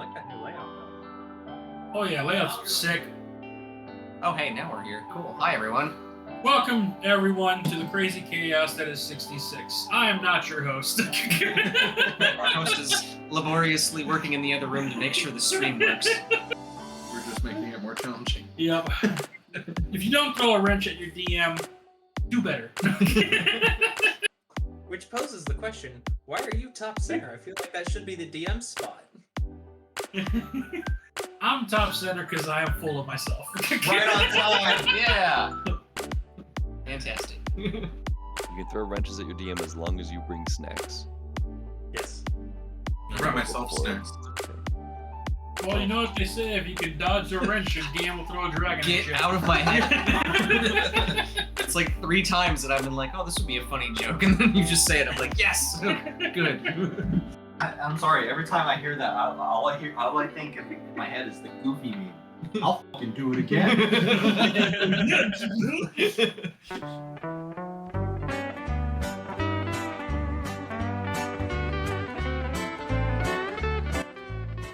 like that new layout, though. Oh yeah, layout's sick. Oh hey, now we're here. Cool. Hi everyone. Welcome everyone to the crazy chaos that is 66. I am not your host. Our host is laboriously working in the other room to make sure the stream works. We're just making it more challenging. Yep. If you don't throw a wrench at your DM, do better. Which poses the question, why are you top center? I feel like that should be the DM spot. I'm top center because I am full of myself. Right on time. Yeah. Fantastic. You can throw wrenches at your DM as long as you bring snacks. Yes. I brought myself snacks. Well, you know what they say, if you can dodge a wrench, your DM will throw a dragon at Get you. out of my head. It's like 3 times that I've been like, oh, this would be a funny joke, and then you just say it. I'm like, yes, good. I'm sorry. Every time I hear that, all I think in my head is the Goofy meme. I'll fucking do it again.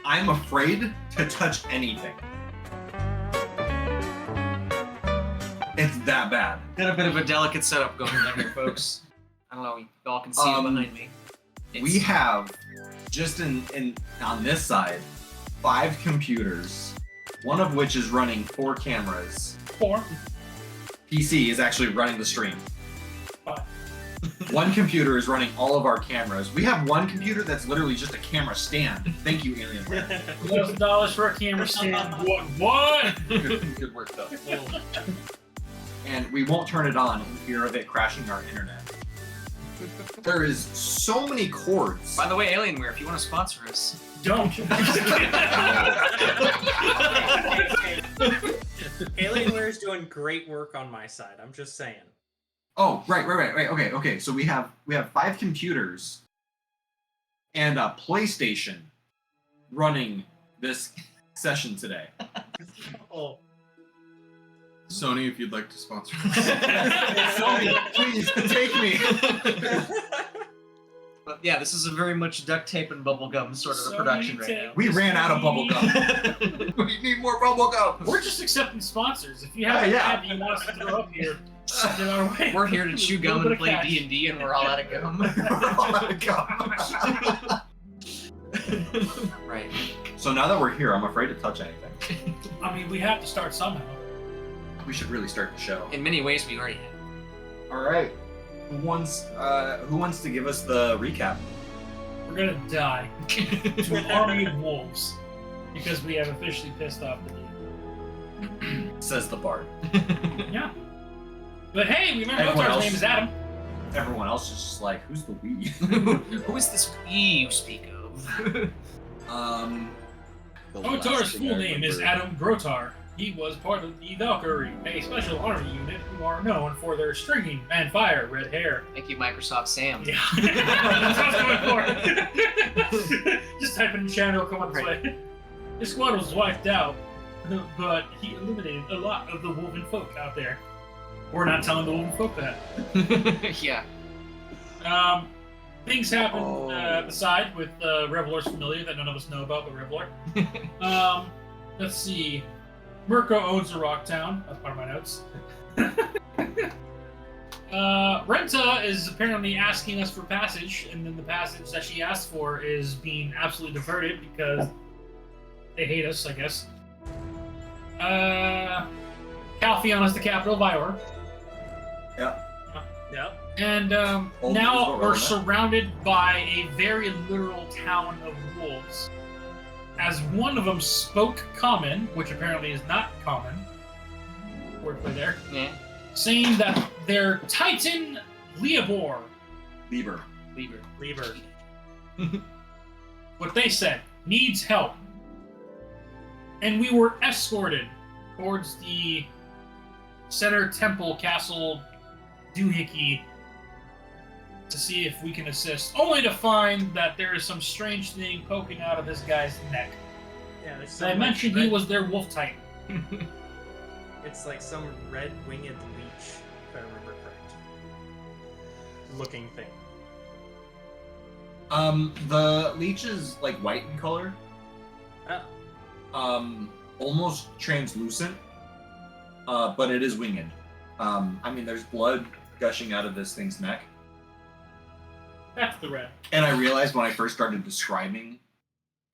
I'm afraid to touch anything. It's that bad. Got a bit of a delicate setup going on here, folks. I don't know, you all can see it behind me. We have just in on this side 5 computers, one of which is running 4 cameras. 4. PC is actually running the stream. 5. One computer is running all of our cameras. We have one computer that's literally just a camera stand. Thank you, Alien Man. $1,000 for a camera stand. What? Good work, though. And we won't turn it on in fear of it crashing our internet. There is so many cords. By the way, Alienware, if you want to sponsor us. Don't. Alienware is doing great work on my side. I'm just saying. Oh, right. Okay. So we have 5 computers and a PlayStation running this session today. Oh. Sony, if you'd like to sponsor us. Sony, please take me. But yeah, this is a very much duct tape and bubblegum sort of a production right now. We ran out of bubblegum. We need more bubblegum. We're just accepting sponsors. If you have an ad you want us to throw up here, send it our way. We're here to chew gum and play D&D, and we're all out of gum. We're all out of gum. Right. So now that we're here, I'm afraid to touch anything. I mean, we have to start somehow. We should really start the show. In many ways, we already have. All right. Who wants to give us the recap? We're gonna die to an army of wolves because we have officially pissed off the DM. Says the bard. Yeah. But hey, we remember Everyone Lotar's else- name is Adam. Everyone else is just like, who's the we? Who is this we you speak of? The Lotar's last thing full I name is remember- Adam Grotar. He was part of the Valkyrie, a special army unit who are known for their stringing and fire red hair. Thank you, Microsoft Sam. Yeah. That's what I was going for. Just type in the chat, it'll come on this way. His squad was wiped out, but he eliminated a lot of the woven folk out there. We're not telling the woven folk that. Yeah. Things happen at the side with Reveler's familiar that none of us know about, but Reveler. Let's see. Mirko owns a rock town. That's part of my notes. Renta is apparently asking us for passage, and then the passage that she asked for is being absolutely diverted because they hate us, I guess. Calpheon is the capital of Ior. Yep. Yep. And Old now news, we're Rona. surrounded by a very literal town of wolves. As one of them spoke common, which apparently is not common, wordplay there, Yeah. saying that their Titan Leebur, Leebur. Leebur. what they said, needs help. And we were escorted towards the center temple castle doohickey to see if we can assist, only to find that there is some strange thing poking out of this guy's neck. Yeah, there's I some mentioned red, he was their wolf titan. It's like some red winged leech, if I remember correct. Looking thing. The leech is like white in color. Oh. Almost translucent, but it is winged. I mean, there's blood gushing out of this thing's neck. That's the red. And I realized when I first started describing,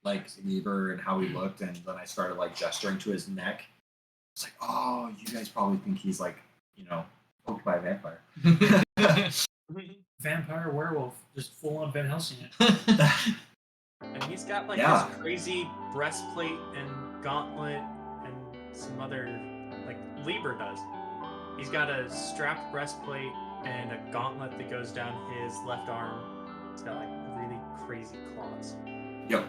like, Leebur and how he looked, and then I started, like, gesturing to his neck, it's like, oh, you guys probably think he's, like, you know, poked by a vampire. Vampire werewolf, just full on Van Helsing it. And he's got like Yeah. this crazy breastplate and gauntlet and some other, like Leebur does. He's got a strapped breastplate and a gauntlet that goes down his left arm. It's got like really crazy claws. Yep.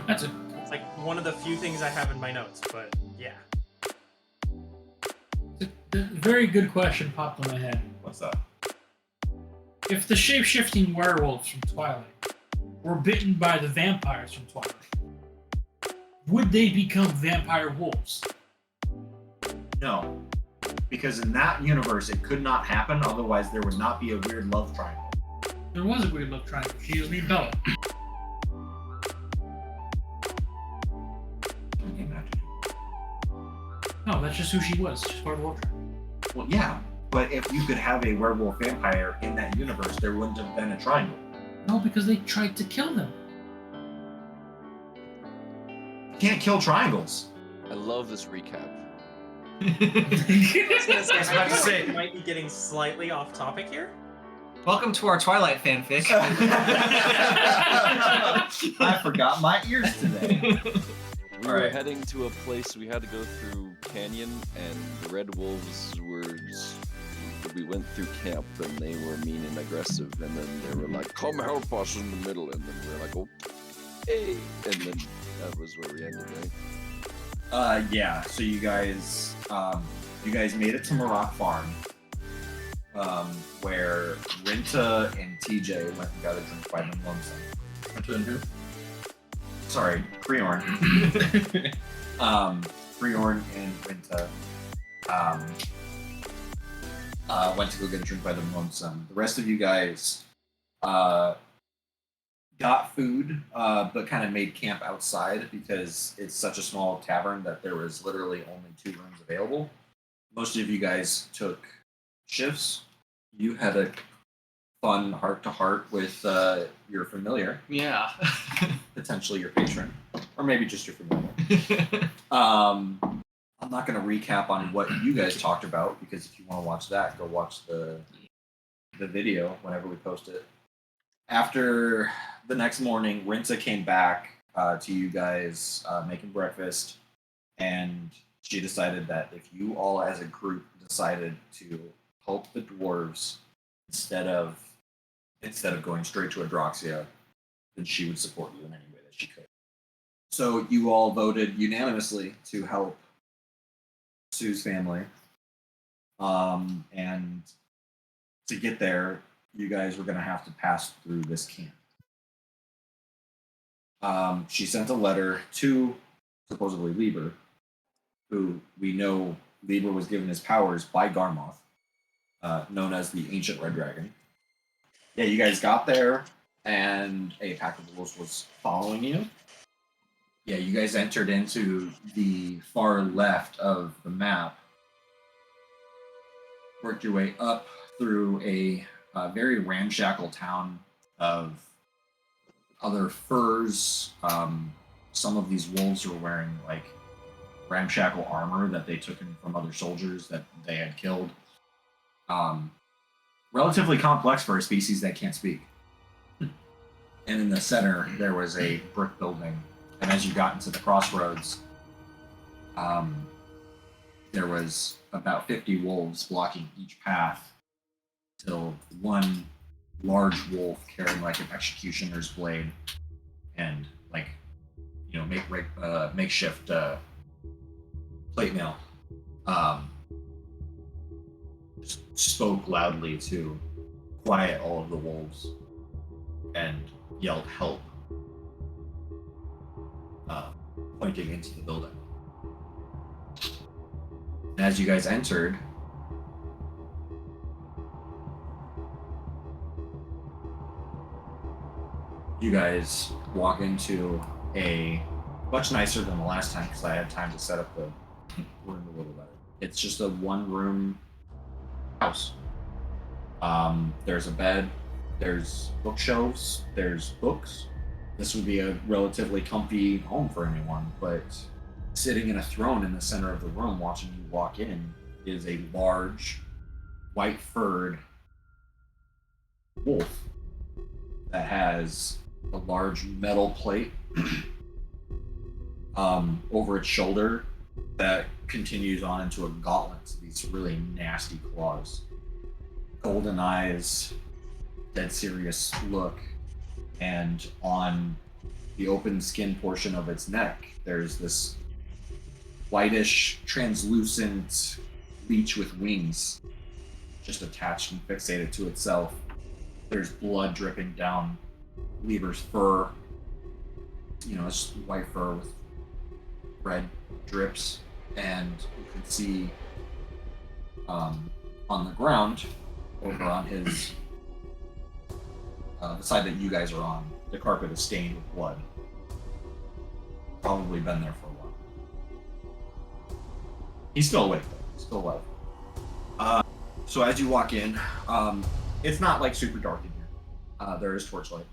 That's it. It's like one of the few things I have in my notes, but yeah. A very good question popped in my head. What's that? If the shape-shifting werewolves from Twilight were bitten by the vampires from Twilight, would they become vampire wolves? No. Because in that universe, it could not happen, otherwise there would not be a weird love triangle. There was a weird love triangle. She was named Bella. No, that's just who she was. She's part of the love triangle. Well, yeah, but if you could have a werewolf vampire in that universe, there wouldn't have been a triangle. No, because they tried to kill them. You can't kill triangles. I love this recap. I was gonna say, I was I about to feel say. like we might be getting slightly off topic here. Welcome to our Twilight fanfic. I forgot my ears today. We were Alright. heading to a place we had to go through canyon, and the red wolves were. We went through camp, and they were mean and aggressive, and then they were like, "Come help us" in the middle, and then we were like, "Okay," and then that was where we ended, right? Yeah. So you guys made it to Maroc Farm, where Rinta and TJ went and got a drink by them lonesome. Sorry, Creorn. Creorn and Rinta went to go get a drink by them lonesome. The rest of you guys got food, but kind of made camp outside because it's such a small tavern that there was literally only 2 rooms available. Most of you guys took shifts. You had a fun heart-to-heart with your familiar, Yeah. potentially your patron, or maybe just your familiar. I'm not going to recap on what you guys talked about because if you want to watch that, go watch the video whenever we post it. After the next morning, Rinta came back to you guys making breakfast, and she decided that if you all as a group decided to help the dwarves instead of going straight to Adroxia, then she would support you in any way that she could. So you all voted unanimously to help Sue's family. And to get there, you guys were going to have to pass through this camp. She sent a letter to supposedly Leebur, who we know Leebur was given his powers by Garmoth, known as the Ancient Red Dragon. Yeah, you guys got there, and a pack of wolves was following you. Yeah, you guys entered into the far left of the map, worked your way up through a very ramshackle town of other furs. Some of these wolves were wearing like ramshackle armor that they took in from other soldiers that they had killed. Relatively complex for a species that can't speak. And in the center, there was a brick building. And as you got into the crossroads, there was about 50 wolves blocking each path till one large wolf carrying like an executioner's blade and like, you know, makeshift plate mail spoke loudly to quiet all of the wolves and yelled help, pointing into the building. And as you guys entered, you guys walk into much nicer than the last time because I had time to set up the room a little better. It's just a one-room house. There's a bed, there's bookshelves, there's books. This would be a relatively comfy home for anyone, but sitting in a throne in the center of the room watching you walk in is a large, white-furred wolf that has a large metal plate over its shoulder that continues on into a gauntlet. So these really nasty claws, golden eyes, dead serious look, and on the open skin portion of its neck, there's this whitish, translucent leech with wings just attached and fixated to itself. There's blood dripping down Leebur's fur. You know, it's white fur with red drips, and you can see on the ground over on his the side that you guys are on, the carpet is stained with blood. Probably been there for a while. He's still awake though. He's still alive. So as you walk in, it's not like super dark in here. There is torchlight.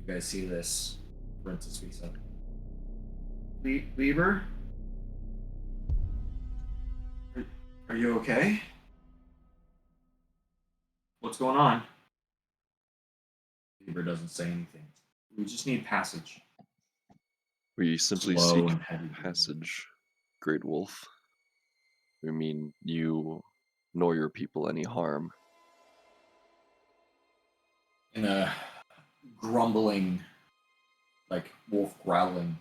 You guys see this. Princess speaks up. Leebur? Are you okay? What's going on? Leebur doesn't say anything. We just need passage. We simply Slow seek and heavy. passage, Great Wolf. We mean you nor your people any harm. In a grumbling, like wolf growling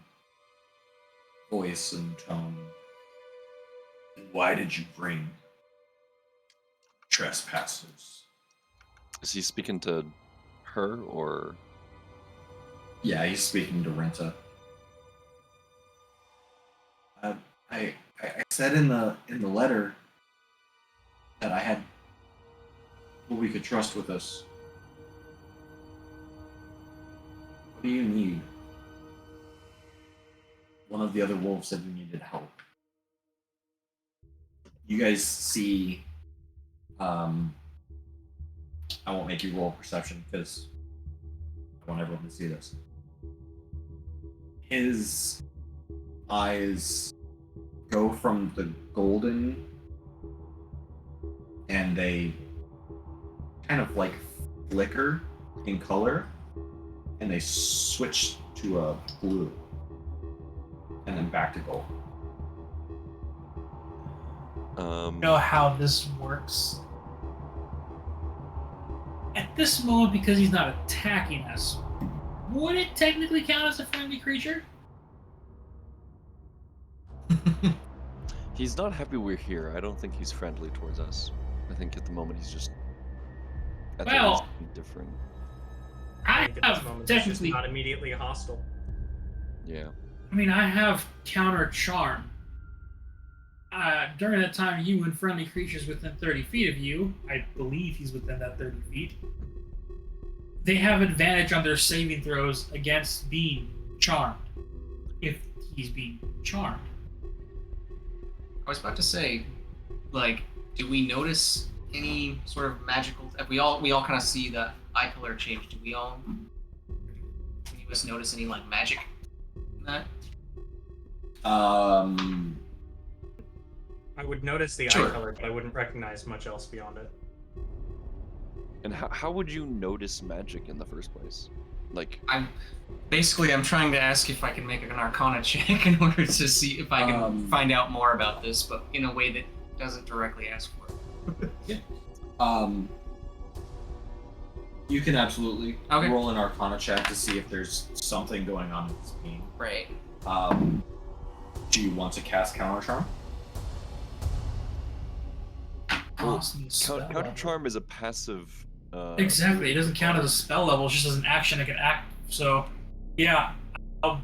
voice and tone. Why did you bring trespassers? Is he speaking to her or? Yeah, he's speaking to Renta. I said in the letter that I had who we could trust with us. What do you need? One of the other wolves said you needed help. You guys see, I won't make you roll perception because I want everyone to see this. His eyes go from the golden and they kind of like flicker in color and they switch to a blue and then back to gold. You know how this works? At this moment, because he's not attacking us, would it technically count as a friendly creature? He's not happy we're here. I don't think he's friendly towards us. I think at the moment he's just Well, indifferent. I think at this have moment it's just technically. not immediately hostile. Yeah. I mean, I have counter charm. During that time, you and friendly creatures within 30 feet of you, I believe he's within that 30 feet, they have advantage on their saving throws against being charmed, if he's being charmed. I was about to say, like, do we notice any sort of magical? We all kind of see the eye color change. Do we all? Any of us notice any like magic in that? I would notice the Sure. eye color, but I wouldn't recognize much else beyond it. And how would you notice magic in the first place? Like, I'm trying to ask if I can make an Arcana check in order to see if I can find out more about this, but in a way that doesn't directly ask for it. You can absolutely Okay. roll an Arcana check to see if there's something going on with this being. Right. Do you want to cast Counter Charm? counter charm is a passive. Exactly, it doesn't count as a spell level, it's just as an action I can act. So, yeah, I'll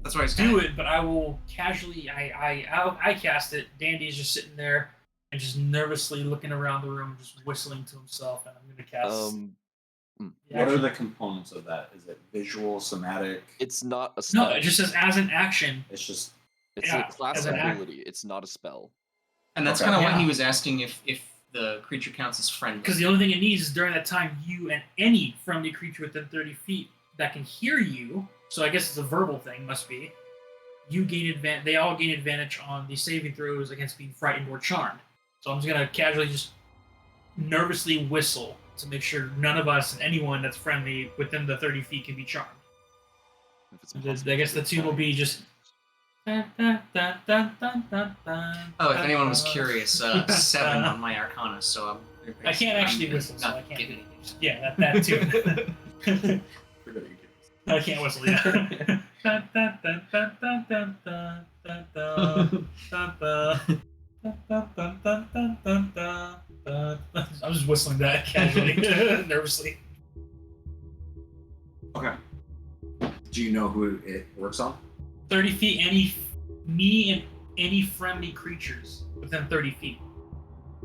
That's why I was do it, but I will casually, I cast it. Dandy's just sitting there and just nervously looking around the room, just whistling to himself, and I'm going to cast What are the components of that? Is it visual, somatic? It's not a spell. No, it just says as an action. It's just It's yeah, a class as an act. ability. It's not a spell. And that's Okay. kind of why Yeah. he was asking if the creature counts as friendly. Because the only thing it needs is during that time, you and any friendly creature within 30 feet that can hear you. So I guess it's a verbal thing, must be. You gain advantage. They all gain advantage on the saving throws against being frightened or charmed. So I'm just gonna casually just nervously whistle to make sure none of us and anyone that's friendly within the 30 feet can be charmed. If it's I possible guess to the tune will be just. Oh, if anyone was curious, 7 on my Arcana, so I can't actually I'm whistle, so not I can't. giving it. Yeah, that too. I can't whistle. Yeah. I'm just whistling that casually, nervously. okay. Do you know who it works on? 30 feet, me and any friendly creatures within 30 feet.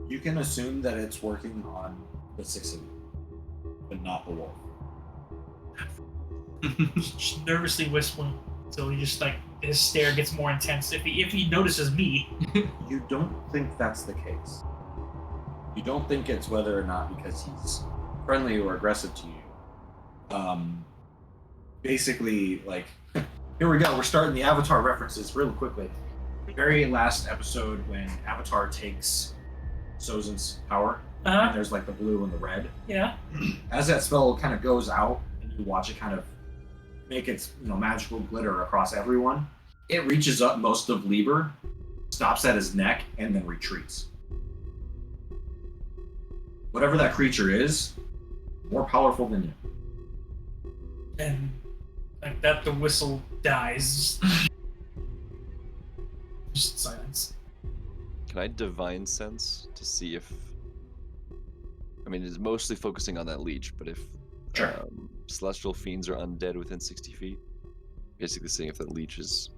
You can assume that it's working on the 6 of you, but not the wolf. Just nervously whistling, so he just his stare gets more intense. If he notices me, You don't think that's the case. You don't think it's whether or not because he's friendly or aggressive to you. Basically, here we go. We're starting the Avatar references real quickly. The very last episode when Avatar takes Sozin's power, and there's the blue and the red. yeah. As that spell kind of goes out, and you watch it kind of make its magical glitter across everyone, it reaches up most of Leebur, stops at his neck, and then retreats. Whatever that creature is, more powerful than you. And like that, the whistle dies. Just silence. Can I divine sense to see if? I mean, it's mostly focusing on that leech, but if Sure. celestial fiends are undead within 60 feet, basically seeing if that leech is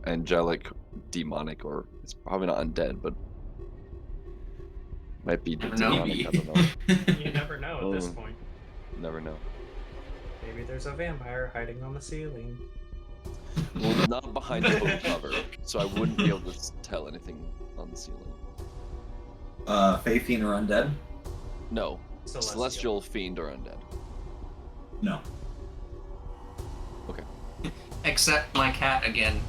angelic, demonic, or it's probably not undead, but might be Never know. demonic. I don't know. You never know at this Mm. point. Never know. Maybe there's a vampire hiding on the ceiling. Well, not behind the book cover, so I wouldn't be able to tell anything on the ceiling. Fae Fiend or undead? No, Celestial. celestial fiend or undead. No. Except my cat again.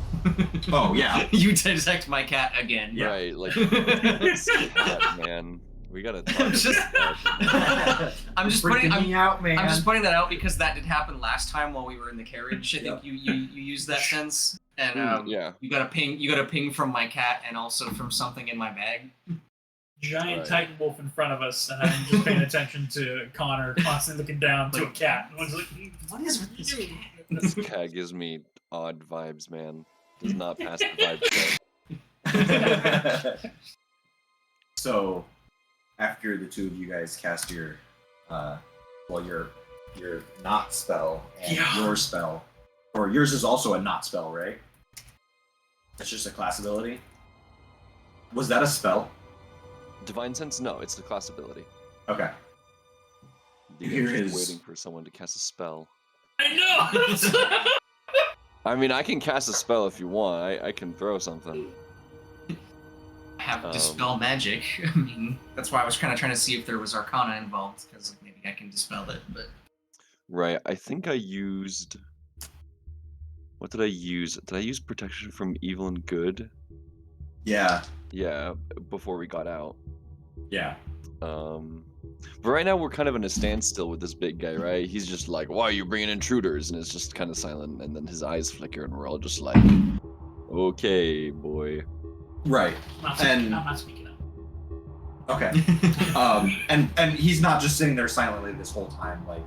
Oh yeah. You detect my cat again. Yeah. Right, like cat, man. We gotta talk I'm just, about that. I'm just Freaking putting. me out, man. I'm just pointing that out because that did happen last time while we were in the carriage. I think Yep. you used that sense, and Yeah. you got a ping. You got a ping from my cat, and also from something in my bag. Giant Right. titan wolf in front of us, and I'm just paying attention to Connor, constantly looking down to a cat. And one's like, What is with this cat? This cat gives me odd vibes, man. Does not pass the vibe check. So, after the two of you guys cast your not spell and Yeah. your spell, or yours is also a not spell, right? It's just a class ability. Was that a spell? Divine sense? No, it's the class ability. Okay. You're Here just is- waiting for someone to cast a spell. I know. I mean, I can cast a spell if you want. I can throw something. Have dispel magic. I mean, that's why I was kind of trying to see if there was Arcana involved, because maybe I can dispel it. But Right, I think I used... What did I use? Did I use protection from evil and good? Yeah. Yeah, before we got out. Yeah. But right now we're kind of in a standstill with this big guy, right? He's just like, why are you bringing intruders? And it's just kind of silent, and then his eyes flicker, and we're all just like, okay, boy. Right. I'm not speaking up. Okay. And he's not just sitting there silently this whole time. Like,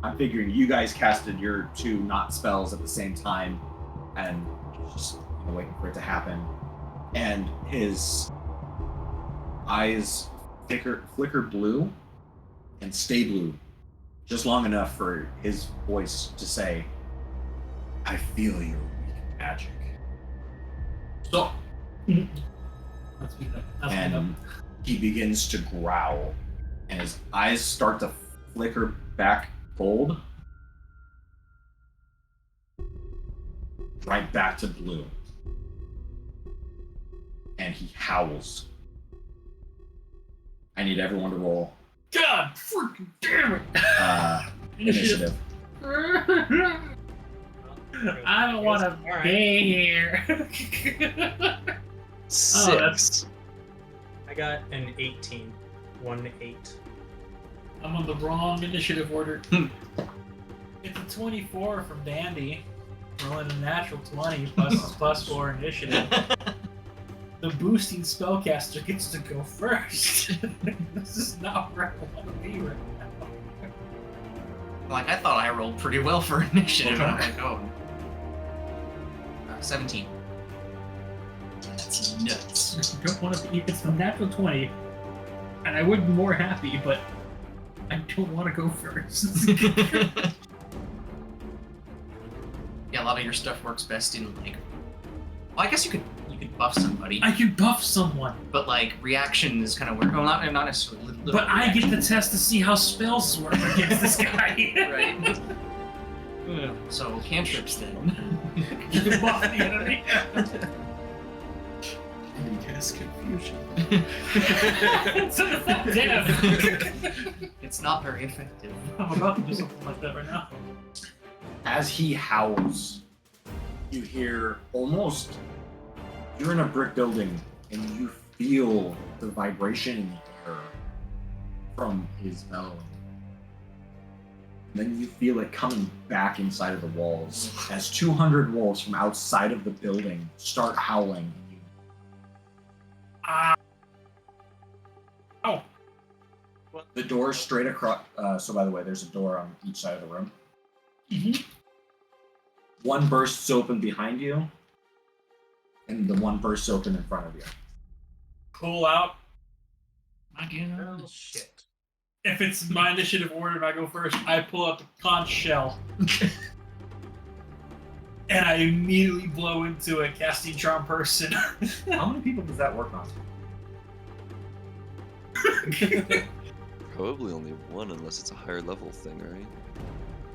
I'm figuring you guys casted your two not spells at the same time, and just waiting for it to happen. And his eyes flicker blue and stay blue, just long enough for his voice to say, "I feel your weak magic." So, That's and he begins to growl, and his eyes start to flicker back gold. Right back to blue. And he howls. I need everyone to roll God freaking damn it! initiative. I don't want to Alright. be here. 6. I got an 18. 1 to 8. I'm on the wrong initiative order. It's a 24 from Dandy. Rolling a natural 20 plus 4 initiative. The boosting spellcaster gets to go first. This is not where I want to be right now. Like, I thought I rolled pretty well for initiative. Okay. And I'm like, oh. 17. That's nuts. I don't want to be. It's a natural 20, and I would be more happy, but I don't want to go first. Yeah, a lot of your stuff works best in like. Well, I guess you could buff somebody, I can buff someone, but like reaction is kind of weird. Well, not necessarily. Little but I get reaction. the test to see how spells work against this guy. Right. So cantrips then. You can buff the enemy. Yes, confusion. It's effective. It's not very effective. I'm about to do something like that right now. As he howls, you hear almost. You're in a brick building and you feel the vibration in the air from his bellowing. Then you feel it coming back inside of the walls as 200 wolves from outside of the building start howling. Oh. The door straight across. So, by the way, there's a door on each side of the room. Mm-hmm. One bursts open behind you, and the one bursts open in front of you. Pull out. Oh, shit. If it's my initiative order and I go first, I pull out the conch shell. And I immediately blow into a casting charm person. How many people does that work on? Probably only one, unless it's a higher level thing, right?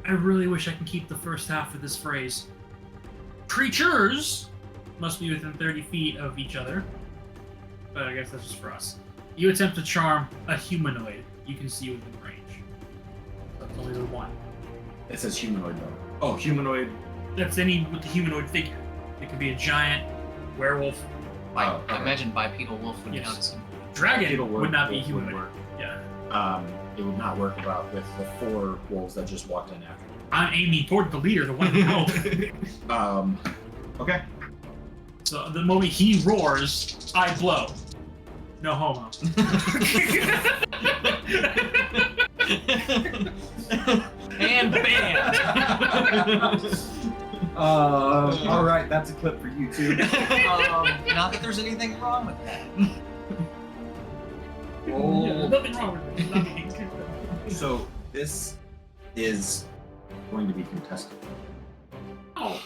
I really wish I can keep the first half of this phrase. Creatures must be within 30 feet of each other. But I guess that's just for us. You attempt to charm a humanoid you can see within range. That's only the one. It says humanoid though. Oh, humanoid. That's any with the humanoid figure. It could be a giant, werewolf, I okay. imagine bipedal wolf would Yes. count as him. dragon Bipedal would not be wolf humanoid. work. Yeah. It would not work about with the 4 wolves that just walked in after I'm aiming toward the leader, the one who held. you. Okay. So the moment he roars, I blow. No homo. And bam! All right, that's a clip for YouTube. Not that there's anything wrong with that. Roll. Nothing wrong with it. Nothing. So this is going to be contested. Oh.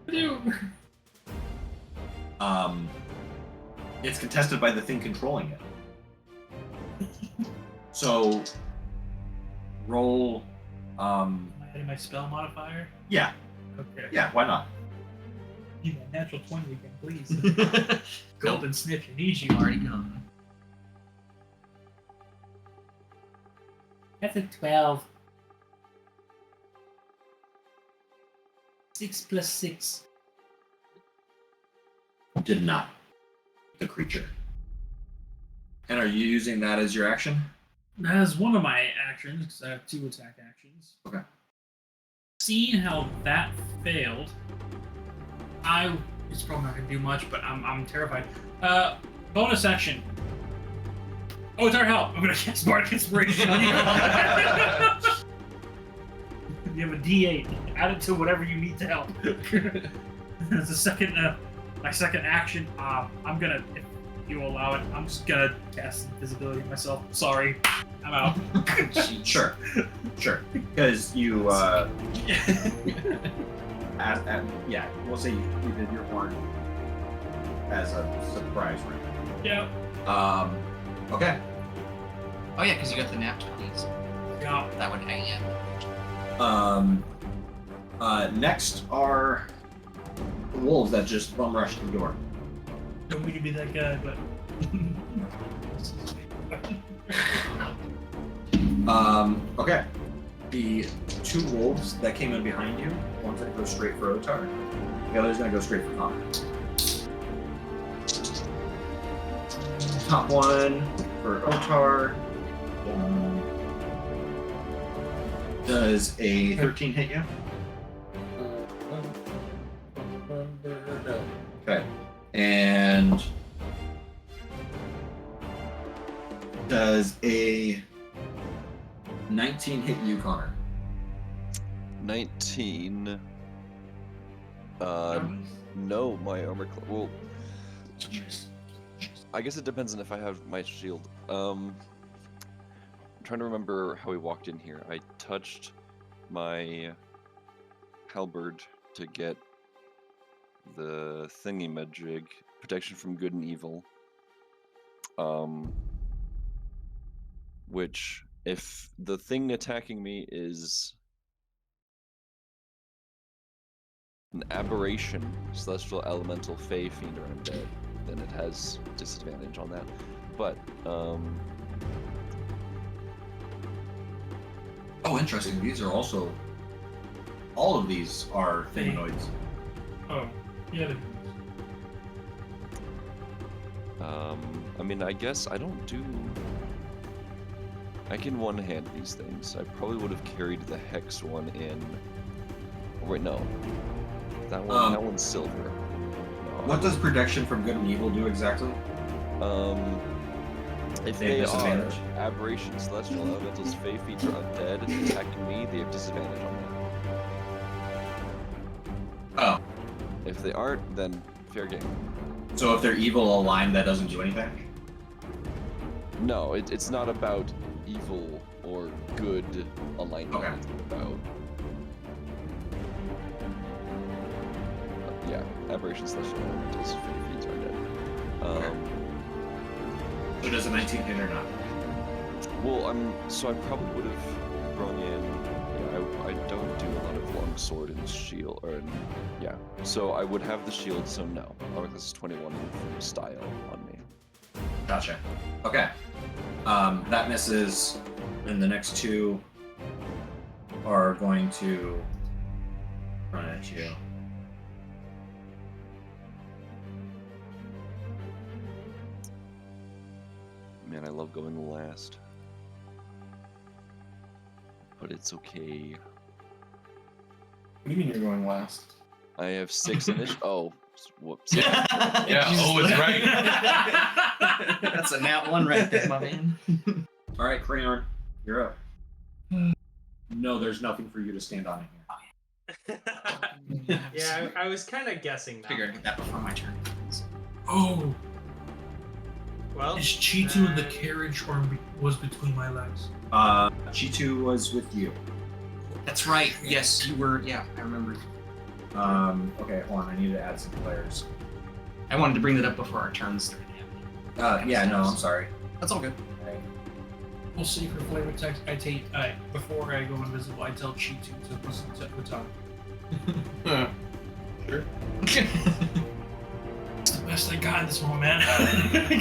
Dude. It's contested by the thing controlling it. So roll. Am I hitting my spell modifier? Yeah, Okay. yeah. Why not? Need a natural 20 again, please. Gulp and sniff, I need you. Already gone. That's a 12. 6 plus 6. Did not. The creature. And are you using that as your action? That is one of my actions, because I have 2 attack actions. Okay. Seeing how that failed, it's probably not going to do much, but I'm terrified. Bonus action. Oh, it's our help. I'm going to cast Bardic Inspiration on you. You have a D8. Add it to whatever you need to help. As a second, my second action, I'm gonna, if you allow it, I'm just gonna cast invisibility myself. Sorry, I'm out. Sure. Because you, yeah, we'll say you did your horn as a surprise round. Yeah. Okay. Oh yeah, because you got the nat 20s. Yeah. That would hang in. Next are the wolves that just bum rushed the door. Don't mean to be that guy, but. Okay. The two wolves that came in behind you, one's gonna go straight for Otar, the other's gonna go straight for Connor. Top one for Otar. Does a 13 hit you? Okay. And does a 19 hit you, Connor? 19. No, my armor. Well, I guess it depends on if I have my shield. I'm trying to remember how we walked in here. I touched my halberd to get the thingy-majig, protection from good and evil. Which, if the thing attacking me is an aberration, celestial, elemental, fey, fiend, or undead, then it has disadvantage on that. But, Oh, interesting. These are also... All of these are humanoids. Oh, yeah. I mean, I guess I don't do... I can one-hand these things. I probably would have carried the hex one in... Oh, wait, no. That one's silver. No, What does protection from good and evil do exactly? If They they have are disadvantage. aberrations, celestial, elementals, fey, fiends, or undead attacking me, they have disadvantage on that. Oh. If they aren't, then fair game. So if they're evil aligned, that doesn't do anything? No, it's not about evil or good alignment. Okay. It's about yeah, aberrations, celestial, elementals, fey, fiends, or undead. So does a 19 hit or not? Well, I probably would have thrown in. Yeah, I don't do a lot of longsword and shield, yeah. So I would have the shield. So no, armor class is 21 from style on me. Gotcha. Okay. That misses, and the next two are going to run at you. Man, I love going last, but it's okay. What do you mean you're going last? I have 6 initiative. Oh, whoops. Yeah, always right. That's a nat 1 right there, my man. All right, Crayon, you're up. No, there's nothing for you to stand on in here. Yeah, I was kind of guessing that. Figured I'd get that before my turn. Oh, Well, is Cheetu in the carriage or was between my legs? Chitu was with you. That's right. Yes, you were. Yeah, I remember. Okay, hold on. I need to add some players. I wanted to bring that up before our turns started happening. Yeah, no, I'm sorry. That's all good. We'll see for flavor text. Before I go invisible, I tell Cheetu to listen to Mittalon. Sure. It's the best I got in this moment, man.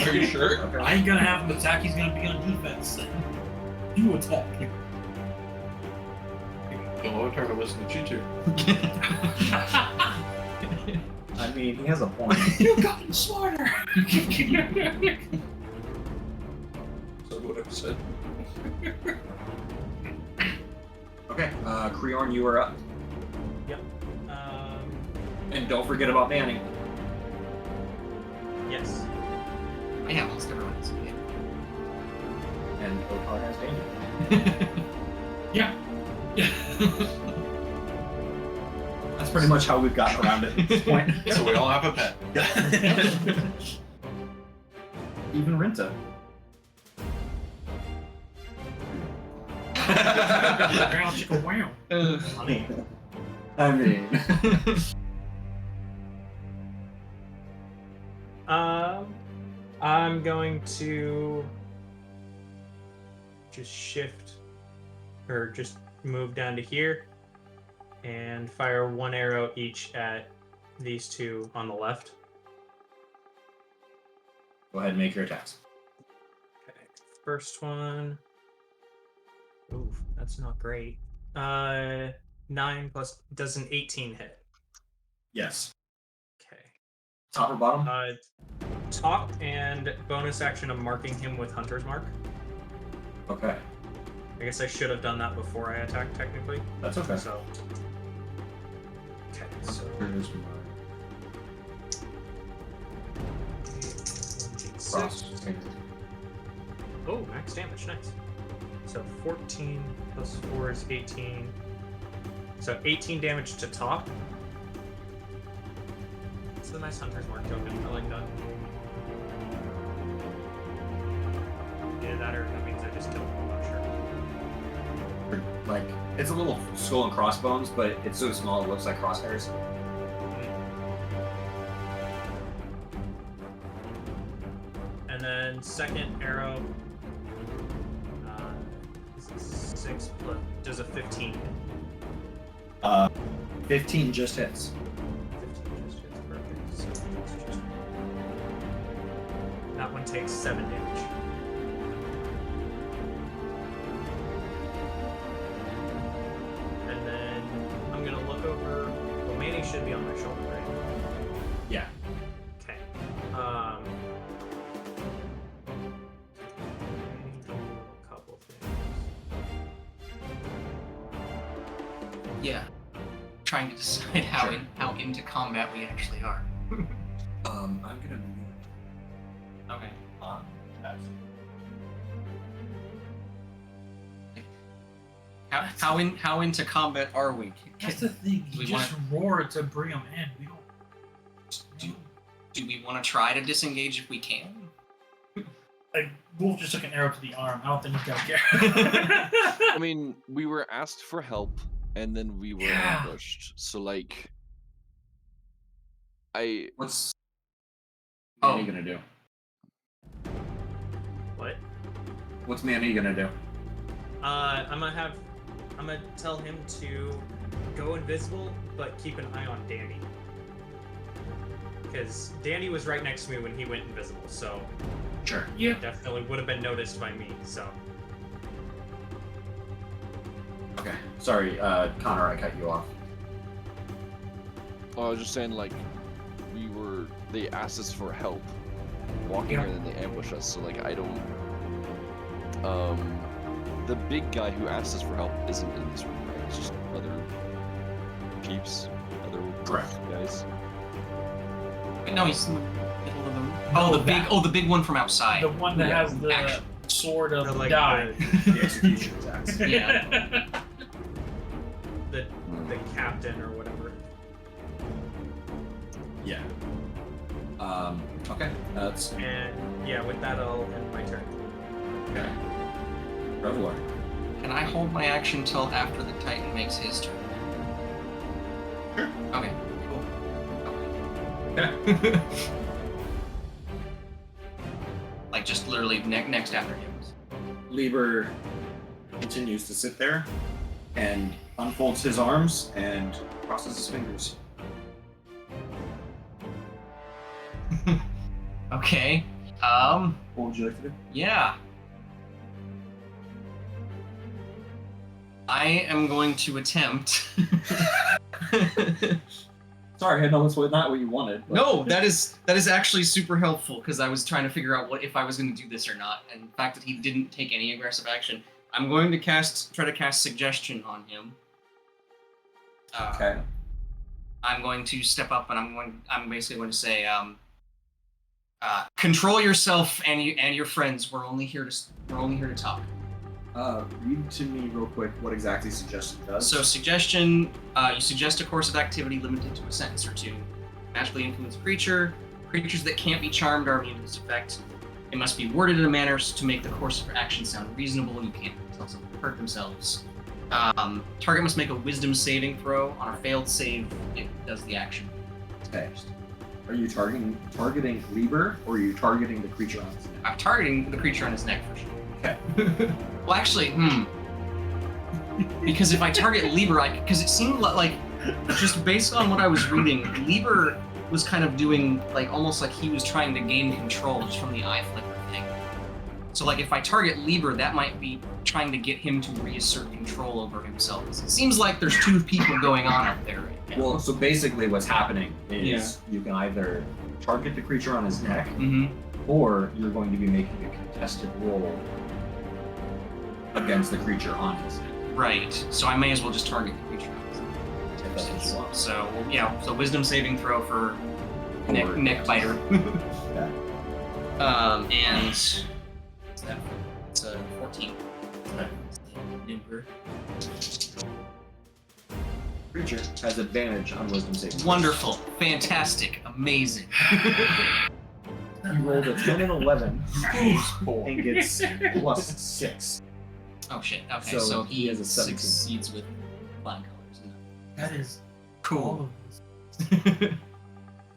Are you sure? Okay. I ain't gonna have him attack. He's gonna be on defense. You attack. Don't turn to listen to Chichu. I mean, he has a point. You've gotten smarter. So what I've said. Okay, Creorn, you are up. Yep. And don't forget about Manning. Yes. Yeah, almost everyone is. And Otar has Daniel. Yeah. That's pretty much how we've gotten around it at this point. So we all have a pet. Even Rinta. Wow, chicka wow. I mean. I'm going to just shift or just move down to here and fire 1 arrow each at these two on the left. Go ahead and make your attacks. Okay. First one. Oof, that's not great. 9 plus does an 18 hit. Yes. Okay. Top or bottom? Top and bonus action of marking him with Hunter's Mark. Okay. I guess I should have done that before I attacked, technically. That's okay. So. Okay, so. Here's my cross. Oh, max damage, nice. So 14 plus 4 is 18. So 18 damage to top. It's a nice Hunter's Mark token. I like that. Yeah, that means I just killed him, I'm not sure. Like, it's a little skull and crossbones, but it's so small it looks like crosshairs. And then second arrow, 6 plus, does a 15 hit. 15 just hits. 15 just hits, perfect. So it's just... That one takes 7 damage. And then I'm gonna look over. Well, Manny should be on my shoulder, right? Yeah. Okay. A couple things. Yeah. Trying to decide how into combat we actually are. I'm gonna move Okay. on that. How into combat are we? That's the thing. Do You we just roared to bring them in. We don't. Do we want to try to disengage if we can? Like, Wolf just took an arrow to the arm. I don't think he's gonna care. I mean, we were asked for help, and then we were Yeah. ambushed. So, like, What's Oh. Manny gonna do? What? What's Manny gonna do? I'm gonna tell him to go invisible, but keep an eye on Danny. Because Danny was right next to me when he went invisible, so Sure. Yeah. definitely would have been noticed by me, so. Okay. Sorry, Connor, I cut you off. I was just saying, like, they asked us for help walking here, and then they ambushed us. So, like, I don't. The big guy who asked us for help isn't in this room, right? It's just other peeps, other Correct. guys. Wait, no, he's in the middle of the room. No, The big one from outside. The one that Yeah. has the Action. sword of Like die. The execution attacks. Yeah. the captain or whatever. Yeah. Okay. That's And yeah, with that I'll end my turn. okay. Reveler. Can I hold my action till after the Titan makes his turn? Sure. Okay. Cool. Yeah. Like just literally next after him. Leebur continues to sit there and unfolds his arms and crosses his fingers. Okay. What would you like to do? Yeah. I am going to attempt. Sorry, I know that's not what you wanted. But... No, that is actually super helpful because I was trying to figure out what if I was going to do this or not, and the fact that he didn't take any aggressive action, I'm going to try to cast suggestion on him. Okay. I'm going to step up and I'm basically going to say, control yourself and your friends. We're only here to talk. Read to me real quick what exactly suggestion does. So suggestion, you suggest a course of activity limited to a sentence or two. Magically influence a creature. Creatures that can't be charmed are immune to this effect. It must be worded in a manner to make the course of action sound reasonable. You can't tell someone to hurt themselves. Target must make a wisdom saving throw. On a failed save, it does the action. Okay. Are you targeting Leebur, or are you targeting the creature on his neck? I'm targeting the creature on his neck for sure. Okay. Well, actually, Because if I target Leebur, because it seemed like, just based on what I was reading, Leebur was kind of doing, like, almost like he was trying to gain control just from the eye flicker thing. So, like, if I target Leebur, that might be trying to get him to reassert control over himself. It seems like there's two people going on up there right now. Well, so basically what's happening is Yeah. you can either target the creature on his neck, Mm-hmm. or you're going to be making a contested roll against the creature on his neck. Right. So I may as well just target the creature. If that's what you want. So, yeah, so wisdom saving throw for Or- neck biter. Yeah. And what's that? It's a 14. Leebur. Creature has advantage on wisdom saving. Wonderful, fantastic, amazing. He rolled a 10 and 11 and gets plus 6. Oh shit. Okay, So so he has a 17. succeeds with flying colors. That is Cool. all of this.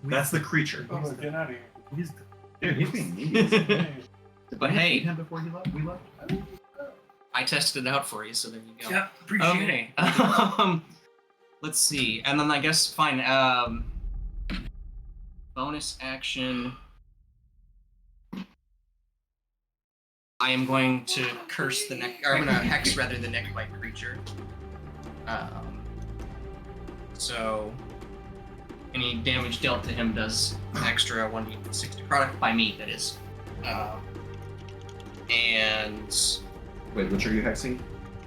That's the creature. Oh, get out of here. He's Dude, he's being mean. But hey, him before he left. We left. I tested it out for you, so there you go. yeah, appreciate it. Okay. Let's see, and then I guess fine. Bonus action. I am going to curse the neck, or I'm gonna hex rather the neck bite creature. So any damage dealt to him does an extra 1d60 product by me. That is. And Wait, which are you hexing?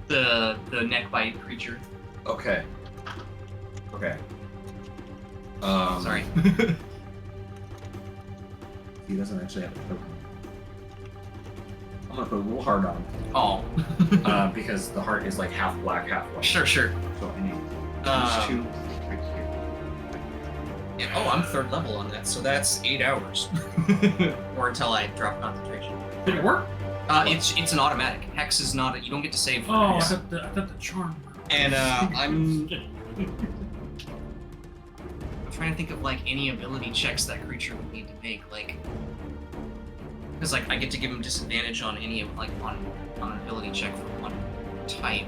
the neck bite creature. Okay. Okay. Sorry. He doesn't actually have a token. I'm gonna put a little heart on him. Oh. Because the heart is like half black, half white. Sure. So I need Um, 2 right here. Yeah, oh, I'm 3rd level on that, so that's 8 hours. Or until I drop concentration. Did it work? It's an automatic. Hex is not. You don't get to save. for Oh, I it. thought the charm worked. And I'm trying to think of like any ability checks that creature would need to make, like, because like I get to give him disadvantage on any of like on an ability check for one type.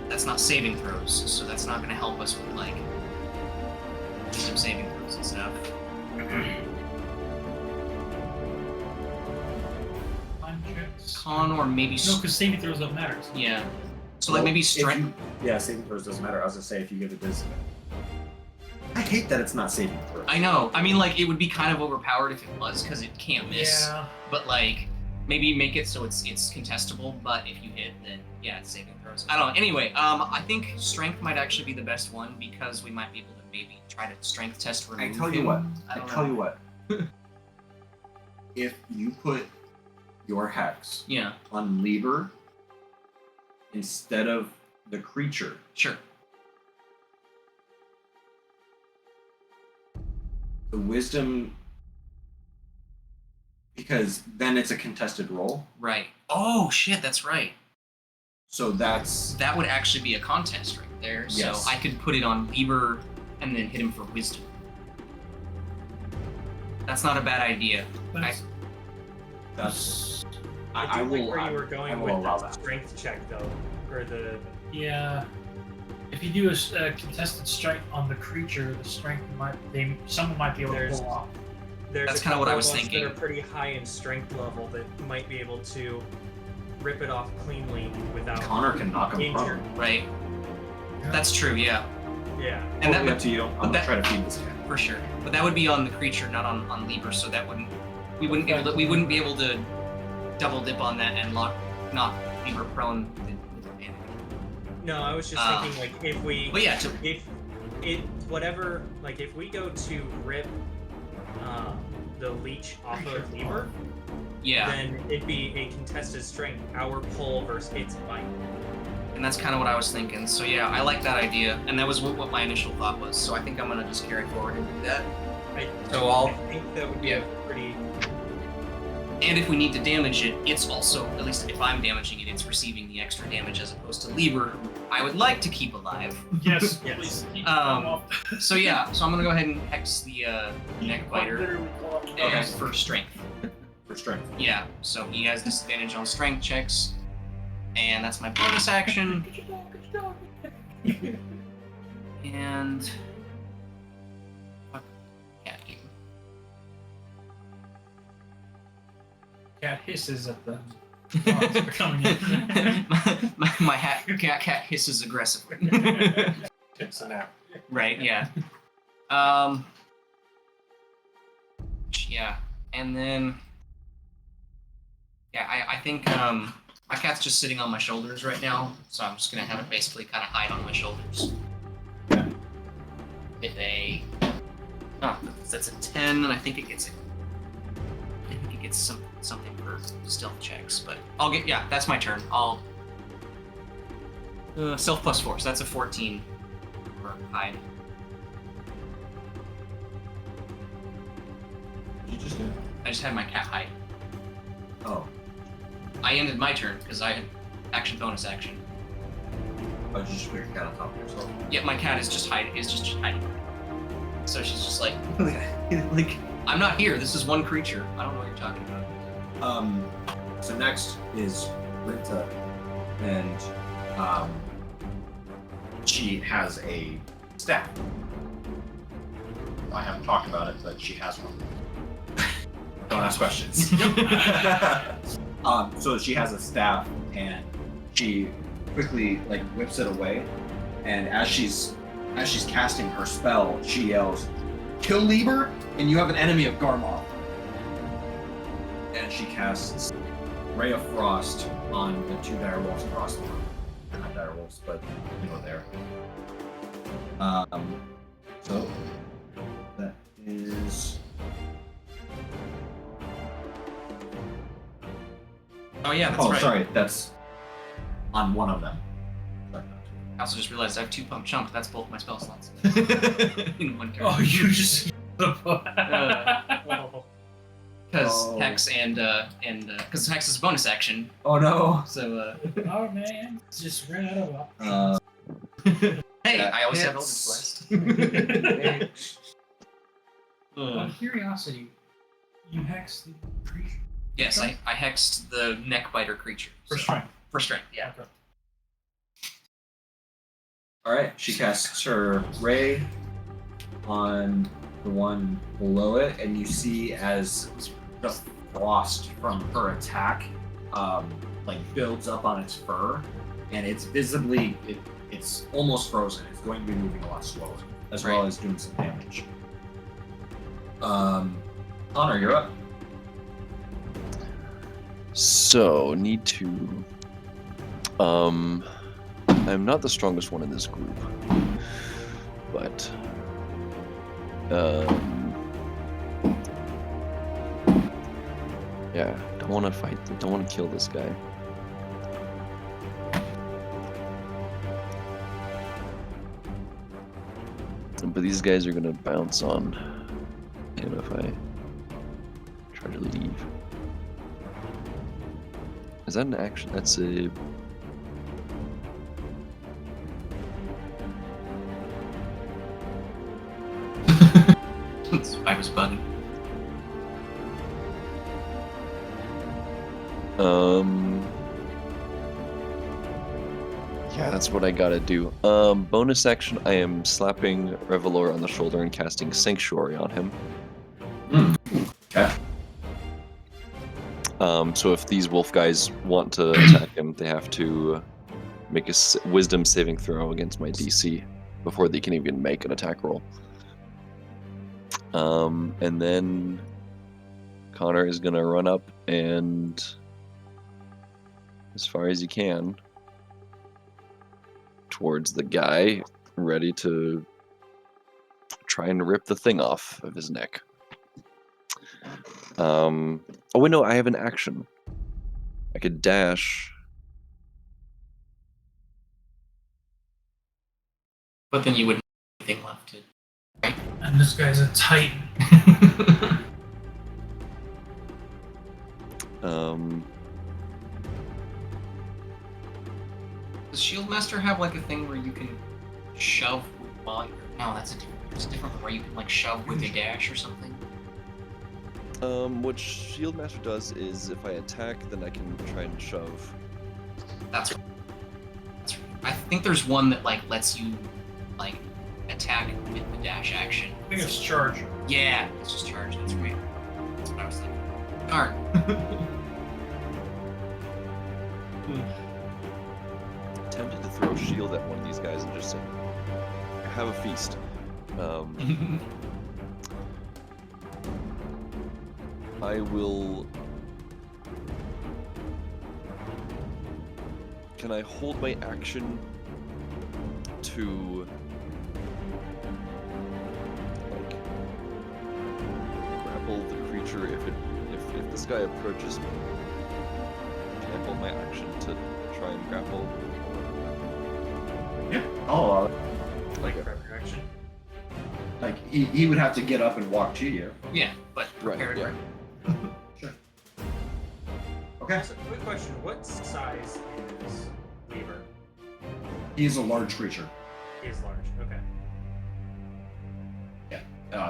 That's not saving throws, so that's not going to help us with like some saving throws and stuff. Time checks. Con or maybe No, because saving throws don't matter. yeah. So like maybe If strength. you- Yeah, saving throws doesn't matter. I was gonna say if you give it this. I hate that it's not saving throws. I know. I mean, like it would be kind of overpowered if it was, because it can't miss. Yeah. But like maybe make it so it's contestable. But if you hit, then yeah, it's saving throws. I don't know. Anyway, I think strength might actually be the best one, because we might be able to maybe try to strength test remove I tell you him. what. I I don't tell know. you what. If you put your hex Yeah. on Leebur instead of the creature, Sure. the wisdom, because then it's a contested roll. Right. Oh shit, that's right. So that's That would actually be a contest right there. Yes. So I could put it on Leebur and then hit him for wisdom. That's not a bad idea. that's. I I do will. like where I you were I going will with allow the that. strength check though, or the Yeah. If you do a contested strike on the creature, the strength someone might be able to There's- pull off. there's That's a kinda what couple I was of us thinking. that are pretty high in strength level that might be able to rip it off cleanly without Connor can knock him injury. prone. Right. That's true. Yeah. Yeah. And that Totally would up to you. I'm gonna that- try to feed this guy. for sure. But that would be on the creature, not on Leebur. So that we wouldn't be able to double dip on that and knock Leebur prone with advantage. No, I was just thinking like if we But yeah, if it whatever like if we go to rip the leech off of Leebur, yeah. then it'd be a contested strength, our pull versus its bite. And that's kind of what I was thinking. So yeah, I like that idea, and that was what my initial thought was. So I think I'm gonna just carry forward and do that. So I think that would be yeah. a pretty And if we need to damage it, it's also, at least if I'm damaging it, it's receiving the extra damage as opposed to Leebur, who I would like to keep alive. Yes. Yes. Please. So yeah, so I'm gonna go ahead and hex the neck biter Literally call up. and for strength. For strength. Yeah, so he has disadvantage on strength checks. And that's my bonus action. And what cat do? Cat hisses at the dogs that are coming in. my cat hisses aggressively. It's an app. Right, yeah. Yeah, and then I think my cat's just sitting on my shoulders right now, so I'm just gonna have it basically kind of hide on my shoulders. Yeah. That's a 10, and I think it gets something for stealth checks, but that's my turn. I'll stealth plus 4, so that's a 14 for hide. Did you just do? I just had my cat hide. Oh. I ended my turn because I had bonus action. Oh, did you just put your cat on top of yourself? Yeah, my cat is just hiding. So she's just like, like, I'm not here. This is one creature. I don't know what you're talking about. So next is Rita, and she has a staff. I haven't talked about it, but she has one. Don't ask questions. So she has a staff, and she quickly whips it away, and as she's casting her spell, she yells, "Kill Leebur, and you have an enemy of Garmoth." And she casts Ray of Frost on the two direwolves across the room. They're not direwolves, but there. So that is. Oh yeah, that's right. Sorry, that's on one of them. Sorry. I also just realized I have 2 pump chump. That's both my spell slots. In one turn. Oh, you just. Because Hex and because Hex is a bonus action. Oh no. So Oh man, just ran out of hey, That I always have hits. Eldritch Blast. Out of curiosity, you hex the creature. Yes, I hexed the neckbiter creature. For strength. For strength, yeah. Okay. Alright, she casts her ray on the one below it, and you see as the frost from her attack builds up on its fur, and it's visibly it's almost frozen. It's going to be moving a lot slower, as well as doing some damage. Connor, you're up. So, need to... I'm not the strongest one in this group, but... yeah, don't want to fight, don't want to kill this guy. But these guys are going to bounce on him if I try to leave. Is that an action? That's a... I was bugging. Yeah, that's what I gotta do. Bonus action, I am slapping Revelor on the shoulder and casting Sanctuary on him. Okay. So if these wolf guys want to attack him, they have to make a wisdom saving throw against my DC before they can even make an attack roll. And then Connor is gonna run up and, as far as he can, towards the guy, ready to try and rip the thing off of his neck. Oh wait, no, I have an action. I could dash. But then you wouldn't have anything left to. And this guy's a titan. Does Shieldmaster have a thing where you can shove while you're... No, that's it's a different one where you can shove with a dash or something? What Shieldmaster does is if I attack, then I can try and shove. That's right. I think there's one that like lets you like attack with the dash action. I think it's charge. Yeah, it's just charge. That's right. That's what I was thinking. Darn. Tempted to throw a shield at one of these guys and just say, "Have a feast." I will. Can I hold my action to like grapple the creature if this guy approaches me? Can I hold my action to try and grapple? Yeah. Oh, Like prep your action. like he would have to get up and walk to you. Yeah, but Right, prepared. yeah. Sure. Okay. So, quick question: what size is Leebur? He's a large creature. He is large. Okay.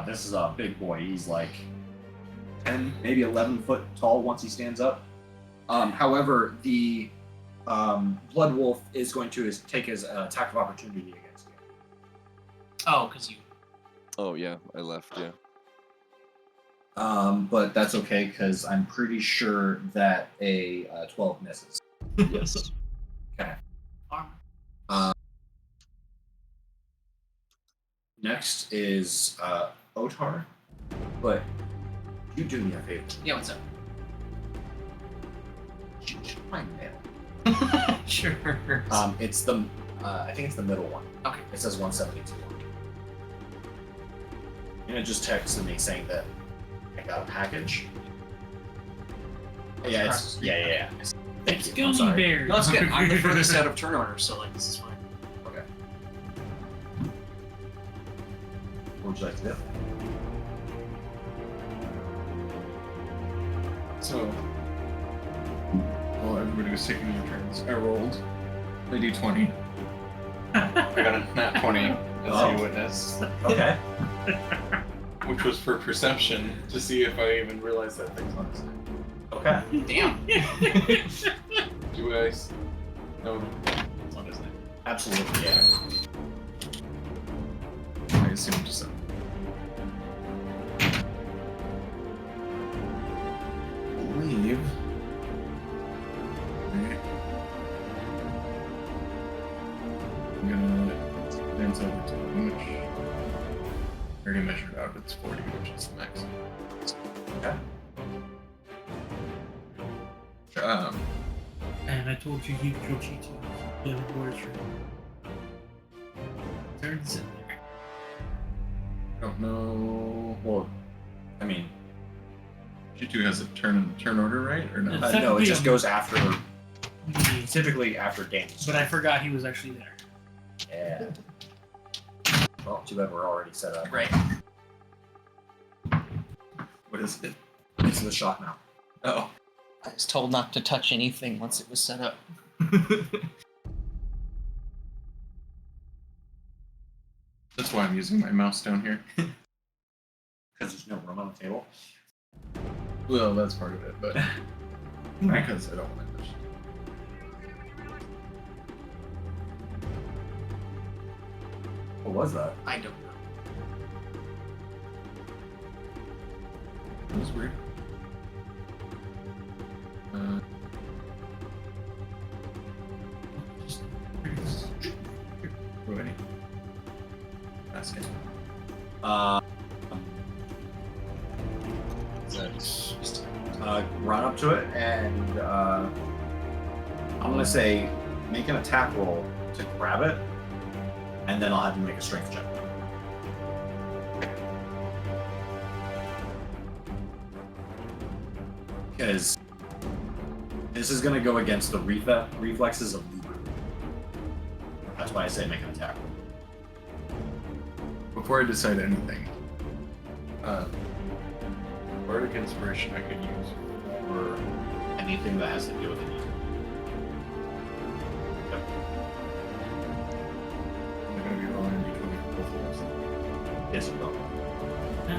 This is a big boy. He's like 10, maybe 11 foot tall once he stands up. However, the Blood Wolf is going to take his attack of opportunity against you. Oh, because you. Oh yeah, I left. Yeah. But that's okay because I'm pretty sure that a 12 misses. Yes. Armor. Next is Otar, but you do me a favor. Yeah, what's up? Check my mail. Sure. It's the I think it's the middle one. Okay. It says 172. And it just texted me saying that I got a package. Yeah, Across the yeah. street. Thank It's you. I'm gummy sorry. bears. No, it's good. I'm the furthest out of turn order, so like this is fine. Okay. What would you like to do? So, while everybody was taking their turns, I rolled. I do 20. I got a nat 20, as Oh. you witnessed, Okay. which was for perception to see if I even realized that thing's on his head. Okay. Damn. Do I? No, it's on his neck. Absolutely, yeah. I assumed so. Believe. Right. I'm gonna advance over to him, which I already measured out. It's 40, which is the max. Okay. And I told you you'd kill Cheetos. Yeah, the board's true. Turns in there. I don't know. Well, I mean, G2 has a turn order, right? Or no? Yeah. no, it Technically, just goes after, Me. typically after damage. But I forgot he was actually there. Yeah. Well, too bad we're already set up. Right. What is it? It's the shock now. Oh. I was told not to touch anything once it was set up. That's why I'm using my mouse down here. Because there's no room on the table. Well, that's part of it, but because I don't want to touch it. What was that? I don't know. It was weird. Ready? Ask it. Just Run up to it and I'm gonna say make an attack roll to grab it, and then I'll have you make a strength check. Because this is gonna go against the reflexes of Leebur. That's why I say make an attack roll. before I decide anything, bardic inspiration I could use for Anything that has to do with it. I'm gonna be rolling d20 for both of those. Yes, it will.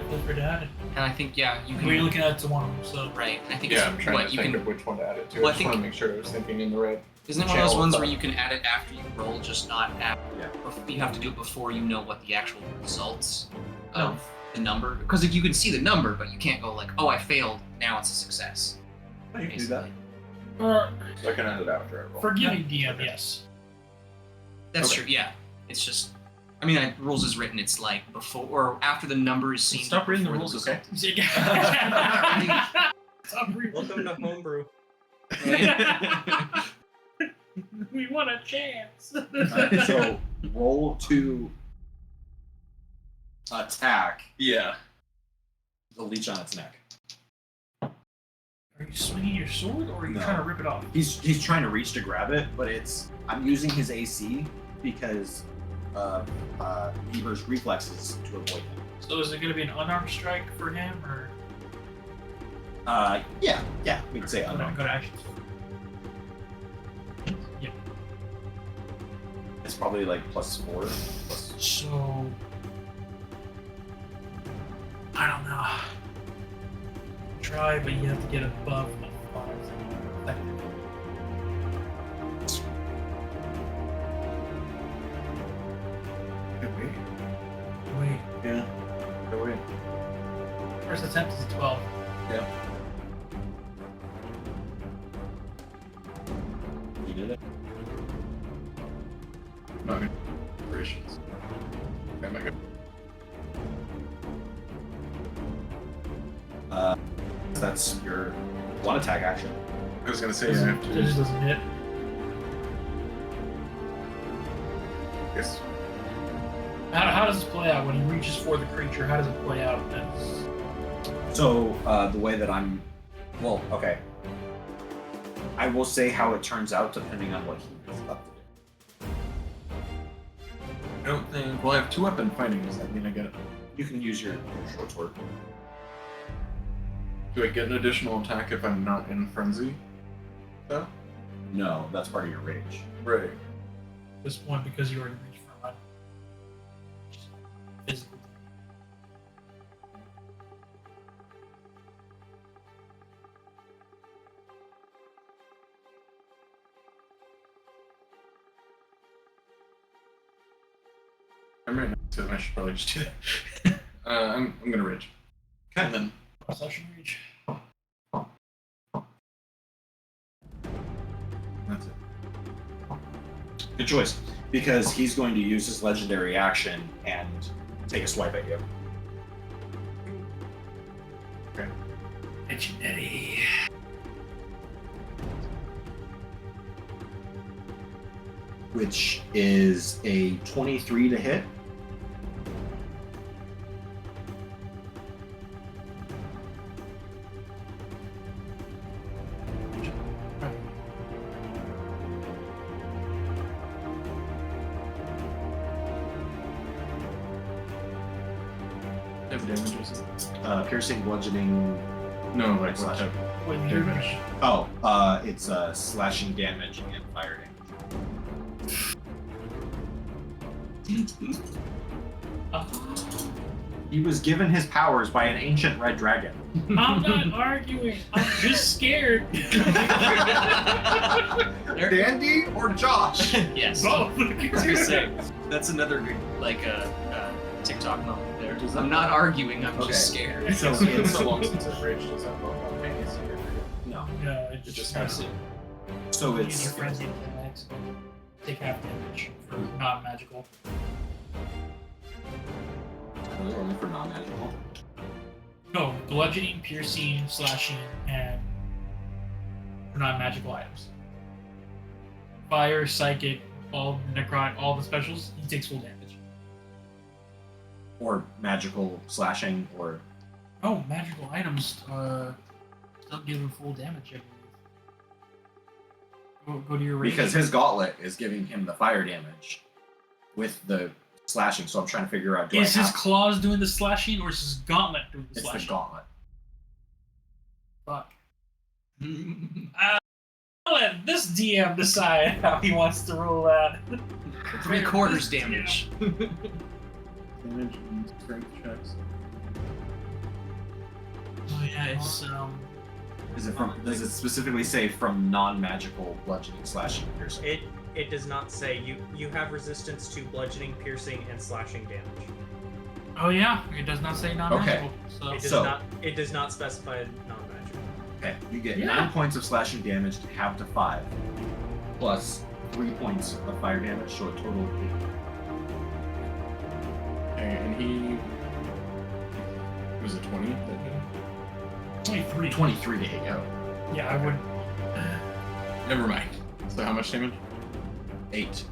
Feel free to add it. And I think you can. We're looking at it to one of them, so. Right. I think Yeah, it's I'm trying what to you think can. of which one to add it to. Well, I just want to make sure I was thinking in the right. Isn't it one of those channel ones of where thought. you can add it after you roll, just not after? Yeah. You have to do it before you know what the actual results of the number. Because you can see the number, but you can't go like, oh, I failed. Now it's a success. Oh, you can do that. For So I can add it after I roll. forgiving DM, yes. That's Okay. true. Yeah. It's just. I mean, rules is written. It's like before or after the number is seen. Stop reading the before rules, result. okay? Stop reading. Welcome to homebrew. We want a chance. So roll to attack Yeah. the leech on its neck. Are you swinging your sword, or are you No. trying to rip it off? He's trying to reach to grab it, but I'm using his AC because of Leebur's reflexes to avoid him. So is it going to be an unarmed strike for him, or Yeah, we can say go to unarmed. actions? Yeah. It's probably like +4. Plus... So I don't know. Try, but you have to get above the 5. Good wait. Wait, Yeah. Good wait. first attempt is a 12. Yeah. You did it. Not good. Operations. Okay, my good. That's your one attack action. I was gonna say I have It to. just doesn't hit. Yes. How does this play out when he reaches for the creature? How does it play out? So the way that okay. I will say how it turns out depending on what he is up to do. I don't think. Well, I have 2 weapon fighting. Does that mean I get it? You can use your short sword. Do I get an additional attack if I'm not in frenzy? No. No, that's part of your rage. Right. This point, because you already reached for it. Physical. I'm right next to it. I should probably just do that. I'm gonna rage. Okay. And then Session reach. that's it. Good choice. Because he's going to use his legendary action and take a swipe at you. Legendary. Which is a 23 to hit. What damage is it? Piercing, bludgeoning. No, like what Slashing. type? What you Damage. Oh, it's slashing damage and fire damage. He was given his powers by an ancient red dragon. I'm not arguing. I'm just scared. Dandy or Josh? Yes. Both. I was gonna say that's another good TikTok moment there. I'm not arguing. I'm Okay. just scared. So It's been it's so long since I've raged. Does that bump on me? Is it good? no. No, It it's just just has So use it's your frenzy attacks. Take half damage for non-magical. only for non-magical. No, bludgeoning, piercing, slashing, and for non-magical items. Fire, psychic, all necrotic, all the specials. He takes full damage. Or magical slashing, or Oh, magical items still give him full damage, I believe. Go to your range. because his gauntlet is giving him the fire damage with the slashing. So I'm trying to figure out. Is his claws doing the slashing, or is his gauntlet doing the It's the slashing? gauntlet. Fuck. I'll let this DM decide how he wants to roll that. 3/4 damage. Damage and strength checks. Oh yeah, it's Is it from? Does it specifically say from non-magical bludgeoning, slashing, piercing? It does not say you have resistance to bludgeoning, piercing, and slashing damage. Oh yeah, it does not say non-magical. It does not specify non-magical. Okay, you get Yeah. 9 points of slashing damage, half to 5, plus 3 points of fire damage, so a total of 8. And he was a 20 that hit? 23. 23 to hit. Oh, Yeah, I would. Never mind. So how much damage? 8.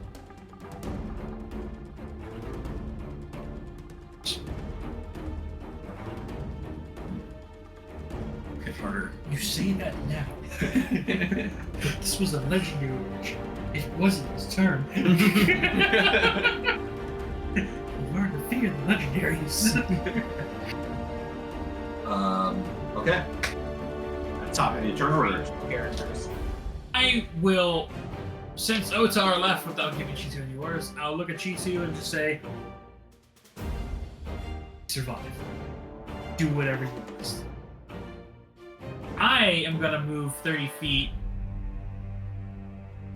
Hit harder. You say that now. This was a legendary. It wasn't his turn. Learn to fear the legendaries. Okay. Top of your turn order. Characters. I will, since Otar left without giving Chitu any orders, I'll look at Chitu and just say, survive. Do whatever you must. I am gonna move 30 feet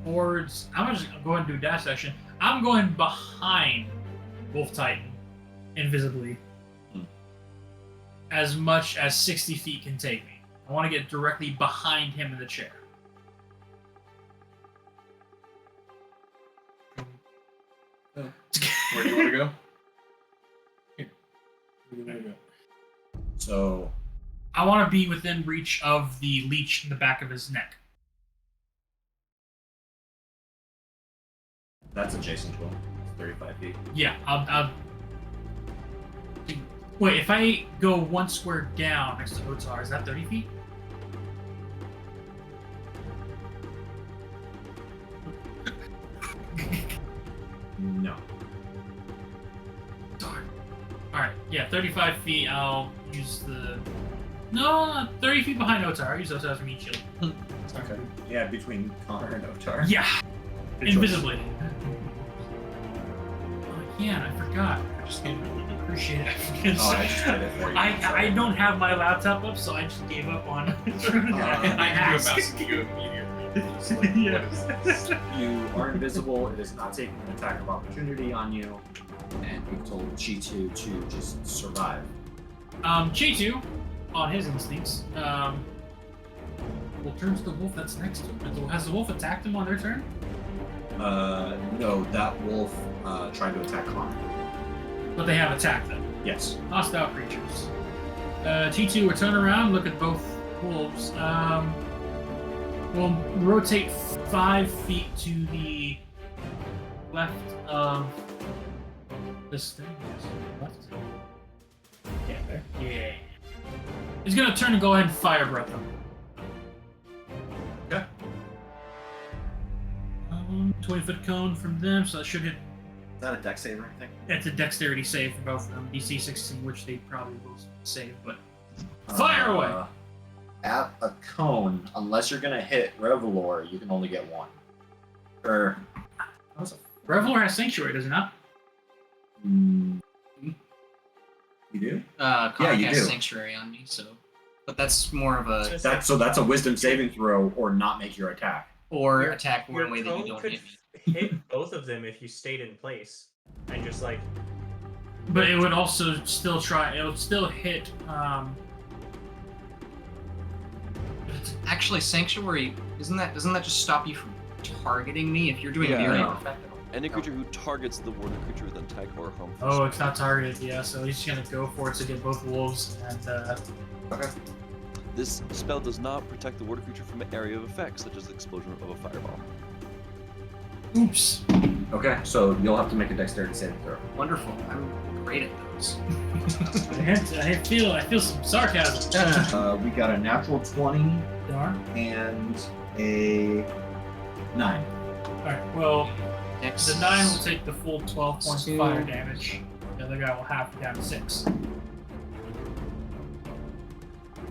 towards. I'm just gonna go ahead and do a dash action. I'm going behind Wolf Titan, invisibly, as much as 60 feet can take me. I want to get directly behind him in the chair. Where do you want to go? Here. Where do you want to go? So, I want to be within reach of the leech in the back of his neck. that's adjacent to him. It's 35 feet. Yeah, I'll. Wait, if I go one square down next to Otar, is that 30 feet? No. Darn. Alright, yeah, 35 feet, I'll use the... No, 30 feet behind Otar. I'll use Otar as a meat shield. Okay. Yeah, between Connor and Otar. Yeah, Good choice. invisibly. Oh, yeah, I forgot. I just can't. Appreciate it. Oh, I just did it for you. I don't have my laptop up, so I just gave up on it. I asked. Yes. You are invisible. It is not taking an attack of opportunity on you, and you've told Chi2 to just survive. Chitu, on his instincts, will turn to the wolf that's next to him. Has the wolf attacked him on their turn? No, that wolf tried to attack Connor. But they have attacked them. Yes. Hostile creatures. T2 will turn around, look at both wolves. We'll rotate 5 feet to the left of this thing. Yes, left. Yeah, there. Yeah. He's gonna turn and go ahead and fire breath him. Okay. 20-foot cone from them, so that should hit. Is that a dex save or anything? It's a dexterity save for both of them. DC 16, which they probably will save, but fire away! At a cone, unless you're gonna hit Revelor, you can only get one. Or Revelor has Sanctuary, does it not? you do? Connor you cast do. Sanctuary on me, so. But that's more of a. That's a Wisdom saving throw, or not make your attack. Or Your- attack Your one way that cone you don't could hit me. hit both of them if you stayed in place and just like. But it would also still try. It would still hit. Actually, Sanctuary doesn't that just stop you from targeting me if you're doing Yeah. a very No. effective? Any creature who targets the warder creature with an attack or harm. Oh, it's not targeted. Yeah, so he's gonna go for it to get both wolves and. Okay. This spell does not protect the warder creature from an area of effect, such as the explosion of a fireball. Oops. Okay, so you'll have to make a dexterity saving throw. Wonderful. I'm great at those. I feel some sarcasm. We got a natural 20 Darn. and a 9. Alright, well, Next. the 9 will take the full 12 points of Two. fire damage. The other guy will half it down to 6.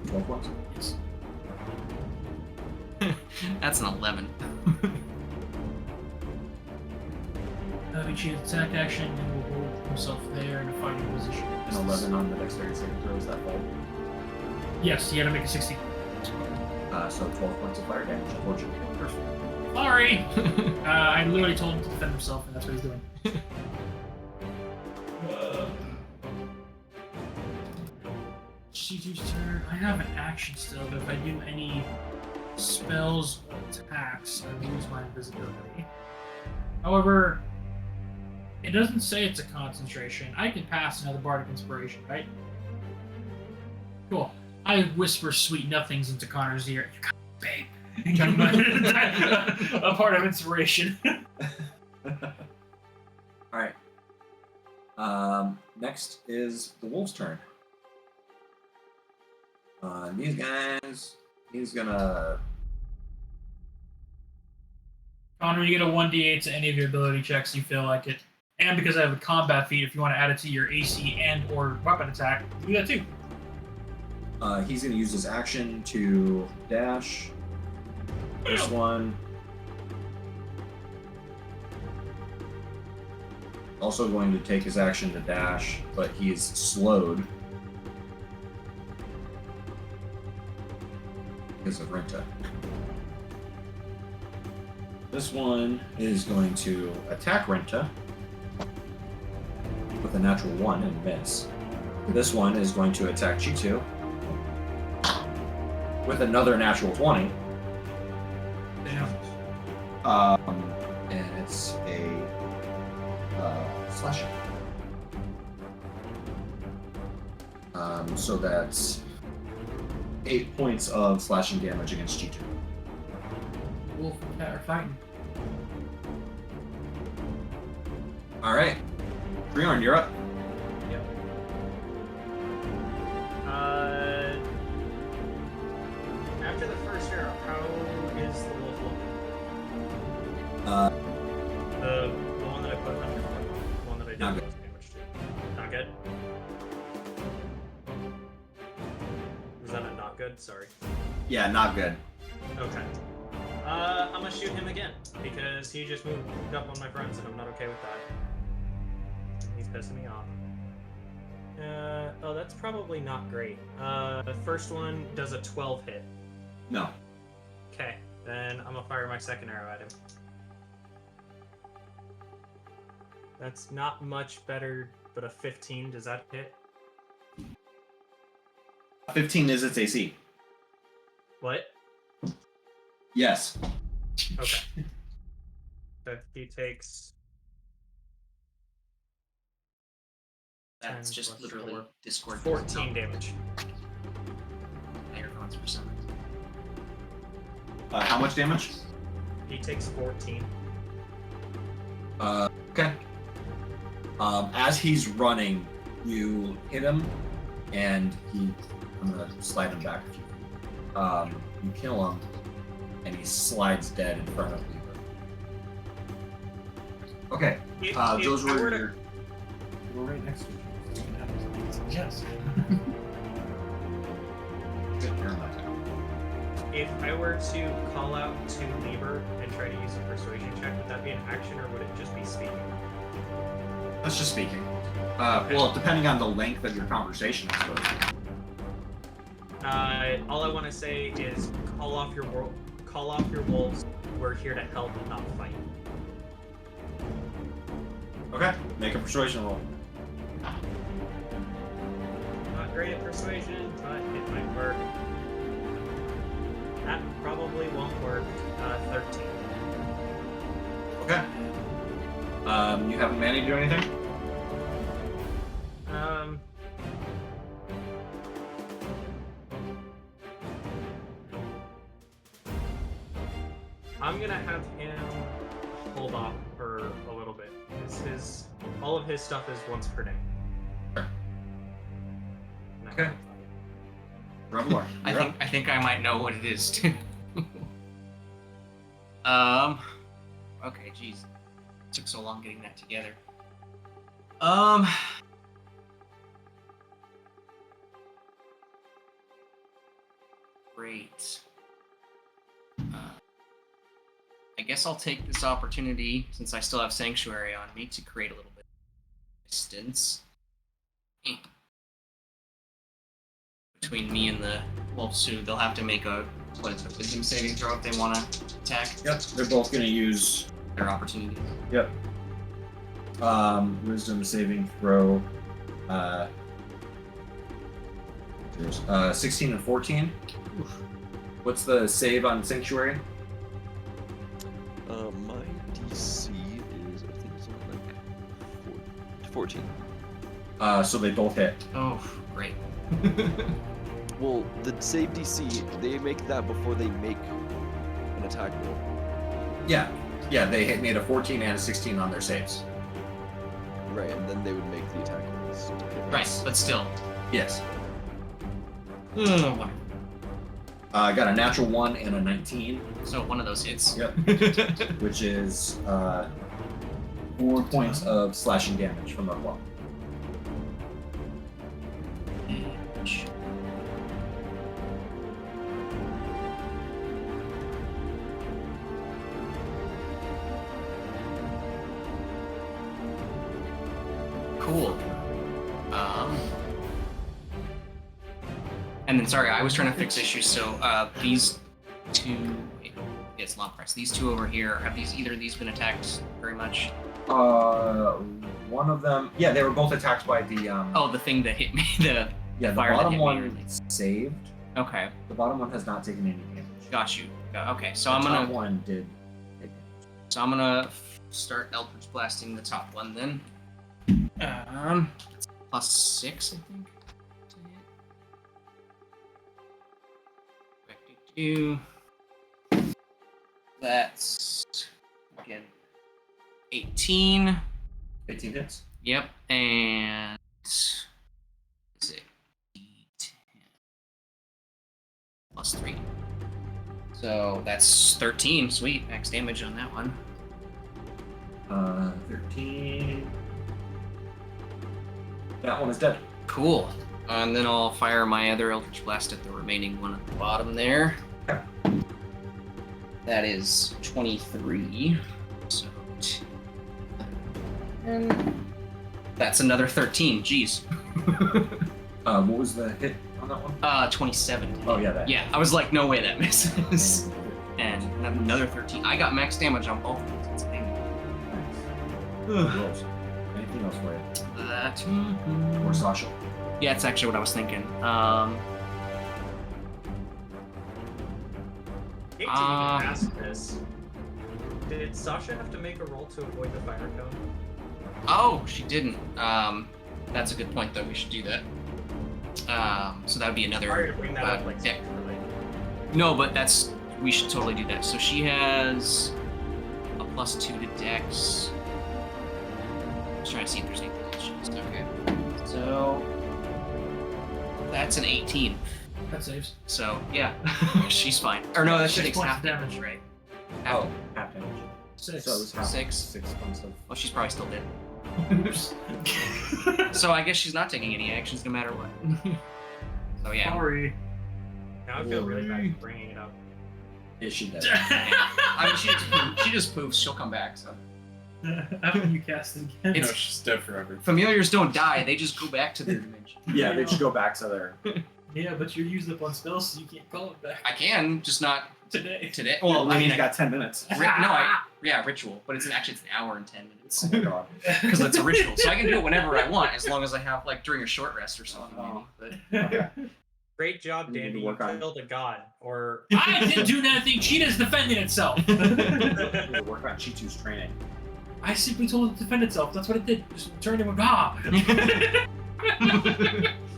12 points. Yes. That's an 11. Each attack action, he will hold himself there in a fighting position. An 11 on the dexterity saving throw, is that fault? Yes, he had to make a 60. So 12 points of fire damage, unfortunately. Sorry! I literally told him to defend himself, and that's what he's doing. C2's turn. I have an action still, but if I do any spells or attacks, I lose my invisibility. However, it doesn't say it's a concentration. I can pass another Bardic Inspiration, right? Cool. I whisper sweet nothings into Connor's ear. Babe. A part of inspiration. Alright. Next is the wolf's turn. These guys, he's gonna... Connor, you get a 1d8 to any of your ability checks you feel like it. And because I have a combat feat, if you want to add it to your AC and or weapon attack, do that too. He's gonna use his action to dash. This one. Also going to take his action to dash, but he is slowed because of Renta. This one is going to attack Renta with a natural 1 and miss. This one is going to attack Chitu with another natural 20. Damn. And it's a slashing. So that's 8 points of slashing damage against Chitu. Wolf and Cat are fighting. Alright. Briorn, you're up. Yep. After the first arrow, how is the wolf looking? The one that I put under, the one that I did Not most good. damage to. Not good. Was that a not good? Sorry. Yeah, not good. Okay. I'm gonna shoot him again because he just moved up on my friends and I'm not okay with that. He's pissing me off. Oh, that's probably not great. The first one does a 12 hit. No. Okay, then I'm gonna fire my second arrow at him. That's not much better, but a 15, does that hit? 15 is its AC. What? Yes. Okay. So he takes... That's 10 just plus literally 4. Discord. 14 damage. Air cons for some reason. How much damage? He takes 14. Okay. As he's running, you hit him, and I'm gonna slide him back a few feet. You kill him, and he slides dead in front of Leebur. Okay. If Those I were were to- your... We're right next to each Yes. other. Good, never mind. If I were to call out to Leebur and try to use a persuasion check, would that be an action or would it just be speaking? That's just speaking. Well, depending on the length of your conversation, I suppose. All I want to say is call off your wolves. We're here to help, not fight. Okay, make a persuasion roll. Not great at persuasion, but it might work. That probably won't work. 13. Okay. You haven't managed to do anything? I'm gonna have him hold off for a little bit. All of his stuff is once per day. Sure. Okay. Revelar, I you're think up. I think I might know what it is too. Okay, jeez. Took so long getting that together. Great. I guess I'll take this opportunity, since I still have Sanctuary on me, to create a little bit of distance. between me and the wolves too. They'll have to make a wisdom saving throw if they want to attack. Yep, they're both going to use Their opportunities. wisdom saving throw. 16 and 14. Oof. What's the save on Sanctuary? My DC is, I think it's something like 14. So they both hit. Oh, great. Well, the save DC, they make that before they make an attack roll. Yeah, they made a 14 and a 16 on their saves. Right, and then they would make the attack rolls. Right, but still. Yes. Wonderful. I got a natural 1 and a 19. So one of those hits. Yep. Which is 4 points of slashing damage from a blow. Cool. And then, sorry, I was trying to fix issues. So these two, it's long press. These two over here, have either of these been attacked very much? One of them, yeah, they were both attacked by the Oh, the thing that hit me. The fire that bottom hit me one early. saved. Okay, The bottom one has not taken any damage. got you. Okay, so The I'm top gonna one did take damage. start Eldritch blasting the top one then. It's plus 6, I think. To hit. That's again 18. 18 hits. Yep, and is it D10 plus 3? So that's 13. Sweet, max damage on that one. 13. That one is dead. Cool. And then I'll fire my other Eldritch Blast at the remaining one at the bottom there. Okay. That is 23. So, and that's another 13. Jeez. What was the hit on that one? 27. Oh, yeah, that. Yeah, I was like, no way that misses. And another 13. I got max damage on both of these. It's amazing. Nice. Anything else for you? That. Or Sasha? Yeah, that's actually what I was thinking. Hate to even ask this. Did Sasha have to make a roll to avoid the fire cone? Oh, she didn't. That's a good point, though. We should do that. So that would be another. Sorry to bring that up, like, deck. related. No, but we should totally do that. So she has a +2 to Dex. I'm just trying to see if there's anything else she has. Okay. So that's an 18. That saves. So yeah, she's fine. Or no, that should 6 take points half of damage. damage, right? Oh, half damage. 6. So it was half. 6. 6 points of. Well, she's probably still dead. So I guess she's not taking any actions no matter what. So yeah. Sorry. Now I feel really bad for bringing it up. Is she dead? I mean, she just poofs. She'll come back. So After you cast it again. It's- she's dead forever. familiars don't die; they just go back to their dimension. Yeah, they should go back to their. Yeah, but you're used up on spells, so you can't call it back I can, just not today. today. Well, I mean, you got 10 minutes. ritual, but it's actually an hour and 10 minutes Oh my god. because it's a ritual. So I can do it whenever I want, as long as I have like during a short rest or something. Oh. Maybe. Okay. Great job, You need to Dandy. You work on- killed a god. Or I didn't do nothing. Cheetah's defending itself. We need to work on Chitu's training. I simply told it to defend itself. That's what it did. Just turned and went, ah.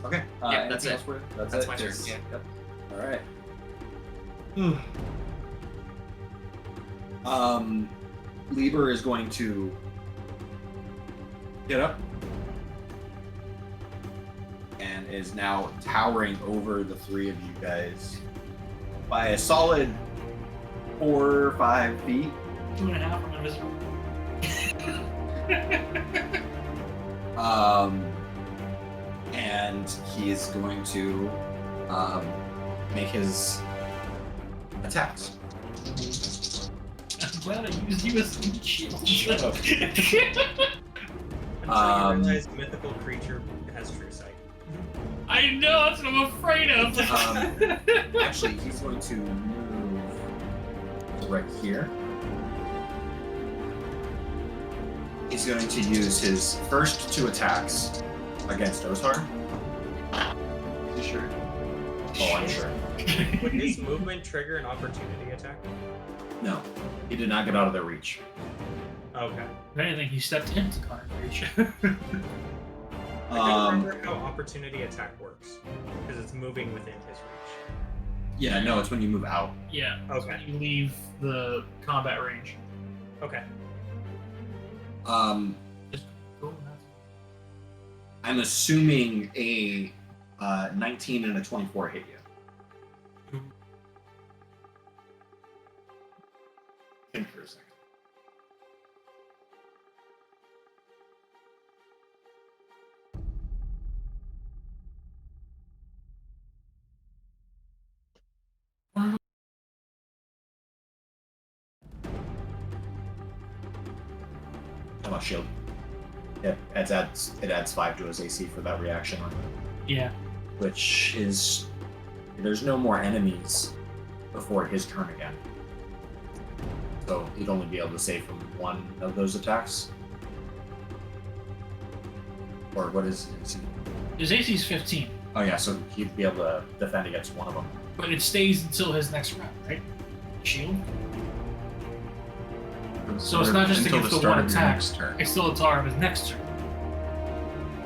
Okay. Yeah, that's anything it. else for you? That's That's it. my turn, Just- yeah. Yep. All right. Leebur is going to get up and is now towering over the three of you guys by a solid 4 or 5 feet. 2.5 I'm invisible. And he is going to make his attacks. I'm glad I used you as a shield. Shut up. I'm sure you realize mythical creature has true sight. I know, that's what I'm afraid of. Actually, he's going to move to right here. He's going to use his first 2 attacks against Otar. You sure? Oh, I'm sure. Would his movement trigger an opportunity attack? No, he did not get out of their reach. Okay. If anything, he stepped into Connor's reach. I don't remember how opportunity attack works, because it's moving within his reach. Yeah, no, it's when you move out. Yeah. Okay. When you leave the combat range. Okay. Just go. I'm assuming a 19 and a 24 hit you. Think for a second. How about shield? Yeah, it adds 5 to his AC for that reaction, Yeah. which is there's no more enemies before his turn again. So he'd only be able to save from one of those attacks. Or what is it? His AC is 15, Oh yeah, so he'd be able to defend against one of them. but it stays until his next round, right? Shield? So it's not just Until against the start one of your attack. next turn. It's still a tar of his next turn.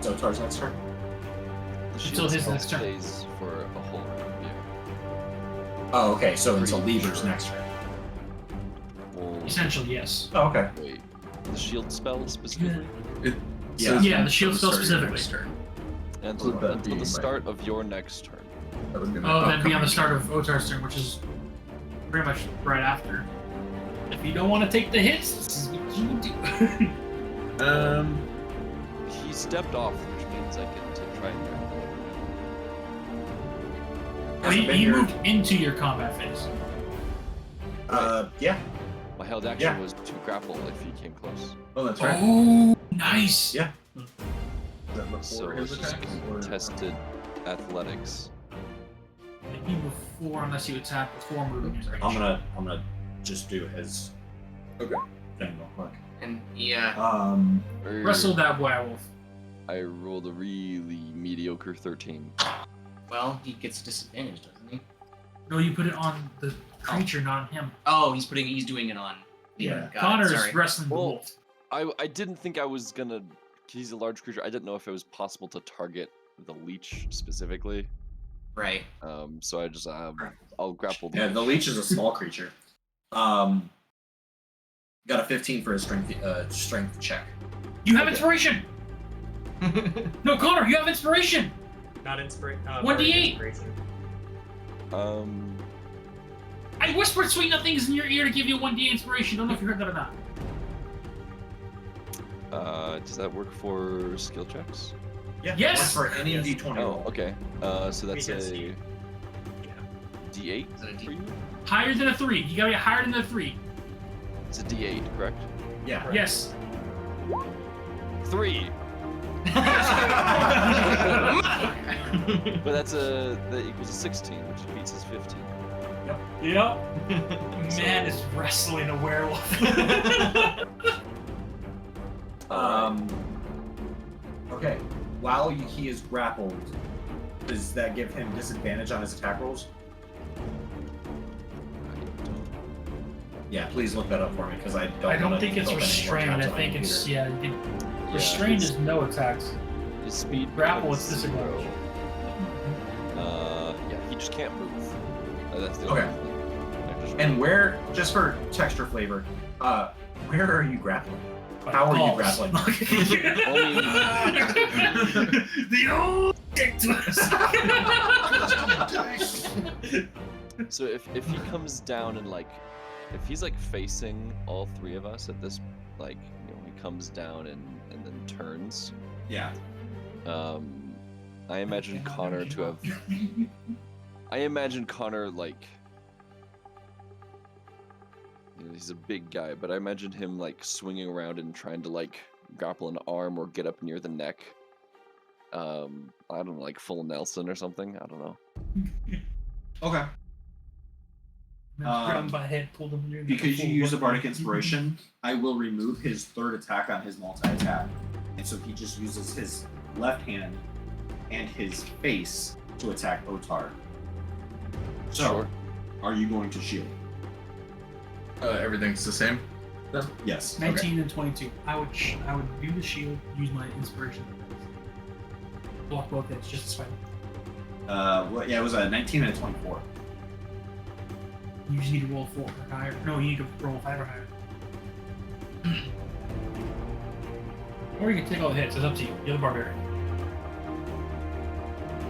So Tar's next turn. The Until shield his spell next turn. stays for a whole round. Yeah. Oh, okay. So Pretty until Leebur's sure. next turn. Well, Essentially, yes. Oh, okay. wait. The shield spell specifically? It Yeah. says Yeah, the shield until spell start of your specifically. next turn. Until, Would that until be the my- start of your next turn. That would be my Oh, that'd be on the upcoming start turn. of Otar's turn, which is pretty much right after. If you don't want to take the hits, this is what you do. He stepped off, which means I get to try and grapple him. Hasn't he been he here. moved into your combat phase. Yeah. My held action Yeah. was to grapple if he came close. Oh, that's right. Oh, nice. Yeah. Is that before So his it's just attacks? Or... tested athletics. Maybe before, unless you attack before moving in range. I'm gonna just do his Okay. thing real quick. And yeah, Wrestle that werewolf. I rolled a really mediocre 13. well, he gets disadvantage, doesn't he? No, you put it on the creature, not him. Oh, he's doing it on. Yeah. Got it, Connor's sorry. wrestling the Well, wolf. I didn't think I was gonna. He's a large creature. I didn't know if it was possible to target the leech specifically. Right. So I just I'll grapple. Yeah, the leech is a small creature. Got a 15 for his strength check. You have okay. inspiration. No, Connor, you have inspiration. Not inspiration. 1d8. I whispered sweet nothings in your ear to give you 1d inspiration. Don't know if you heard that or not. Does that work for skill checks? Yeah. Yes! For any Yes. D20 Oh, roll. okay. So that's We a can see. D8 Is that a D- for you. Higher than a 3. You gotta get higher than a 3. It's a D8, correct? Yeah. Yes. 3. But that equals a 16, which beats his 15. Yep. Man is wrestling a werewolf. Okay. While he is grappled, does that give him disadvantage on his attack rolls? Yeah, please look that up for me because I don't. I don't wanna think it's open any more restrained. tabs I on my think it's computer. restrained his, is no attacks. his speed. Grapple was is disadvantage. 0. Yeah, he just can't move. That's the Okay. only thing. I just- And where, just for texture flavor, where are you grappling? How are you Balls. grappling? The old dick twist. So if he comes down and like, if he's like facing all three of us at this, like, you know, he comes down and then turns. Yeah. I imagine Connor to have. I imagine Connor like. You know, he's a big guy, but I imagine him like swinging around and trying to like grapple an arm or get up near the neck I don't know, like full Nelson or something. I don't know. Okay. Grab him by the head, pulled him near the Because you full use a look. bardic inspiration, I will remove his third attack on his multi-attack, and so he just uses his left hand and his face to attack Otar. So, Sure. are you going to shield? Everything's the same. Yes. 19 and 22. I would do the shield, use my inspiration. Block both hits, just as fine. Well, yeah, it was a 19 and a 24. You just need to roll 4 or higher. No, you need to roll 5 or higher. Or you can take all the hits. It's up to you. You're the barbarian.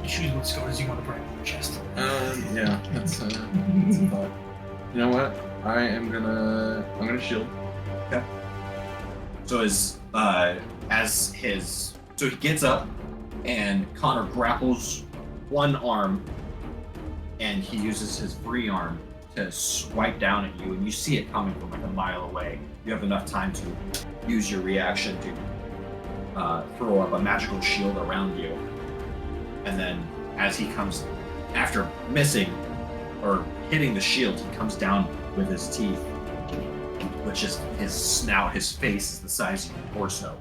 You choose what scars you want to break on your chest. Yeah, that's a thought. You know what? I'm gonna shield. So so he gets up, and Connor grapples one arm, and he uses his free arm to swipe down at you, and you see it coming from like a mile away. You have enough time to use your reaction to throw up a magical shield around you, and then as he comes, after missing or hitting the shield, he comes down with his teeth, which is his snout. His face is the size of your torso.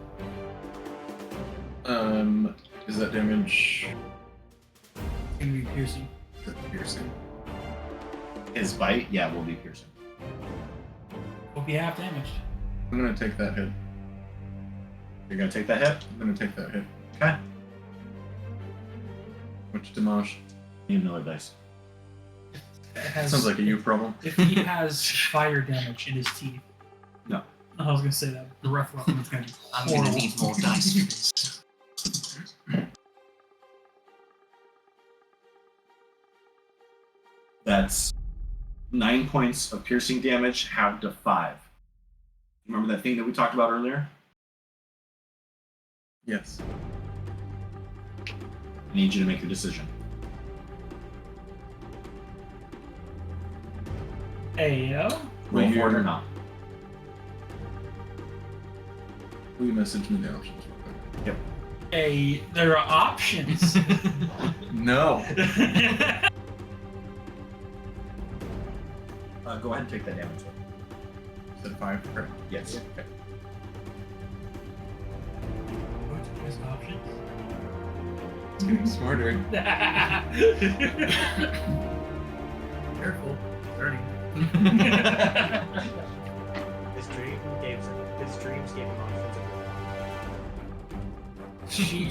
Is that damage? It's going to be piercing. Is it piercing? His bite, yeah, will be piercing. Will be half damaged. I'm gonna take that hit. You're gonna take that hit? I'm gonna take that hit. Okay. Which damage? Need another dice. It has, Sounds like a you problem. if he has fire damage in his teeth. No. I was going to say that. The rough weapon is going to be I'm horrible. gonna need more dice for this. That's 9 points of piercing damage, halved to 5. Remember that thing that we talked about earlier? Yes. I need you to make a decision. Hey, yo. Roll Wait, for it or you're- not. Will you message me the options real quick? Hey, there are options. No. Go ahead and take that damage. Said 5. Correct. Yes. Okay. There's options. It's getting smarter. Careful. Learning. His dreams gave him options.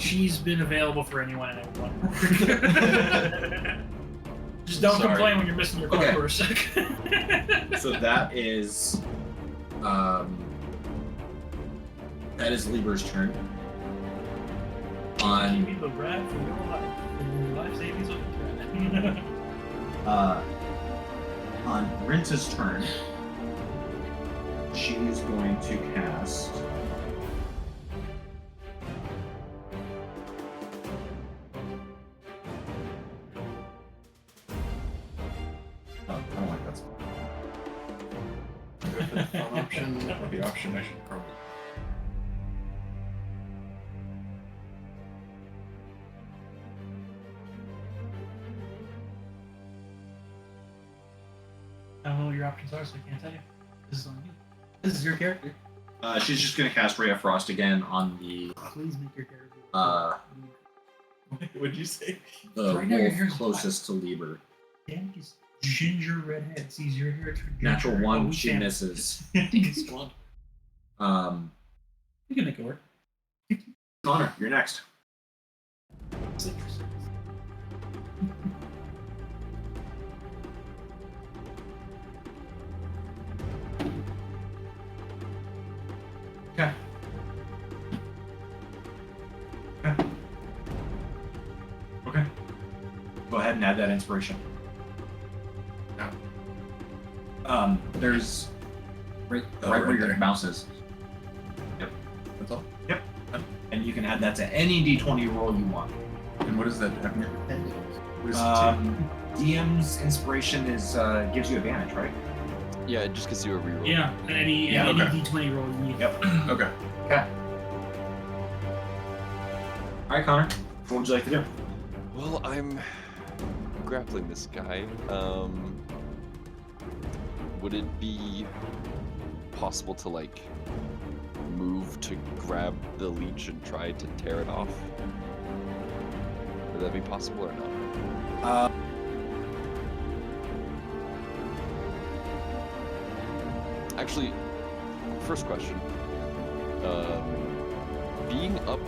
She's been available for anyone and everyone. Just don't Sorry. complain when you're missing your car Okay. for a sec. So that is Leebur's turn. Give On me the rat for your life. And your life savings on the cat. on Rince's turn, she's going to cast. Oh, I don't like that spell. Go for the fun option or the option I should probably. I don't know what your options are, so I can't tell you. This is on you. This is your character. She's just going to cast Ray of Frost again on the Please make your character. What'd you say? Right now, your wolf hair's closest to Leebur. Damn, these ginger redhead sees your hair. Natural ginger. one, we she can't- misses. It's blonde. You can make it work. Connor, you're next. Citrus. Okay. Okay. Go ahead and add that inspiration. There's right right where your there. mouse is. That's all. And you can add that to any d20 roll you want. And what does that have? What is DM's inspiration is gives you advantage, right? Yeah, it just gives you a reroll. Yeah, and any Yeah, any okay. D20 roll you need. Yep. it 2? Okay. Okay. All right, Connor. What would you like to do? Well, I'm grappling this guy. Would it be possible to like move to grab the leech and try to tear it off? Would that be possible or not? Actually, first question. Being up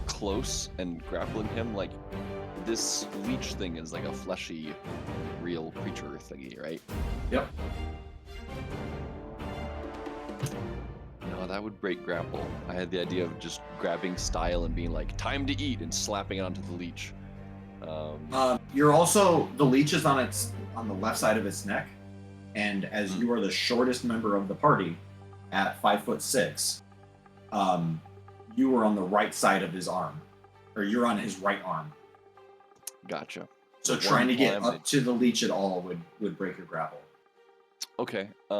close and grappling him, like, this leech thing is like a fleshy, real creature thingy, right? Yep. No, that would break grapple. I had the idea of just grabbing Style and being like, time to eat, and slapping it onto the leech. You're also, the leech is on the left side of its neck, and as you are the shortest member of the party, at 5'6", you are on the right side of his arm, or you're on his right arm. Gotcha. So One trying to get time up to the leech at all would break your grapple. Okay. I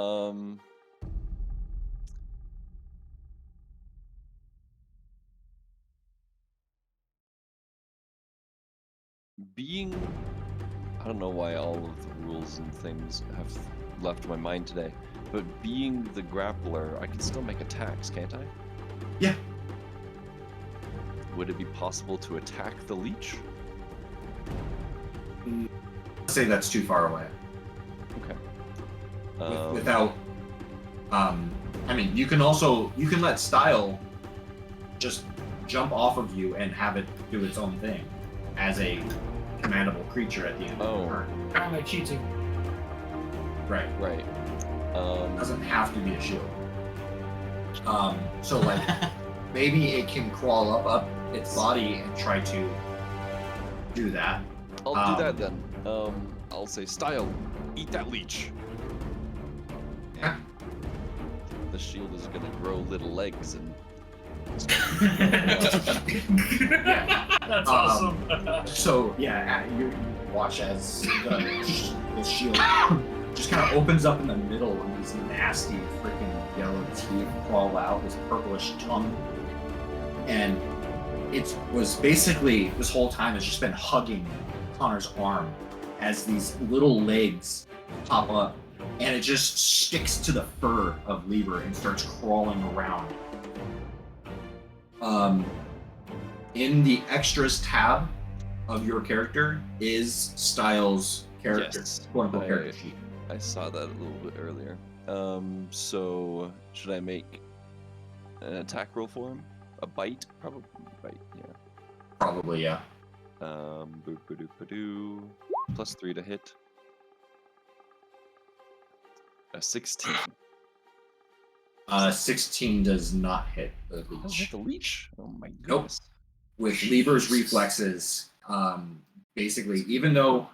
don't know why all of the rules and things have left my mind today, but being the grappler, I can still make attacks, can't I? Yeah. Would it be possible to attack the leech? I'd say that's too far away. Okay. Without, I mean, you can let Style just jump off of you and have it do its own thing as a commandable creature at the end of the turn. Kind of like cheating. Right. Right. It doesn't have to be a shield. So like maybe it can crawl up its body and try to do that. I'll do that then. I'll say, Style, eat that leech. Yeah. The shield is gonna grow little legs and. That's awesome. So yeah, you watch as the shield just kind of opens up in the middle, and these nasty freaking yellow teeth crawl out, this purplish tongue, and it was basically this whole time it's just been hugging Connor's arm as these little legs pop up, and it just sticks to the fur of Leebur and starts crawling around. In the extras tab of your character is Styles' character, Yes. quote-unquote character sheet. I saw that a little bit earlier. So should I make an attack roll for him? A bite? Probably bite, yeah. Probably, yeah. Boop-a-doop-a-doo. +3 to hit. A 16. 16 does not hit the Oh, leech. hit the leech? Oh my Nope. goodness. With Leebur's reflexes, basically, even though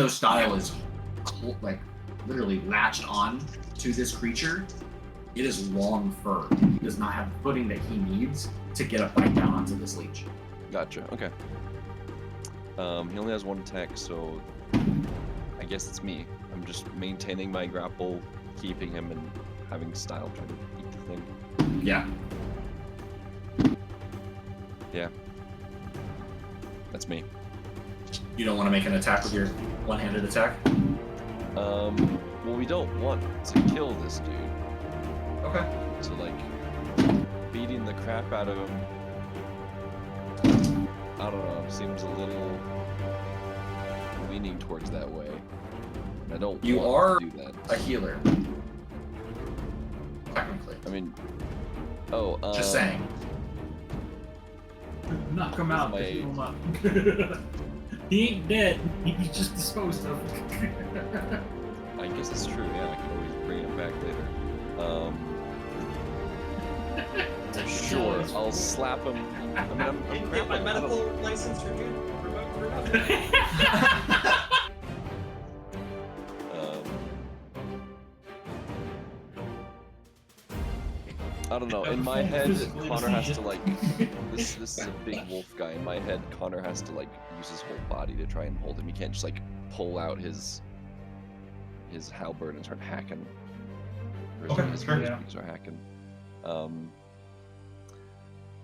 Style is like literally latched on to this creature, it is long fur. He does not have the footing that he needs to get a bite down onto this leech. Gotcha, okay. He only has one attack, so I guess it's me. I'm just maintaining my grapple, keeping him, and having Style try to eat the thing. Yeah. Yeah. That's me. You don't want to make an attack with your one-handed attack? Well, we don't want to kill this dude. Okay. So, like, beating the crap out of him, I don't know, seems a little leaning towards that way. I don't You want are to do that. a healer. Technically. I mean, Just saying. Knock him out. My- Heal him up. He ain't dead. He's just disposed of. I guess it's true, yeah, I can always bring him back later. Sure, I'll slap him. I mean, I'm Get my grappling. medical license removed. I don't know. In my head, Physically Connor has to defeated. like. This is a big wolf guy. In my head, Connor has to like use his whole body to try and hold him. He can't just like pull out his halberd and start hacking. Or Okay, his sure. fingers Yeah. start hacking.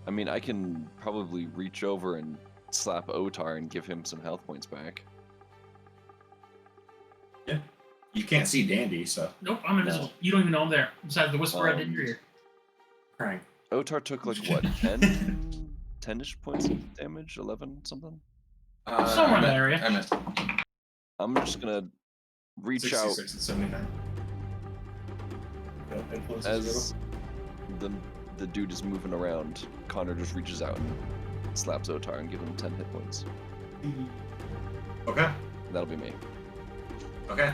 I mean, I can probably reach over and slap Otar and give him some health points back. You can't see Dandy, so. Nope, I'm invisible. You don't even know I'm there. Besides the whisper I did in your ear. Crank. Otar took like what, 10-ish points of damage, 11 something. Somewhere in that area. I'm at I'm just gonna reach 66 out and 79. as the dude is moving around. Connor just reaches out and slaps Otar and gives him 10 hit points. Okay. That'll be me. Okay.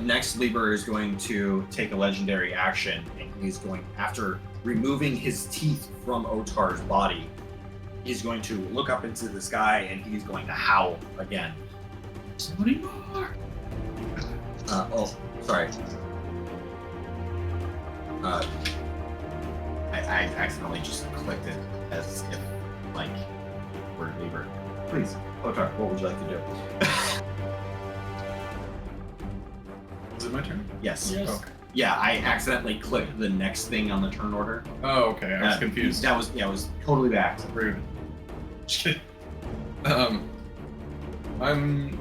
Next, Leebur is going to take a legendary action, and he's going, after removing his teeth from Otar's body, he's going to look up into the sky and he's going to howl again. Somebody more. Sorry. I accidentally just clicked it as if, like, we're Leebur. Please, Otar, what would you like to do? Is it my turn? Yes. Yes. Okay. Yeah, I accidentally clicked the next thing on the turn order. Oh, okay. I was confused. That was, it was totally by accident. Rude. Shit. I'm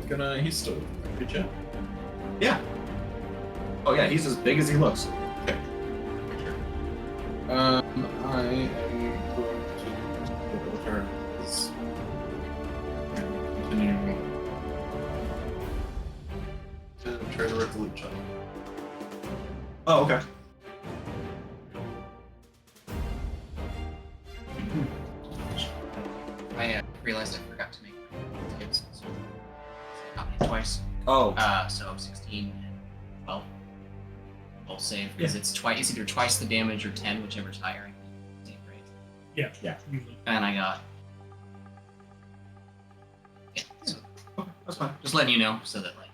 gonna. He's still good job. Yeah. Oh yeah, he's as big as he looks. Okay. I am going to go over this and continue to try to rip the loot shot. Oh, okay. I realized I forgot to make tips, so I got it twice. Oh. So 16 and 12. Both save because it's twice. It's either twice the damage or 10, whichever's higher. Save, right? Yeah. Yeah. Usually. And I got. Yeah. So Okay, that's fine. just letting you know, so that like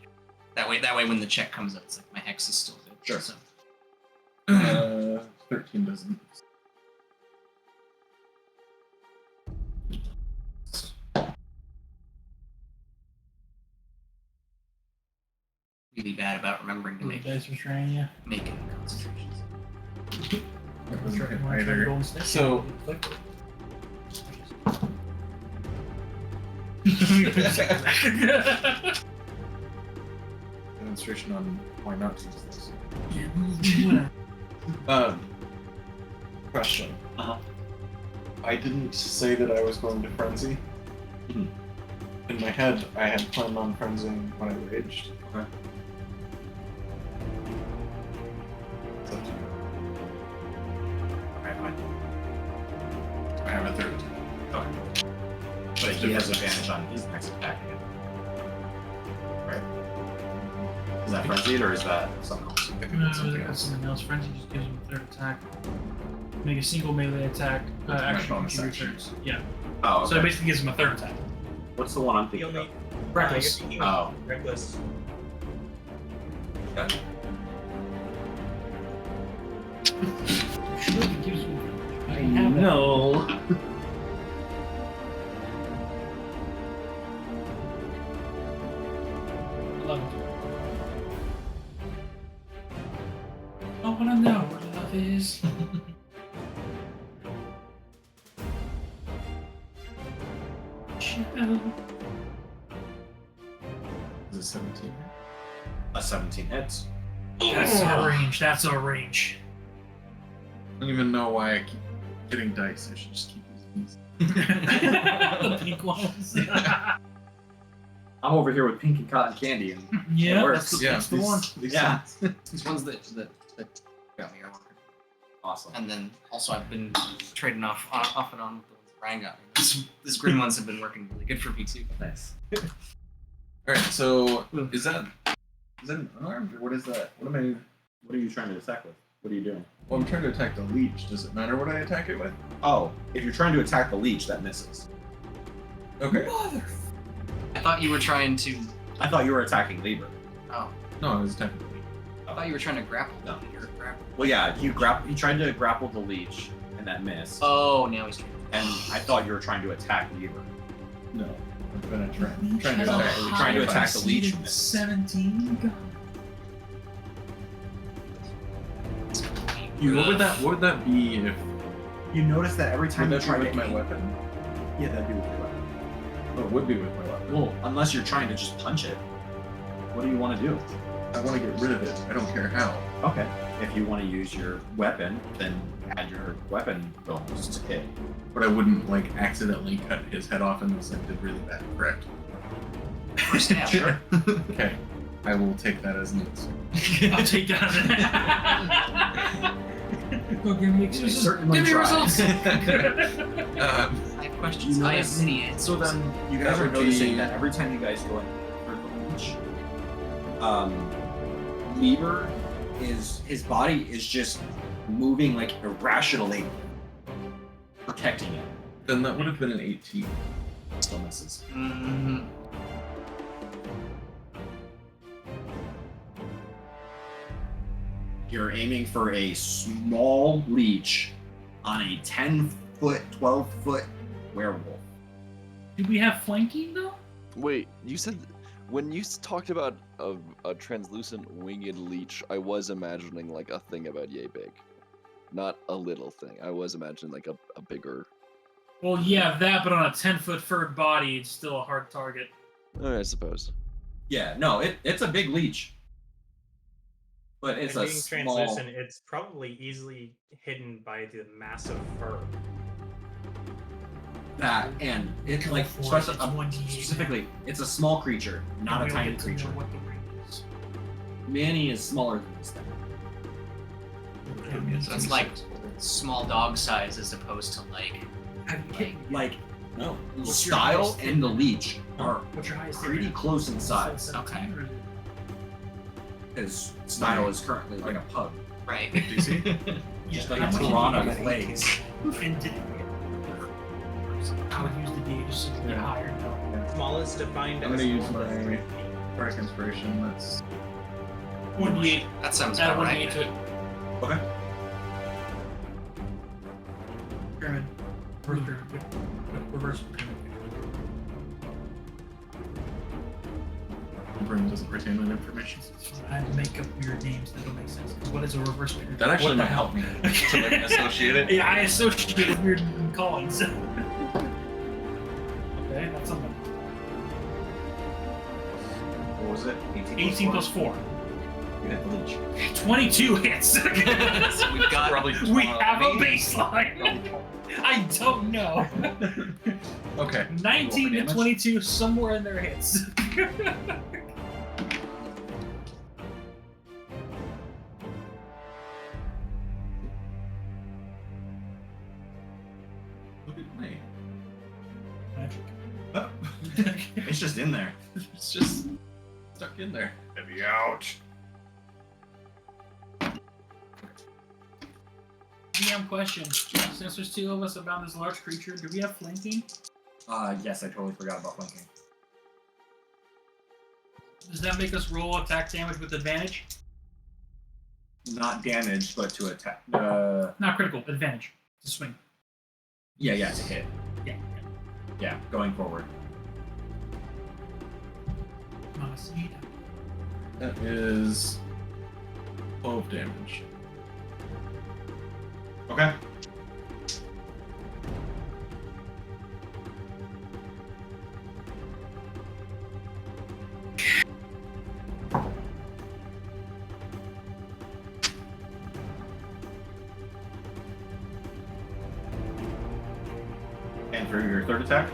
that way when the check comes up, it's like my hex is still good. Sure. So 13 doesn't. really bad about remembering to make Dice restrain you. make concentrations. That wasn't hit either. So demonstration on why not to use this. Question. Uh-huh. I didn't say that I was going to frenzy. Mhm. In my head, I had planned on frenzying when I raged. Okay. It's up to you. Alright, fine. I have a 13. Okay. But he has advantage on his next attack again. Right? Is that frenzied or is that something else? I think it's something else. Something else. Frenzy just gives him a third attack. Make a single melee attack. Action bonus on action. returns. Yeah. Oh, So it basically gives him a third attack. What's the one I'm You thinking only of? Reckless. Oh. Reckless. Okay. Sure, it gives you. I have it. know. 11. I wanna know what love is. Shall Is it 17? A 17 hits. That's our range. That's our range. I don't even know why I keep getting dice. I should just keep using these. The pink ones. I'm over here with pink and cotton candy, and Yeah, works. that's the one. These Yeah. These ones that got me are working. awesome. And then also I've been trading off and on with the ones that Ryan got me. These green ones have been working really good for me too. Nice. Alright, so is that an unarmed or what is that? What are you trying to attack with? What are you doing? Well, I'm trying to attack the leech. Does it matter what I attack it with? Oh, if you're trying to attack the leech, that misses. Okay. I thought you were trying to. I thought you were attacking Leebur. Oh, No, I was attacking the leech. I thought you were trying to grapple. No. You're grapple. Well, yeah, you tried to grapple the leech, and that missed. Oh, now he's trying. And I thought you were trying to attack Leebur. No. I'm gonna try to Okay, attack we're trying to attack the leech. 17. What would that be if You notice that every time would you that try be to with my aim- weapon? Yeah, that'd be with your weapon. Oh, it would be with my weapon. Well, unless you're trying to just punch it. What do you want to do? I want to get rid of it. I don't care how. Okay. If you want to use your weapon, then add your weapon bonus to hit. But I wouldn't like accidentally cut his head off unless I did really bad, correct? First stab. Sure. Okay. I will take that as an answer. I'll take that. Go give me excuses. Certainly Give me try. results. I have questions. I have many answers. So then you guys That are would noticing be- that every time you guys go in for the leech, Leebur his body is just moving like irrationally, protecting it. Then that would have been an 18. Still misses. Mhm. You're aiming for a small leech on a 10-foot, 12-foot werewolf. Do we have flanking though? Wait, you said when you talked about a translucent winged leech, I was imagining like a thing about yay big, not a little thing. I was imagining like a bigger. Well, yeah, that, but on a 10-foot furred body, it's still a hard target. I suppose. Yeah, no, it's a big leech. But it's And a being small... translucent, it's probably easily hidden by the massive fur. That, and it Go like for it, special, it's 1d8 specifically, it's a small creature, not a We don't tiny get to know creature. what the ring is. Manny is smaller than this thing. So it's like small dog size as opposed to like. Like, no, the What's your style highest and the leech are What's your highest pretty hit? close in size. Okay. His style is currently like a pug. Right. Just like How a much piranha did you with get? legs. And did it I would use the D just to get Yeah. higher. No. Smallest defined I'm as gonna use 1 to 3 my feet. Bardic Inspiration. That's 1d8. That sounds Add about 1d8 right. to it. Okay. Pyramid. Reverse pyramid. Reverse pyramid. my brain doesn't retain that information. I make up weird names that don't make sense. What is a reverse pyramid? That actually What the might hell? help me to like associate it. Yeah, I associate weird callings. Okay, that's something. What was it? 18 plus 4. You hit the leech. 22 hits. So we've got Probably We have a maybe. baseline. I don't know. Okay. 19 to damage? 22, somewhere in there hits. Look at me. Magic. It's just in there. It's just stuck in there. Heavy out. DM question. Since there's two of us about this large creature, do we have flanking? Yes, I totally forgot about flanking. Does that make us roll attack damage with advantage? Not damage, but to attack. Not critical, advantage. To swing. Yeah, to hit. Yeah. Yeah, going forward. Mama seed. That is 12 damage. Okay. And for your third attack?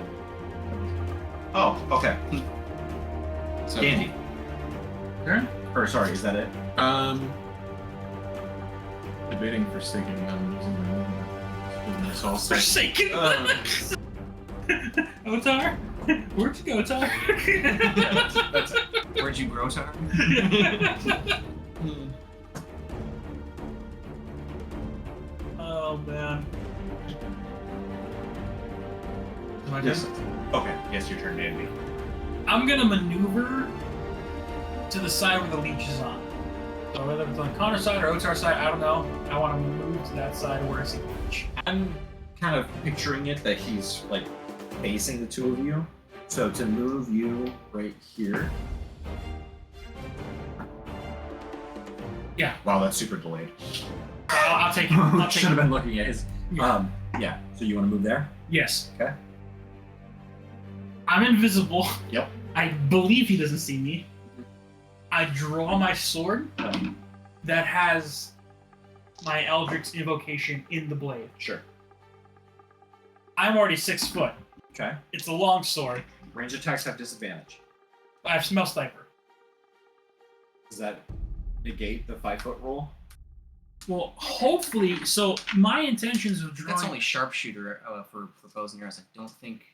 Oh, okay. So, Dandy. Turn? Or sorry, is that it? Debating forsaking them using my movement. So I'll say, Forsaken! Otar? Where'd you go, Otar? that's it. Where'd you grow, Tar? Oh, man. Am I Yes. good? Okay. Yes, your turn, Dandy. I'm gonna maneuver to the side where the leech is on. So whether it's on Connor's side or Otar's side, I don't know. I want to move to that side where I see the leech. I'm kind of picturing it that he's like facing the two of you. So to move you right here. Yeah. Wow, that's super delayed. I'll take it. I'll take Should have it. been looking at his. Yeah. Yeah. So you want to move there? Yes. Okay. I'm invisible. Yep. I believe he doesn't see me. I draw my sword that has my Eldritch Invocation in the blade. Sure. I'm already 6 foot. Okay. It's a long sword. Range attacks have disadvantage. I have Smell Sniper. Does that negate the 5-foot rule? Well, hopefully. So my intentions of drawing. That's only sharpshooter for bows and arrows. I don't think.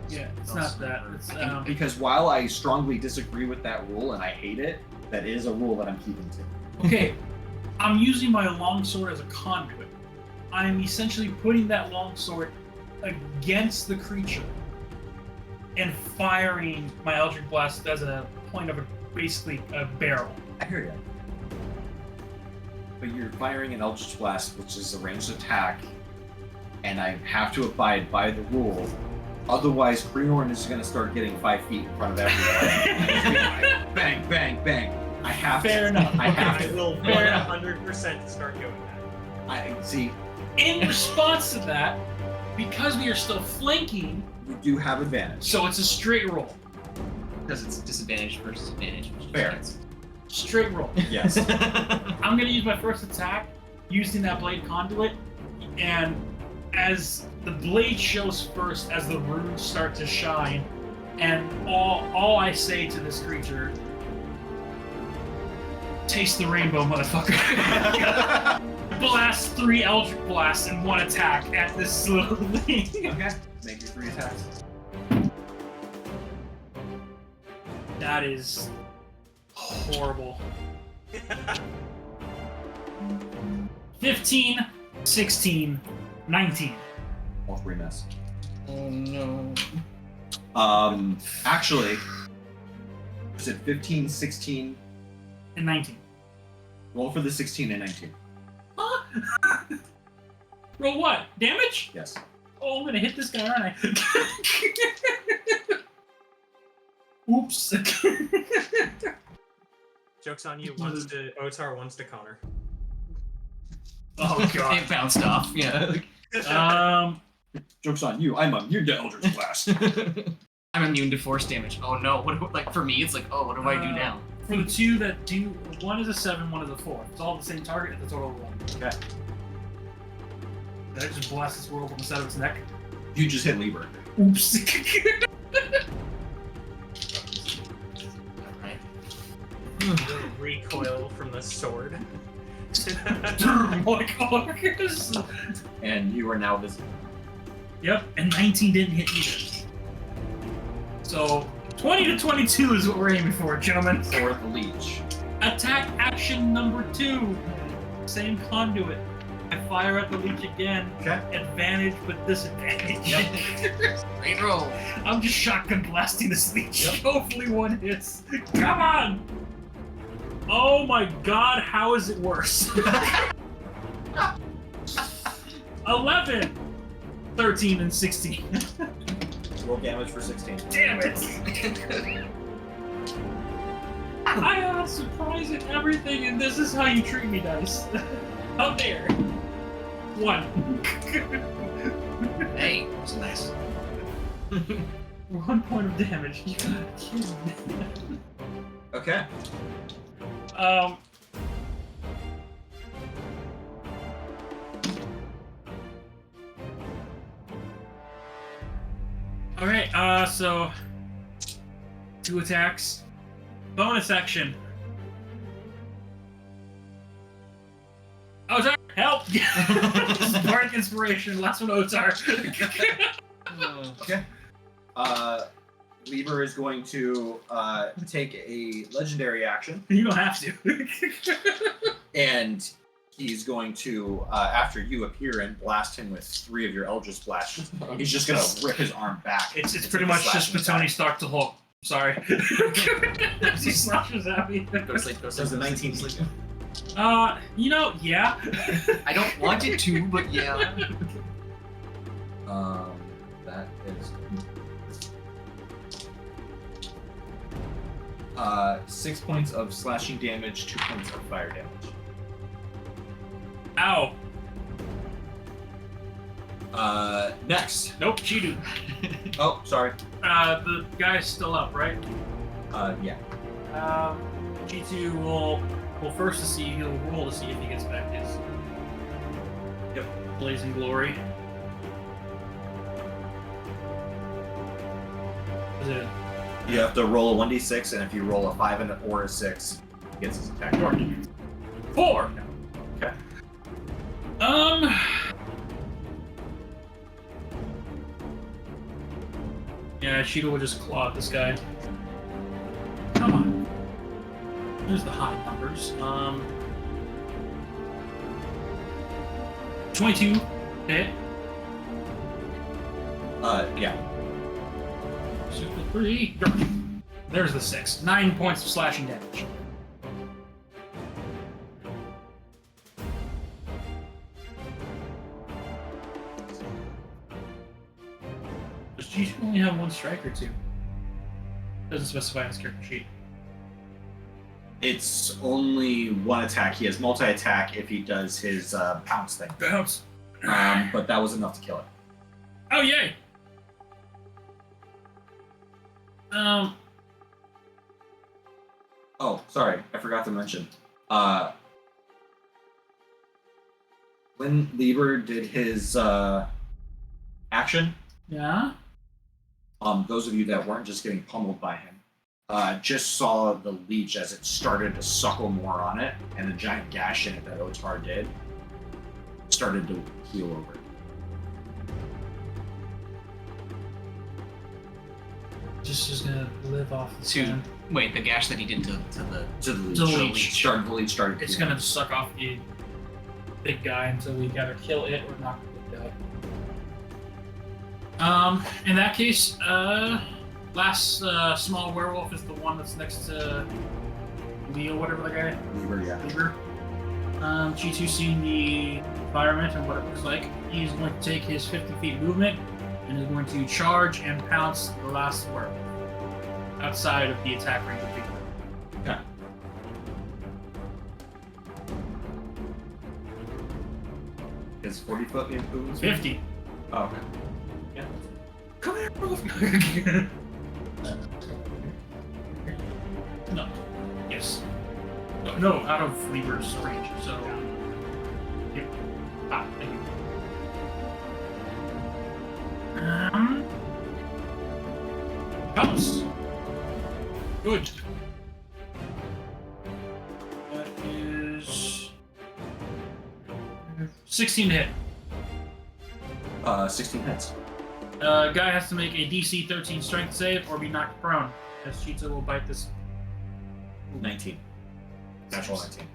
Yeah, it's Spell not that. Sniper. It's, I think Because while I strongly disagree with that rule and I hate it, that is a rule that I'm keeping to. okay, I'm using my longsword as a conduit. I'm essentially putting that longsword against the creature and firing my Eldritch Blast as a point of basically a barrel. I hear you. But you're firing an Eldritch Blast, which is a ranged attack, and I have to abide by the rule. Otherwise, Greenhorn is going to start getting 5 feet in front of everyone. Bang, bang, bang. I have Fair to. enough. I have I to. will Fair enough. 100% start doing that. I see. In response to that, because we are still flanking, You do have advantage. so it's a straight roll. because it's disadvantage versus advantage. Which Fair. Is Straight roll. Yes. I'm gonna use my first attack using that blade conduit, and as the blade shows first, as the runes start to shine, and all I say to this creature, taste the rainbow, motherfucker. Blast 3 Eldritch Blasts in 1 attack at this little thing. Okay. Make your 3 attacks. That is horrible. 15, 16, 19. All 3 miss. Oh no. Actually, is it 15, 16? And 19. Roll for the 16 and 19. Huh? Roll what? Damage? Yes. Oh, I'm gonna hit this guy, aren't I? Oops. Joke's on you. Otar wants to counter. Oh god. It bounced off. Yeah. Joke's on you. I'm immune to Eldritch Blast. I'm immune to force damage. Oh no. What? Like for me, it's like, oh, what do I do now? For the 2 that do, 1 is a 7, 1 is a 4. It's all the same target at the total of 1. Okay. Did I just blast this world on the side of its neck? You just hit Leebur. Oops. Alright. The recoil from the sword. Like, oh, And you are now visible. yep, and 19 didn't hit either. So, 20 to 22 is what we're aiming for, gentlemen. For the leech. Attack action number 2. Same conduit. I fire at the leech again. Okay. Advantage with disadvantage. Great roll. I'm just shotgun blasting this leech. Hopefully 1 hits. Come on! Oh my god, how is it worse? 11, 13, and 16. Roll damage for 16. Damn it! I have surprise in everything, and this is how you treat me, dice. How dare? 1. Hey, that's nice. 1 point of damage. You gotta kill me. Okay. Alright, so 2 attacks. Bonus action. Otar, help! Bardic inspiration. Last one, Otar. Okay. Leebur is going to take a legendary action, You don't have to. and he's going to, after you appear and blast him with 3 of your Eldritch Blasts, he's just going to rip his arm back. It's pretty much just Batoni Stark to Hulk. Sorry. He slashes at me. Go sleep. Go sleep. Does the 19 sleep? Yeah. I don't want it to, but yeah. That is 6 points of slashing damage, 2 points of fire damage. Ow. Next. Nope, Chidu. Oh, sorry. The guy's still up, right? Yeah. G2 will first to see, he'll roll to see if he gets back his blazing glory. Is it You have to roll a 1d6, and if you roll a 5 or a 6, he gets his attack. 4? Okay. Yeah, Cheetah will just claw at this guy. Come on. There's the high numbers. 22 hit. Yeah. 3. There's the 6. 9 points of slashing damage. Does G2 only have 1 strike or 2? Doesn't specify on his character sheet. It's only 1 attack. He has multi-attack if he does his pounce thing. Bounce. But that was enough to kill it. Oh, yay! Oh, sorry. I forgot to mention. When Leebur did his action, Yeah? those of you that weren't just getting pummeled by him, just saw the leech as it started to suckle more on it, and the giant gash in it that Otar did started to heal over. Just gonna live off the Wait, the gash that he did to the To the leech. To the leech. The leech started It's healing. gonna suck off the big guy until we either kill it or knock it out. In that case, last small werewolf is the one that's next to Leo, whatever the guy. Leebur, yeah. Leebur. G2 seeing the environment and what it looks like, he's going to take his 50 feet movement and is going to charge and pounce the last werewolf outside of the attack range of people. Okay. Is 40 foot improved? 50. Oh, okay. Yeah. Come here, wolf. No. Yes. No, out of Leebur's range. So. Yep. Ah, thank you. Pounce. Good. That is 16 to hit. 16 hits. Guy has to make a DC 13 strength save or be knocked prone, as Cheetah will bite this. 19. Natural 19.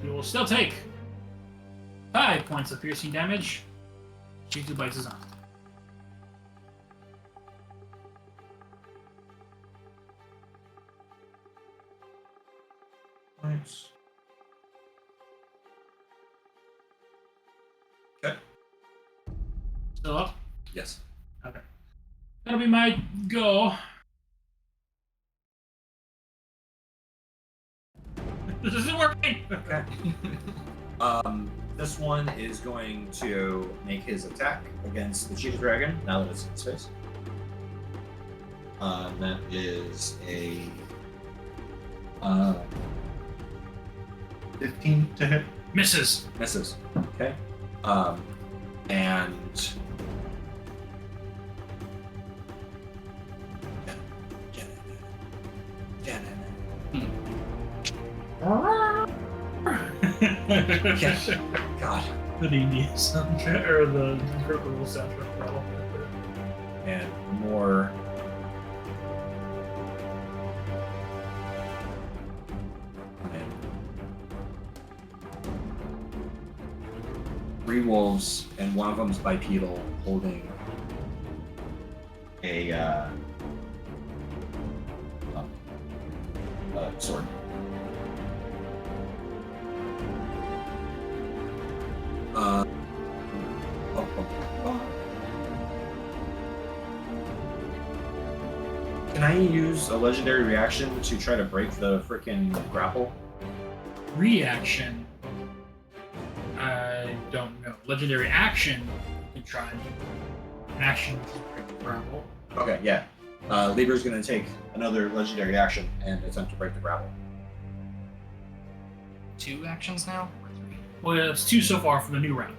He will still take 5 points of piercing damage. Cheetah bites his arm. Nice. Okay. Still up? Yes. Okay. That'll be my go. This isn't working! Okay. This one is going to make his attack against the cheetah dragon now that it's in his face. That is a 15 to hit. Misses. Misses. Okay. And God. The D&D soundtrack, or the purple soundtrack problem. And more. And 3 wolves, and one of them's bipedal, holding a sword. Can I use a legendary reaction to try to break the frickin' grapple? Reaction. I don't know. Legendary action, you can try and do. An action, which is grapple. Okay, yeah. Leebur's going to take another legendary action and attempt to break the grapple. 2 actions now? Or 3? Well, yeah, it's 2 so far from the new round.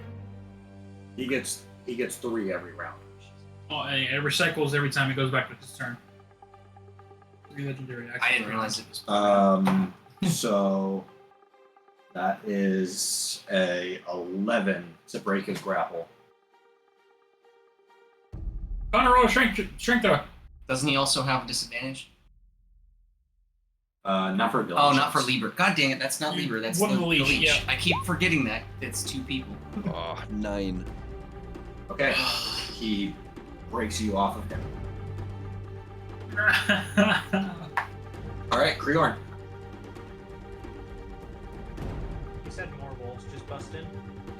He gets 3 every round. Oh, and it recycles every time it goes back to his turn. 3 legendary actions. I didn't realize it was. So that is a 11 to break his grapple. Connor, roll a strength throw. Doesn't he also have disadvantage? Not for ability. Oh, not for checks. Leebur. God dang it, that's not Leebur. That's One the of the leech, yeah. I keep forgetting that it's 2 people. Oh, 9. Okay. He breaks you off of him. All right, Kriorn. You said more wolves just bust in?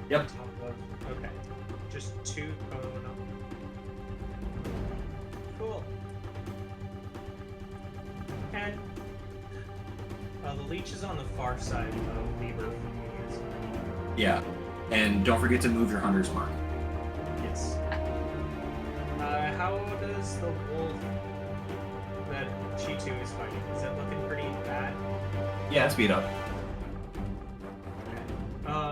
Yep. On top of- Okay. Just 2? Oh, no. Cool. And the leech is on the far side of Leebur from you guys. Yeah. And don't forget to move your hunter's mark. Yes. How does the wolf that Chitu is fighting? Is it looking pretty bad? Yeah, it's beat up. Okay.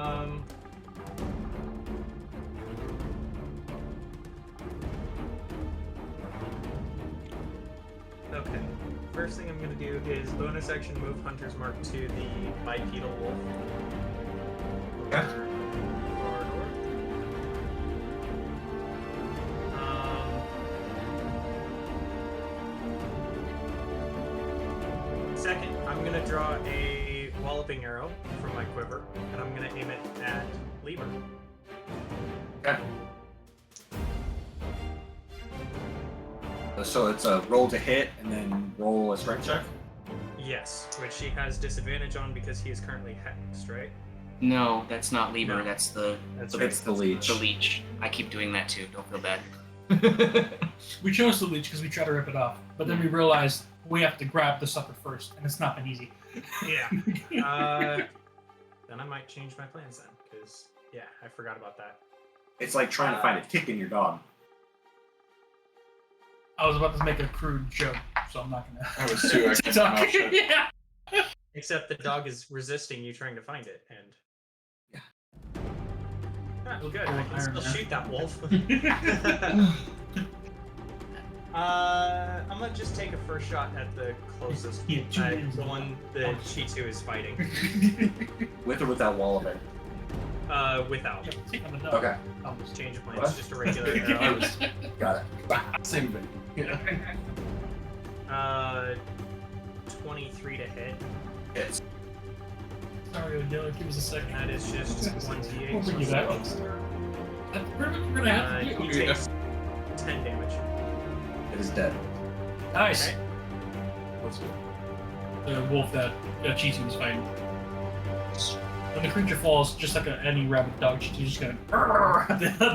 Okay. First thing I'm gonna do is bonus action move Hunter's Mark to the bipedal wolf. Okay. Corridor. Second, I'm gonna draw a walloping arrow from my quiver, and I'm gonna aim it at Leebur. Okay. So it's a roll to hit and then roll a strength check? Yes, which he has disadvantage on because he is currently hexed, right? No, that's not Leebur. No. That's the That's It's the leech. leech. I keep doing that too. Don't feel bad. We chose the leech because we tried to rip it off, but then we realized we have to grab the sucker first, and it's not been easy. Yeah. Then I might change my plans then, because yeah, I forgot about that. It's like trying to find a kick in your dog. I was about to make a crude joke, so I'm not gonna. I was too. I kept my mouth shut. Yeah. Except the dog is resisting you trying to find it, and Yeah. Ah, good. I can still shoot that wolf. I'm gonna just take a first shot at the closest, Yeah, two at wins. the one that Chitu is fighting. With or without wall of it. Without. Yeah, take on the dog. Okay. Oh, Change of plans, What? just a regular I arrow. was- Got it. Same thing. Uh, 23 to hit. Hits. Sorry, Dylan, give us a second. That is just 1d8. We'll bring you back. That's pretty much what we're gonna have to He do. takes 10 damage. It is dead. Nice. Okay. What's it? The wolf that Chitu was fighting. When the creature falls, just like any rabid dog, Chitu's just gonna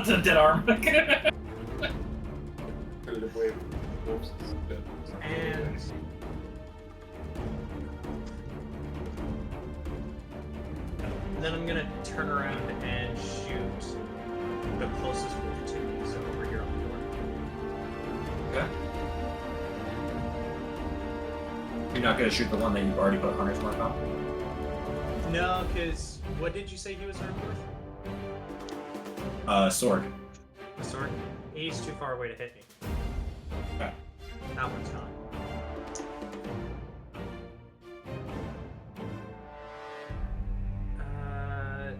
the dead arm. Competitive wave. Whoops. And then I'm gonna turn around and shoot the closest wolf to me, so over here on the door. Okay. You're not gonna shoot the one that you've already put hunter's mark on? No, because what did you say he was armed with? Sword. A sword? He's too far away to hit me. Okay. That one's not.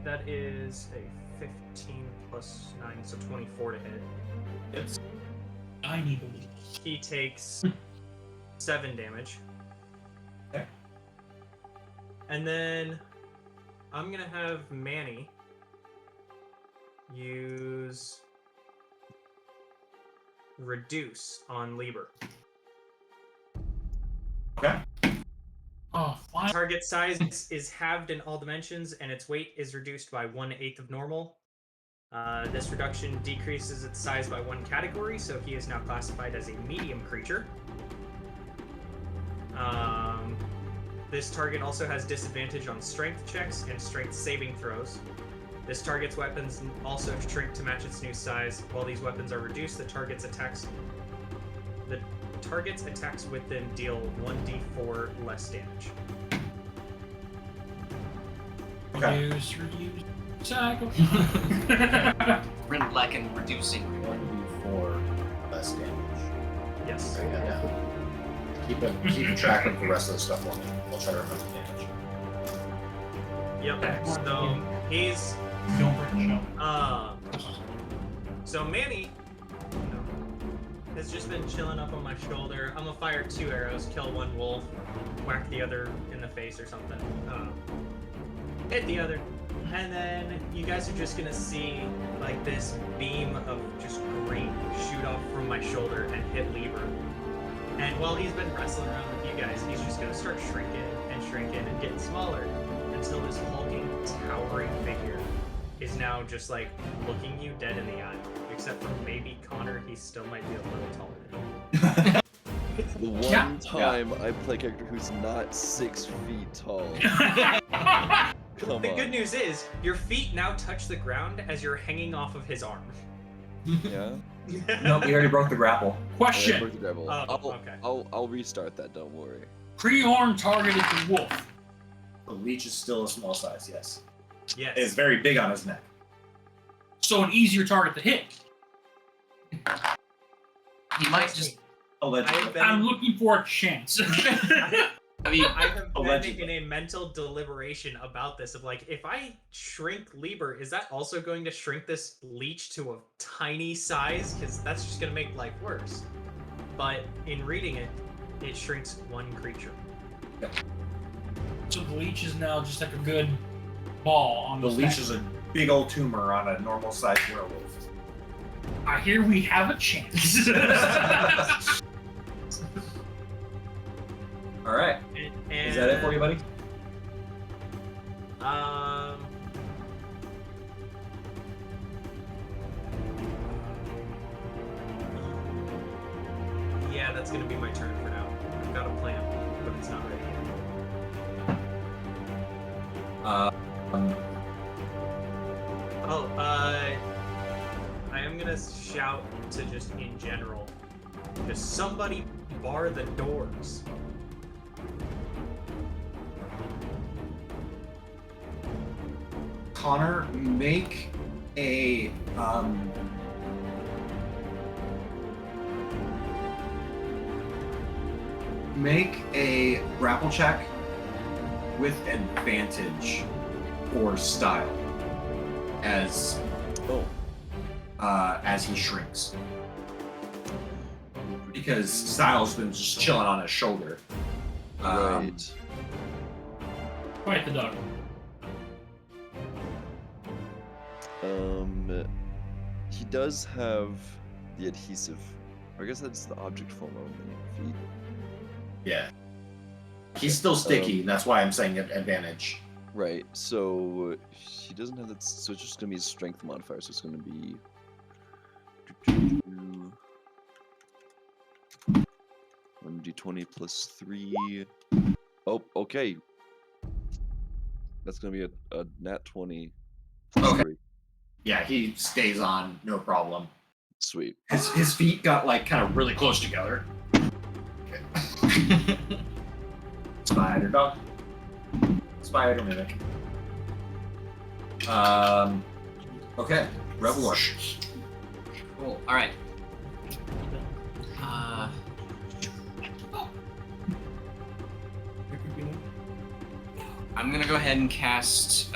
That is a 15 plus 9, so 24 to hit. It's I need a leech. He takes 7 damage. Okay. And then I'm gonna have Manny use reduce on Leebur. okay. Oh, fine. Target size is halved in all dimensions, and its weight is reduced by 1/8 of normal. This reduction decreases its size by 1 category, so he is now classified as a medium creature. This target also has disadvantage on strength checks and strength saving throws. This target's weapons also shrink to match its new size. While these weapons are reduced, the target's attacks targets attacks with them deal 1d4 less damage. Okay. Reduce, cycle. Rindleck reducing. 1d4 less damage. Yes. Write that down. Keep track of the rest of the stuff for me. I'll try to remember the damage. Yep. So he's Don't break the show. so Manny has just been chilling up on my shoulder. I'm gonna fire 2 arrows, kill 1 wolf, whack the other in the face or something. Hit the other. And then you guys are just gonna see like this beam of just green shoot off from my shoulder and hit Leebur. And while he's been wrestling around with you guys, he's just gonna start shrinking and getting smaller until this hulking, towering figure is now just like looking you dead in the eye. Except for maybe Connor, he still might be a little taller than you. The one time I play a character who's not 6 feet tall. Come The on. good news is, your feet now touch the ground as you're hanging off of his arm. Yeah. Nope, you already broke the grapple. Question. Break the devil. Oh, okay. I'll restart that. Don't worry. Pre-arm targeted the wolf. The leech is still a small size, yes. Yes. It's very big on his neck. So an easier target to hit. He might just. Allegedly. I'm looking for a chance. I mean, I have been Allegedly. in a mental deliberation about this of like, if I shrink Leebur, is that also going to shrink this leech to a tiny size? Because that's just going to make life worse. But in reading it, it shrinks 1 creature. So the leech is now just like a good ball on The his leech neck. is a big old tumor on a normal sized werewolf. I hear we have a chance. All right. And, Is that it for you, buddy? Yeah, that's gonna be my turn for now. I've got a plan, but it's not ready yet. I am gonna shout to just in general, just somebody bar the doors. Connor, make a grapple check with advantage for style as he shrinks. Because Style's been just chilling on his shoulder. Right. Fight the dog. He does have the adhesive. I guess that's the object form only. Feet. Yeah. He's still sticky, that's why I'm saying advantage. Right. So he doesn't have that. So it's just gonna be his strength modifier. So it's gonna be 1d20 plus 3. Oh, okay. That's gonna be a nat 20 plus Okay. 3. Yeah, he stays on, no problem. Sweet. His feet got like kind of really close together. Okay. Spider dog. Spider mimic. Okay. Revelor. cool. All right. I'm gonna go ahead and cast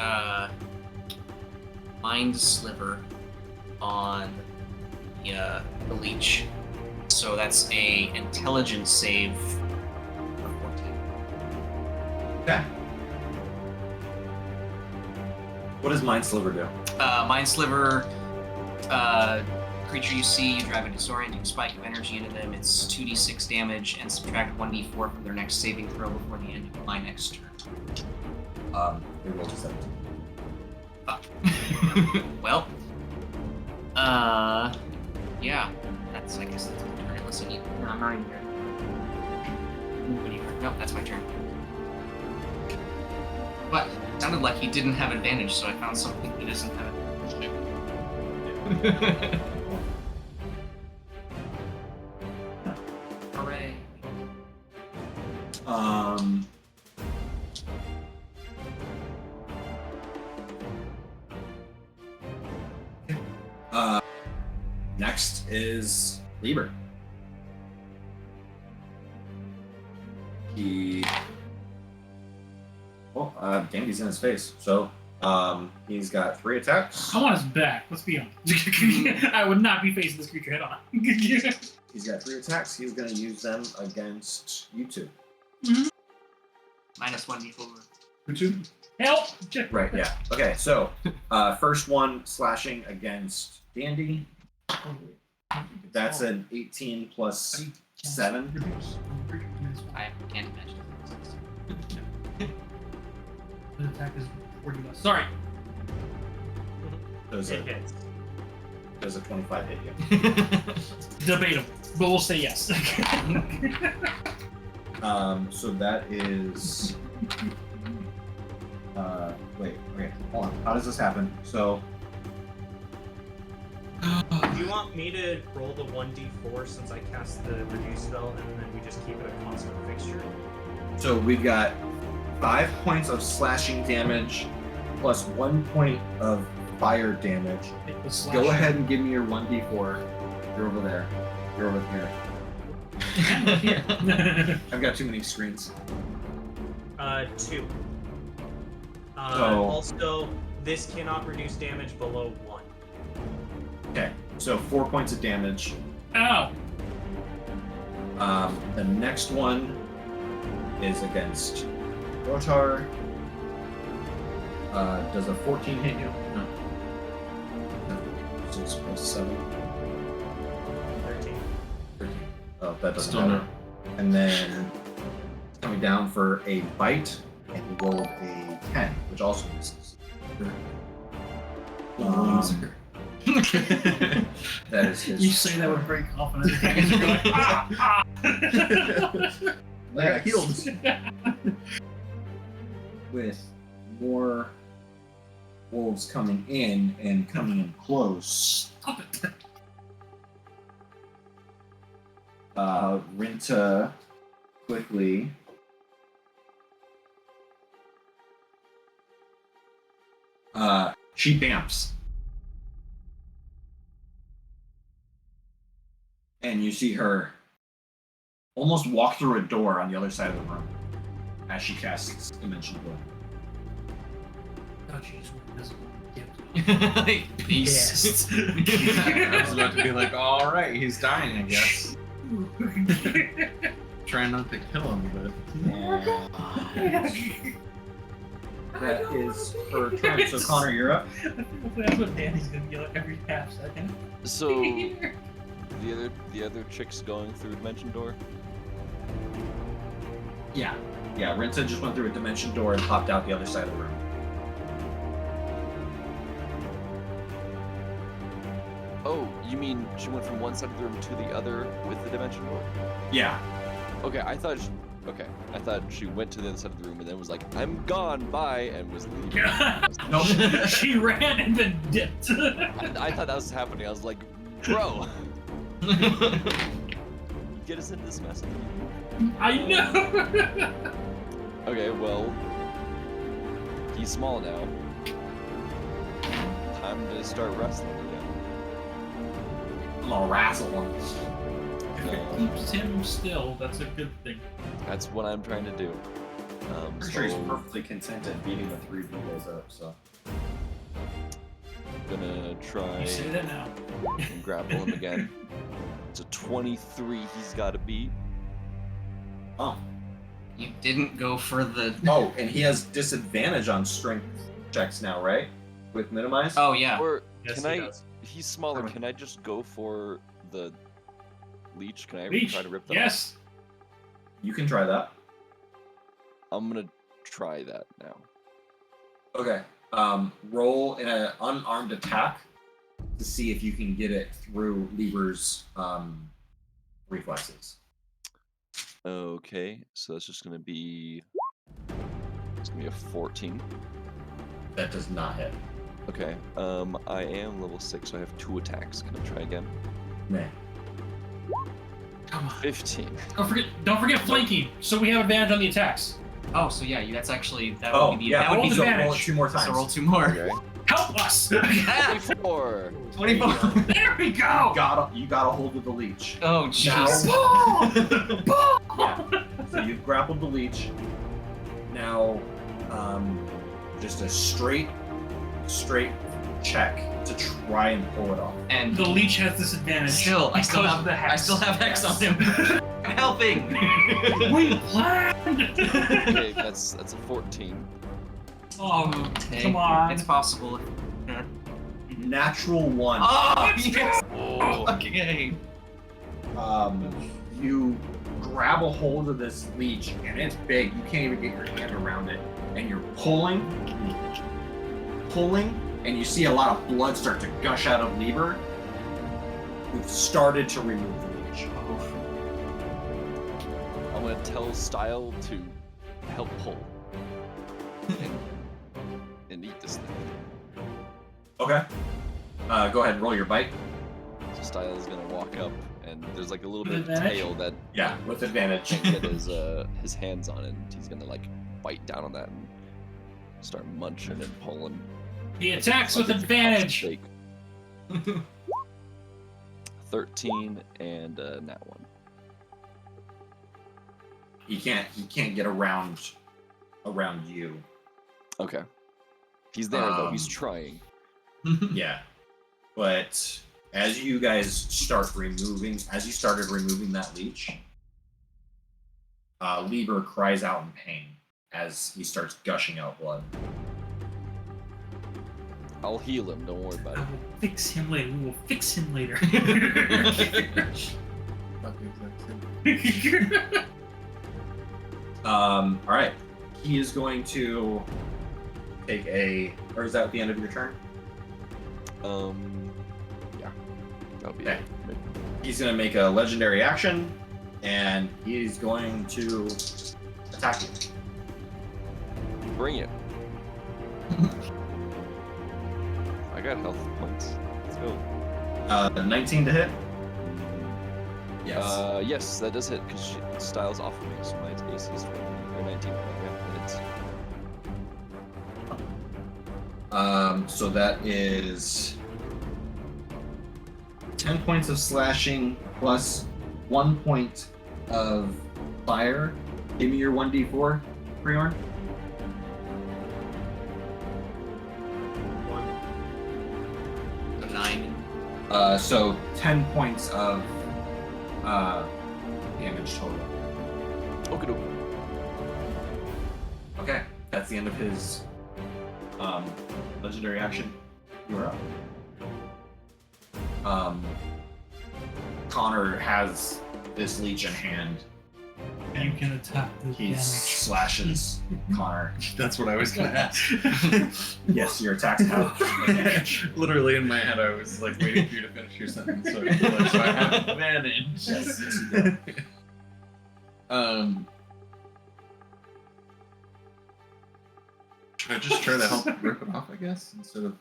Mind Sliver on the leech. So that's a intelligence save of 14. Okay. What does Mind Sliver do? Mind Sliver, creature you see, you drive a disorienting spike of energy into them. It's 2d6 damage and subtract 1d4 from their next saving throw before the end of my next turn. They rolled a 17. Fuck. Well, yeah. I guess that's my turn. Unless you need. No, I'm not even here. No, that's my turn. But it sounded like he didn't have advantage, so I found something he doesn't have. Hooray. Next is Leebur. Dandy's in his face, so he's got 3 attacks. I want his back. Let's be honest. I would not be facing this creature head on. He's got 3 attacks. He's going to use them against you two. Minus 1d4. YouTube? Help! Right, yeah. Okay, so first one slashing against Dandy. That's an 18 plus 7. I can't imagine. The attack is 40 less. Sorry. Does It a hits. 25 hit you? Debatable, but we'll say yes. So that is. Wait, okay, hold on. How does this happen? So. Do you want me to roll the 1d4 since I cast the reduce spell and then we just keep it a constant fixture? So we've got 5 points of slashing damage plus 1 point of fire damage. Go ahead and give me your 1d4. You're over there. You're over here. I've got too many screens. 2. So- Also, this cannot reduce damage below 1. Okay, so 4 points of damage. Ow! The next one is against Rotar. Does a 14 hit you? No. 6 plus 7. 13. 13. Oh, that doesn't Still matter. no. And then coming down for a bite, and he rolled a 10, which also misses. That is his. You say that with great confidence. You're like, ah! I got healed. With more wolves coming in and coming in close, Stop it. Rinta quickly she bamps. And you see her almost walk through a door on the other side of the room as she casts Dimension Door. Oh, jeez, we're invisible. Peace. I was about to be like, all right, he's dying, I guess. Trying not to kill him, but That is her turn. So Connor, you're up. That's what Danny's gonna yell every half second. So the other chick's going through Dimension Door. Yeah, Rinta just went through a Dimension Door and popped out the other side of the room. Oh, you mean she went from one side of the room to the other with the Dimension Door? Yeah. Okay, I thought she went to the other side of the room and then was like, "I'm gone, bye," and was leaving. Nope. She ran and then dipped. I thought that was happening. I was like, "Bro, get us into this mess." I know. Okay, well, he's small now. Time to start wrestling again. I'm gonna wrestle him. If it keeps him still, that's a good thing. That's what I'm trying to do. I'm sure he's perfectly content at beating the 3 guys up, so. Gonna try You say that now. and grapple him again. It's a 23 he's got to beat. Oh. You didn't go for the. Oh, and he has disadvantage on strength checks now, right? With minimize? Oh yeah. Or Yes, can he I? does. He's smaller. Can I just go for the leech? Can I Leech. try to rip that? Yes. You can try that. I'm gonna try that now. Okay. Roll in an unarmed attack to see if you can get it through Leebur's reflexes. Okay, so that's just gonna be. It's gonna be a 14. That does not hit. Okay. I am level 6, so I have 2 attacks. Can I try again? Nah. Come on. 15. Don't forget flanking, so we have advantage on the attacks. Oh, so yeah, that's actually that Oh, would be yeah. that would be Roll So advantage. roll it 2 more times. so roll 2 more. Okay. Help us! 24. 24. There we go! You got a hold of the leech. Oh jeez. Yeah. So you've grappled the leech. Now, just a straight check to try and pull it off. And The leech has disadvantage. still, I still because have of the hex. I still have hex on him. I'm helping. We planned! Okay, that's a 14. Oh, Hey, come on. It's possible. Natural 1. Oh yes. Oh. Okay. You grab a hold of this leech, and it's big. You can't even get your hand around it, and you're pulling, and you see a lot of blood start to gush out of Leebur. We've started to remove the leech. I'm gonna tell Style to help pull and eat this thing. Okay. Go ahead and roll your bite. So Style is gonna walk up, and there's like a little With bit of advantage? tail that Yeah, with advantage. can't get his hands on it. And he's gonna like bite down on that and start munching and pulling. He attacks with Like it's a advantage. shake. 13 and nat 1. He can't get around you. Okay. He's there though. He's trying. Yeah. But as you started removing that leech, Leebur cries out in pain as he starts gushing out blood. I'll heal him. Don't worry about I it. will fix him later. We will fix him later. Not the exact same. All right. He is going to take or is that at the end of your turn? Yeah. That'll be Okay. it. He's going to make a legendary action, and he's going to attack you. Bring it. I got health points. Let's go. 19 to hit. Yes. Yes, that does hit because Style's off of me, so my AC is 20 or 19. Yeah, it hits. So that is 10 points of slashing plus 1 point of fire. Give me your 1d4, Priorn. 9. So 10 points of damage total. Okay. Okay, that's the end of his legendary action. You're up. Connor has this leech in hand. You can attack with He damage. slashes Connor. That's what I was gonna ask. Yes, your attacks have advantage. Literally in my head, I was like waiting for you to finish your sentence, so I have advantage. Yes, you do. Should I just try to help rip it off, I guess, instead of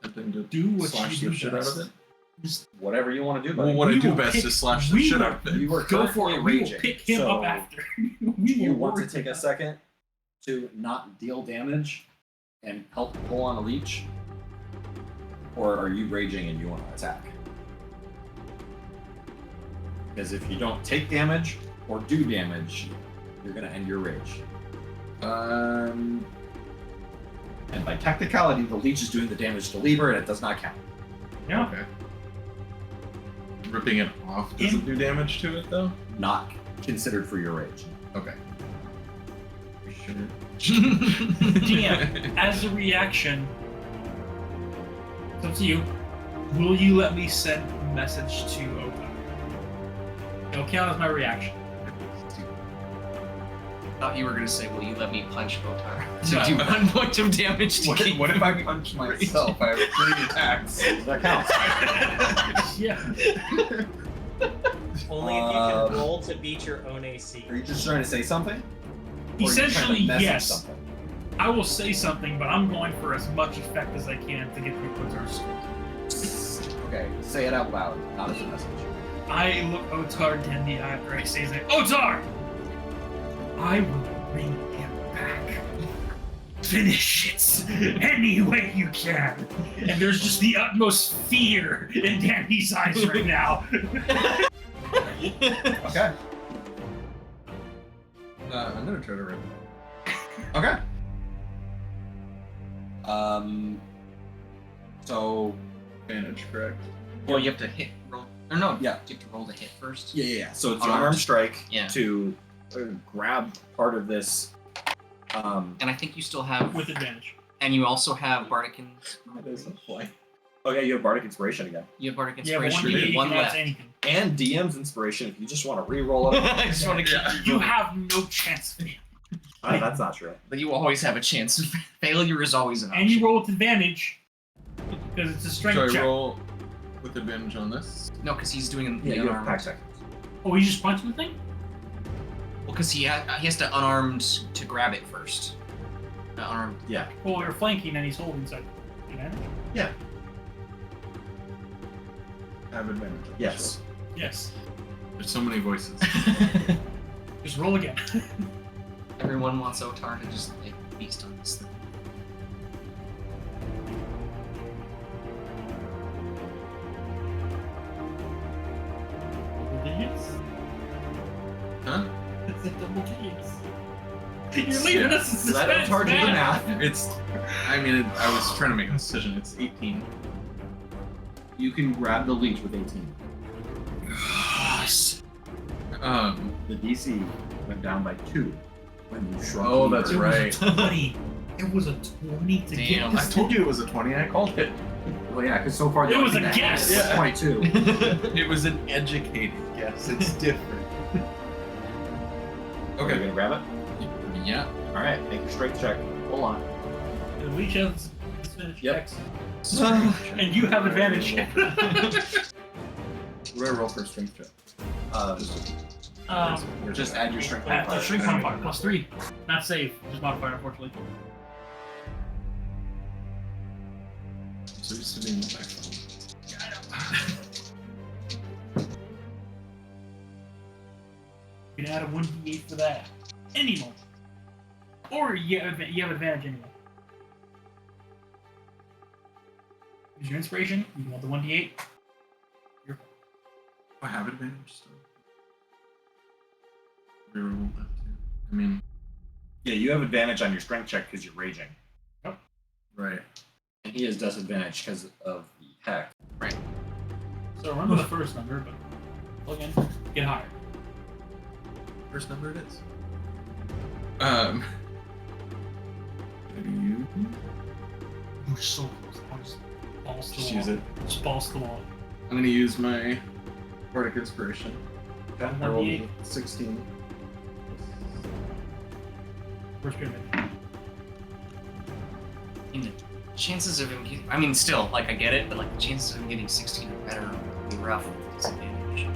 attempting to Do what slash you the do shit best. out of it? Whatever you want to do, Well, buddy. what I We do will best pick- is slash the we shit will- out of it. You were Go for it. currently We will raging, pick him so up after. Do We you will want to work take a with second to not deal damage and help pull on a leech? Or are you raging and you want to attack? Because if you don't take damage or do damage, you're going to end your rage. And by technicality, the leech is doing the damage to Leebur and it does not count. Yeah. Okay. Ripping it off doesn't do damage to it, though? Not considered for your rage. Okay. Sure. DM, as a reaction, it's up to you. Will you let me send a message to Oka? It'll count as my reaction. Thought you were gonna say, "Will you let me punch Botar to No. do 1 point of damage to keep What if I punch myself? I have 3 attacks. That counts. Yeah. Only if you can roll to beat your own AC. Are you just trying to say something? Or are you trying to Essentially, message yes. something? I will say something, but I'm going for as much effect as I can to get people to our school. Okay, say it out loud, not as a message. I look Otar dead in the eye after I say that. Otar! I will bring him back. Finish it any way you can. And there's just the utmost fear in Danny's eyes right now. Okay. I'm gonna try to rip it. Okay. So, Advantage, correct? Well, you have to hit roll. Or no, Yeah. you have to roll the hit first. yeah. So it's an Unarmed. unarmed strike Yeah. to grab part of this. And I think you still have, With advantage. and you also have Bardic. That is a play. Okay, you have Bardic Inspiration again. You have Bardic Yeah, but Inspiration. 1d8 one you can add left. to anything. And DM's Inspiration if you just want to re-roll it. I just want to keep You have no chance. That's not true. But you always have a chance. Failure is always an option. And you roll with advantage. Because it's a strength So I check. roll with advantage on this. No, because he's doing Yeah, the you have unarmed. pack seconds. Oh, you just punched the thing? Well, because he has to unarmed to grab it first. Unarmed. Yeah. Well, you're flanking and he's holding side. Advantage? Have advantage. on this Yes. Yes. roll. There's so many voices. Just roll again. Everyone wants Otar to just like feast on this thing. Double digits? Huh? It's a double digits. You're leaving us in suspense, Let him charge you the man. math. It's. I mean, I was trying to make a decision. It's 18. You can grab the leech with 18. Yes. The DC went down by 2 when you shrunk. Oh, Leebur. that's It right. was a 20. It was a 20 to Damn, get I this. told you it was a 20. I called it. Well, yeah, because so far It was a only thing guess. is Yeah. 22. It was an educated guess. It's different. Okay, you gonna grab it? Yeah. All right, make your strength check. Hold on. The leech has disadvantage Yep. checks. And you have advantage. What do I roll for a strength check? Just add your strength At the modifier. strength modifier plus 3. Not save, just modifier, unfortunately. So used to being the back You can add a 1d8 for that. Any moment. Or you have advantage anyway. Use your inspiration, you can add the 1d8. I have advantage still. Reroll that too. I mean, Yeah, you have advantage on your strength check because you're raging. right. And he has disadvantage because of the heck. So remember the first number, but plug in, get higher. First number it is. You You're so close. I'll just balls to just the use wall. it. Just balls to the wall. I'm gonna use my Bardic Inspiration. Okay. I rolled 1d8. 16. First pyramid. And the chances of him getting, I mean, still, like, I get it, but, like, the chances of him getting 16 or better would be rough with disadvantage.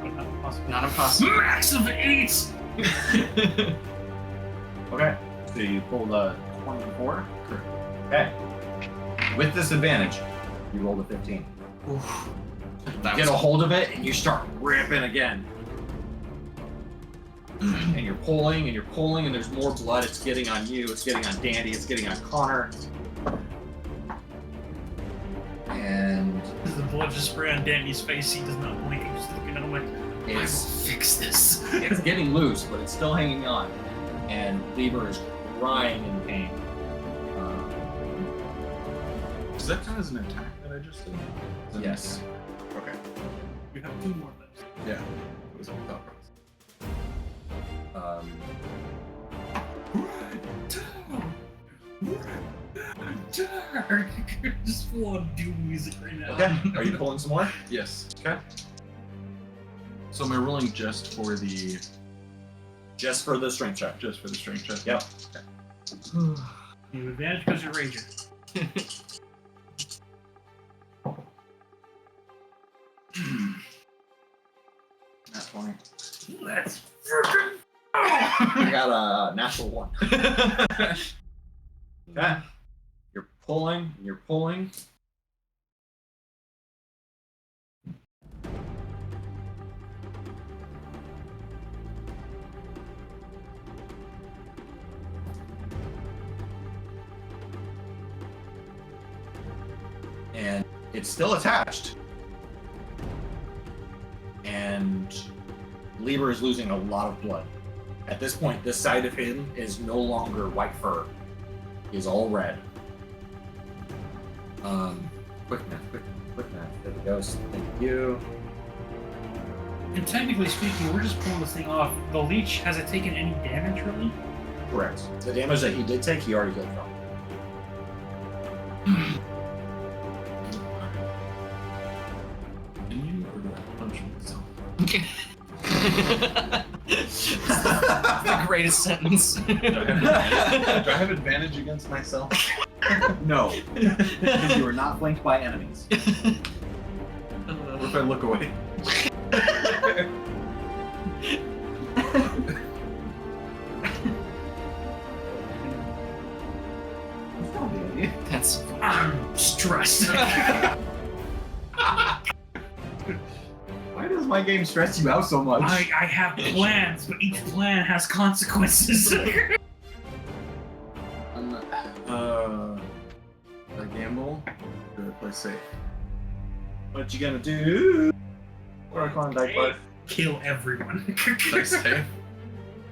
But not possible. Not impossible. Max of 8! Okay. So you pull the 24? Correct. Okay. With disadvantage, you roll the 15. Oof. You That get was- a hold of it and you start ripping again. And you're pulling and you're pulling and there's more blood. It's getting on you. It's getting on Dandy. It's getting on Connor. And As the blood just spray on Danny's face, he does not blink. He's just looking at him like, I will it's fix this. it's getting loose, but it's still hanging on. And Leebur is crying in pain. Does that count as an attack that I just did? Is that Yes. Okay. You have 2 more of those. Yeah. That was my thought process. Just full on doom music right now. Okay. Are you pulling some more? Yes. Okay. So am I rolling just for the Just for the strength check. strength check? Yep. You have advantage because you're raging. Nat 20. Let's freaking I got a natural 1. Okay. You're pulling, and you're pulling. and it's still attached. And Leebur is losing a lot of blood. At this point, this side of him is no longer white fur. He's all red. Quick math. There we go. Thank you. And technically speaking, we're just pulling this thing off. The leech, has it taken any damage, really? Correct. The damage that he did take, he already healed from. Continue, or do I punch myself? The greatest sentence. Do I have advantage against myself? No, because you are not flanked by enemies. What if I look away? That's I'm stressed. Why does my game stress you out so much? I have plans, but each plan has consequences. Did I gamble? Or do I play safe? What you gonna do? Or Klondike Park? Kill everyone. Play safe?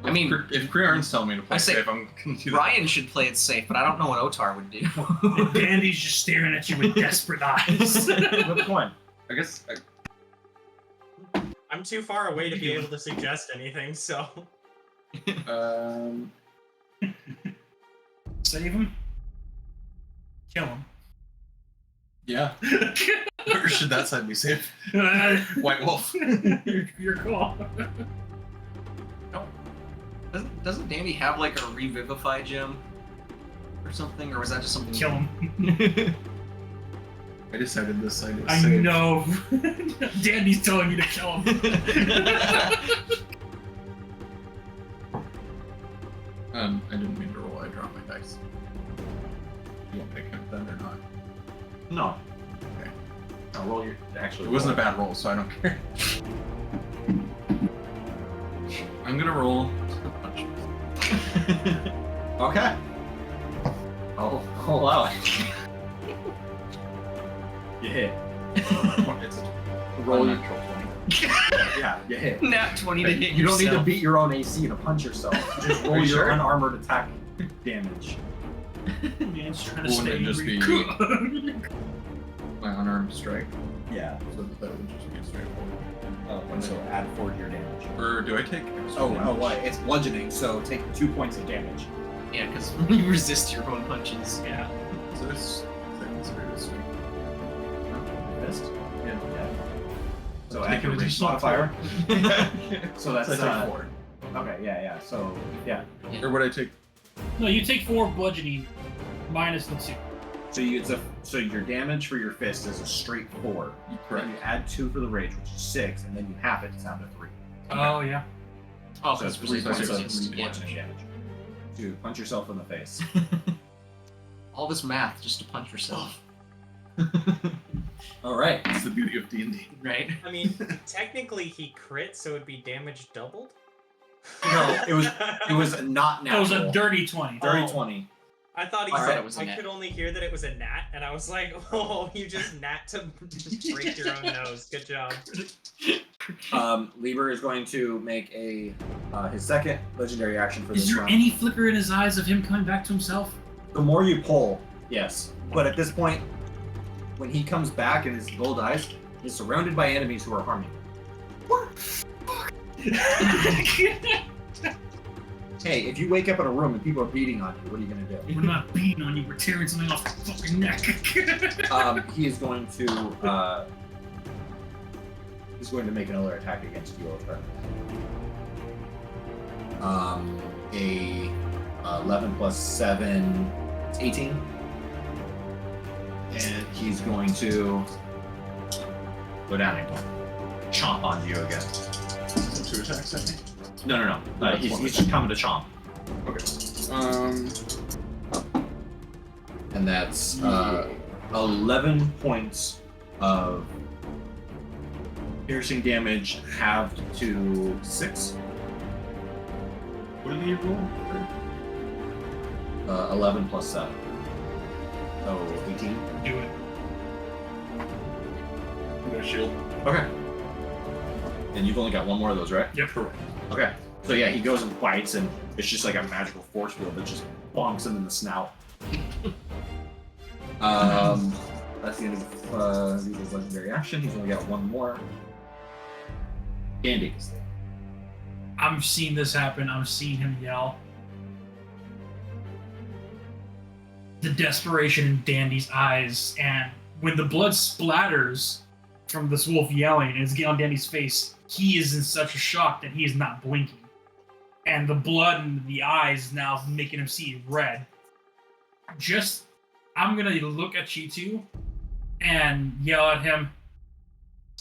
I mean, if Crearn's telling me to play I say- safe, I'm gonna do that. Ryan should play it safe, but I don't know what Otar would do. And Dandy's just staring at you with desperate eyes. Which one? I guess I'm too far away to be able to suggest anything, so. Save him. Kill him. yeah. Or should that side be safe? White Wolf. You're cool. Doesn't Dandy have like a revivify gem or something, or was that just something? Kill him. I decided this side was I safe. know. Dandy's telling me to kill him. I didn't mean to roll. I dropped my dice. You want me to count that or not? No. Okay. No, roll your. Actually, It wasn't a bad roll, so I don't care. I'm gonna roll a punch. Okay. I'll allow it. You hit. It's a Roll your. natural 20. Yeah, you hit. Nat 20 to hit You don't need to yourself. beat your own AC to punch yourself. Just Are roll you your sure? unarmored attack damage. Man's trying to Wouldn't stay it just really be- cool. My unarmed strike, Yeah. so that would just be a straightforward. So add 4 to your damage. Or do I take extra Oh, damage? why? It's bludgeoning, so take 2 points of damage. Yeah, because you resist your own punches. Yeah. So this is considered a swing. Missed? Yeah. So Take add an your range additional modifier. So that's I take 4. okay. Yeah. So yeah. Or would I take? No, you take 4 bludgeoning minus the 2. So your damage for your fist is a straight 4. Correct. Then you add 2 for the rage, which is 6, and then you half it down to 3. Oh, yeah. Oh, So because it's 3 points of resist. Yeah. bludgeoning damage. To punch yourself in the face. All this math just to punch yourself, All right. That's the beauty of D&D. right? I mean, technically he crit, so it'd be damage doubled? No, it was not That was natural. a dirty 20. Dirty Oh. 20. I thought he I thought said it was a I gnat. could only hear that it was a gnat, and I was like, oh, you just gnat to just break your own nose. Good job. Leebur is going to make his second legendary action for Is this there round. any flicker in his eyes of him coming back to himself? The more you pull, yes. But at this point, when he comes back and his gold eyes, he's surrounded by enemies who are harming him. Hey, if you wake up in a room and people are beating on you, what are you going to do? We're not beating on you, we're tearing something off your fucking neck. He is going to make another attack against you, Otar. A 11 plus 7 is 18. And he's going to go down and chomp on you again. So 2 attacks, I think. No. That's He's one just coming to chomp. Okay. And that's 11 points of piercing damage halved to 6. What did he roll? 11 plus 7. So 18. Do it. No shield. Okay. And you've only got one more of those, right? Yep. Correct. Okay. So yeah, he goes and bites, and it's just like a magical force field that just bonks him in the snout. That's the end of Leebur's legendary action. He's only got one more. Andy. I'm seeing this happen. I'm seeing him yell. The desperation in Dandy's eyes, and when the blood splatters from this wolf yelling and it's getting on Dandy's face, he is in such a shock that he is not blinking. And the blood in the eyes now making him see red. I'm gonna look at Chitu and yell at him,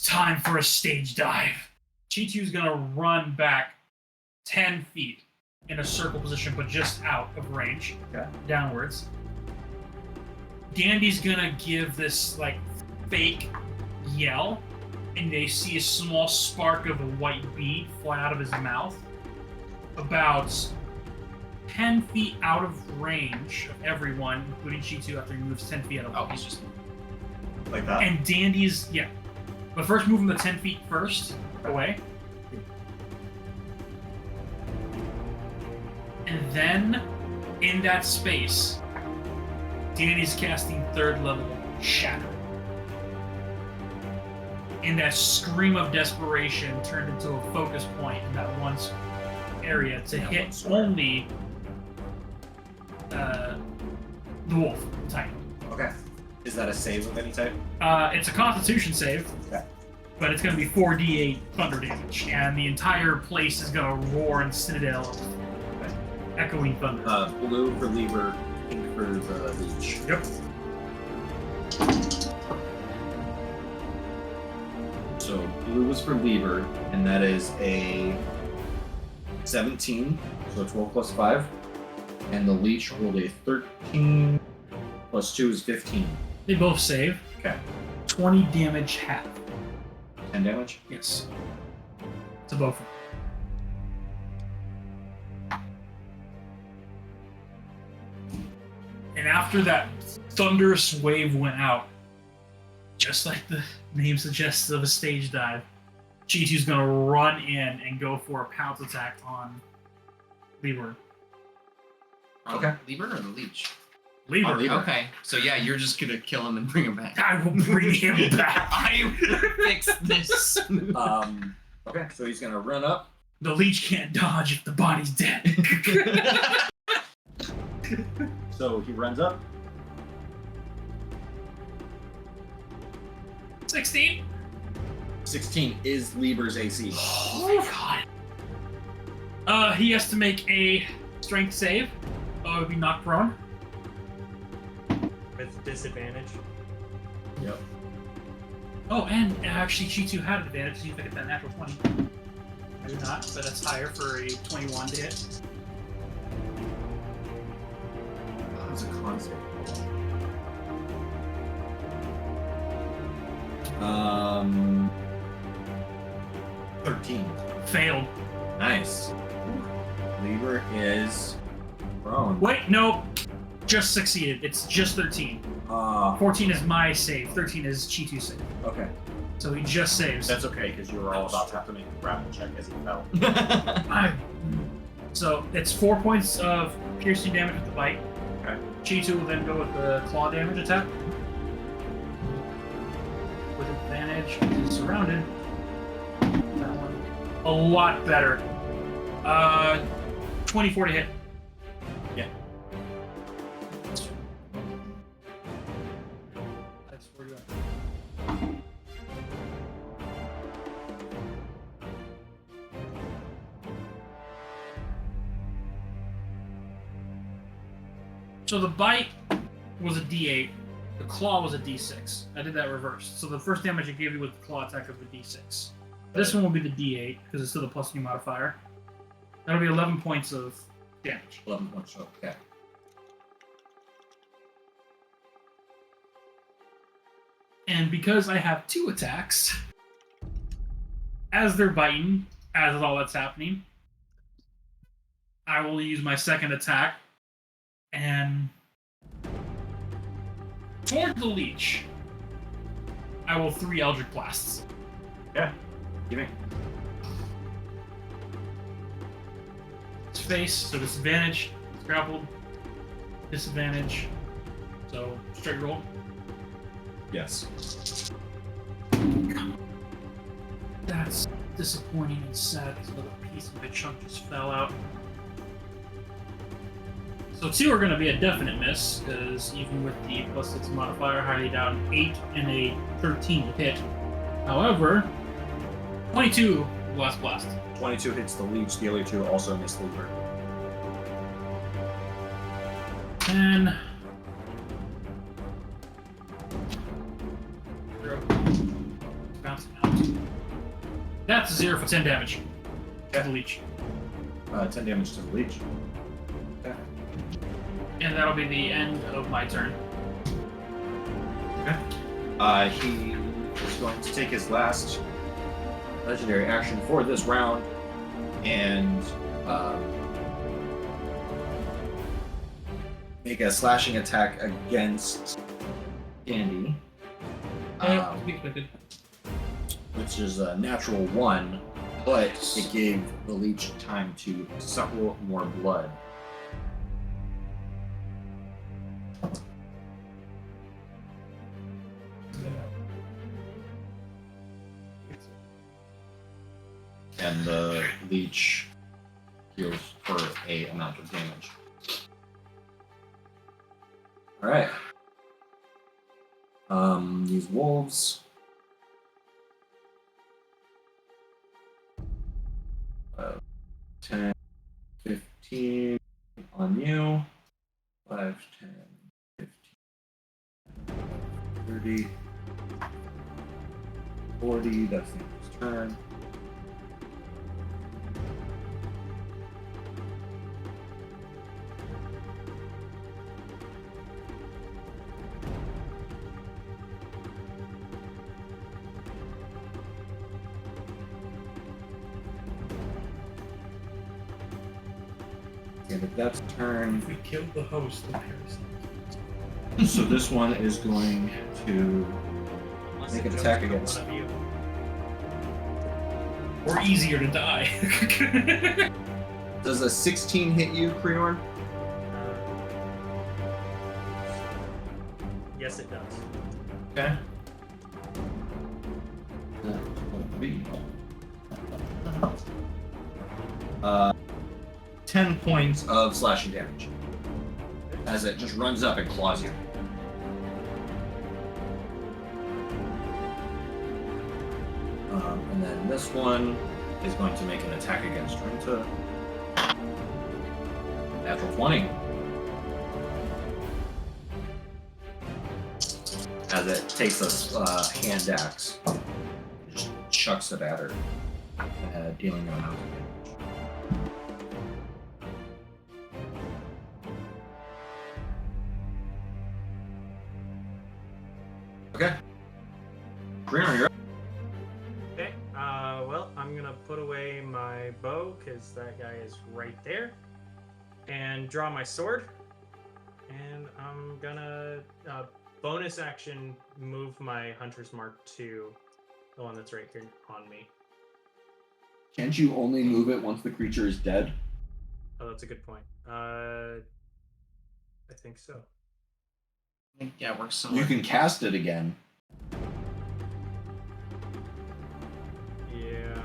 "Time for a stage dive." Chitu's gonna run back 10 feet in a circle position, but just out of range, downwards. Dandy's gonna give this like fake yell, and they see a small spark of a white bead fly out of his mouth, about 10 feet out of range of everyone, including Chitu, after he moves 10 feet out of range. Oh, he's just Like that? And Dandy's, but first move him the 10 feet first, away. And then, in that space, Danny's casting 3rd level Shatter. And that scream of desperation turned into a focus point in that one area to hit only the wolf type. Okay. Is that a save of any type? It's a Constitution save, Okay. but it's going to be 4d8 thunder damage, and the entire place is going to roar in citadel of echoing thunder. Blue for Leebur, pink for the leech. Yep. So blue was for Leebur, and that is a 17, so 12 plus 5. And the leech rolled a 13 plus 2 is 15. They both save. Okay. 20 damage half. 10 damage? Yes. To both of them. And after that thunderous wave went out, just like the name suggests of a stage dive, Chitu's gonna run in and go for a pounce attack on Leebur. Okay. Leebur or the leech? Leebur. Leebur. Okay, so yeah, you're just gonna kill him and bring him back. I will bring him back. I will fix this. Okay, so he's gonna run up. The leech can't dodge if the body's dead. So he runs up. 16. 16 is Leebur's AC. Oh my god. He has to make a strength save. Or be knocked prone. With disadvantage. Yep. Oh, and actually, Chitu had an advantage. See if I get that natural 20. I do not, but that's higher for a 21 to hit. It's a concept. 13. Failed. Nice. Leebur is prone. Wait, no. Just succeeded. It's just 13. 14 is my save. 13 is Chitu's save. Okay. So he just saves. That's okay, because you were all about to have to make a grapple check as he fell. So it's 4 points of piercing damage with the bite. Okay. Chitu will then go with the claw damage attack. With advantage, he's surrounded. That one. A lot better. 24 to hit. Yeah. That's where you are. So the bite was a D8, the claw was a D6. I did that reversed. So the first damage I gave you with the claw attack of the D6. This one will be the D8 because it's still the plus new modifier. That'll be 11 points of damage. 11 points. Okay. And because I have 2 attacks, as they're biting, as all that's happening, I will use my second attack and toward the leech. I will 3 Eldritch Blasts. Yeah. Give me. His face, so disadvantage. He's grappled. Disadvantage. So, straight roll. Yes. That's disappointing and sad. This little piece of a chunk just fell out. So 2 are going to be a definite miss, because even with the +6 modifier, highly down 8 and a 13 to hit. However, 22 last blast. 22 hits the leech. The other 2 also miss Leebur. 10. 0. Bouncing out. That's 0 for 10 damage. To the leech. 10 damage to the leech. Okay. And that'll be the end of my turn. He is going to take his last legendary action for this round and make a slashing attack against Andy, To be expected. which is a natural 1, but it gave the leech time to suck more blood. And the leech heals for a amount of damage. Alright. These wolves. 10, 15 on you. 5, 10, 15, 30, 40. That's the end of his turn. And if that's turn, If we killed the host, the parasite. so this one is going to Unless make it an goes attack to against. one of you. Or easier to die. Does a 16 hit you, Creorn? Yes, it does. Okay. 10 points of slashing damage as it just runs up and claws you. And then this one is going to make an attack against Rinta. Natural 20. As it takes a hand axe, just chucks it at her, dealing an amount of damage. Okay. Greener, you're up. Okay. Well, I'm gonna put away my bow because that guy is right there, and draw my sword. And I'm gonna bonus action move my hunter's mark to the one that's right here on me. Can't you only move it once the creature is dead? Oh, that's a good point. I think so. Yeah, it works similar. You can cast it again. Yeah.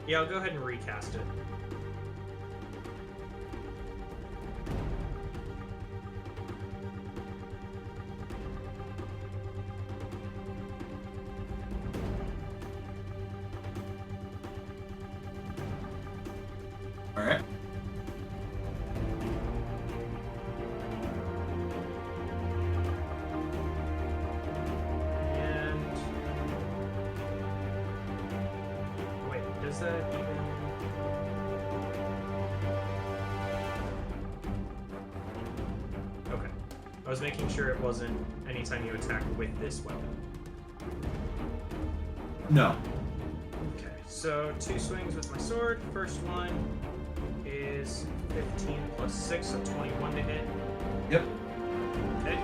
Yeah, I'll go ahead and recast it. Alright. And wait, does that even? Okay, I was making sure it wasn't anytime you attack with this weapon. No. Okay, so 2 swings with my sword. First one is 15 plus 6, so 21 to hit. Yep. Okay.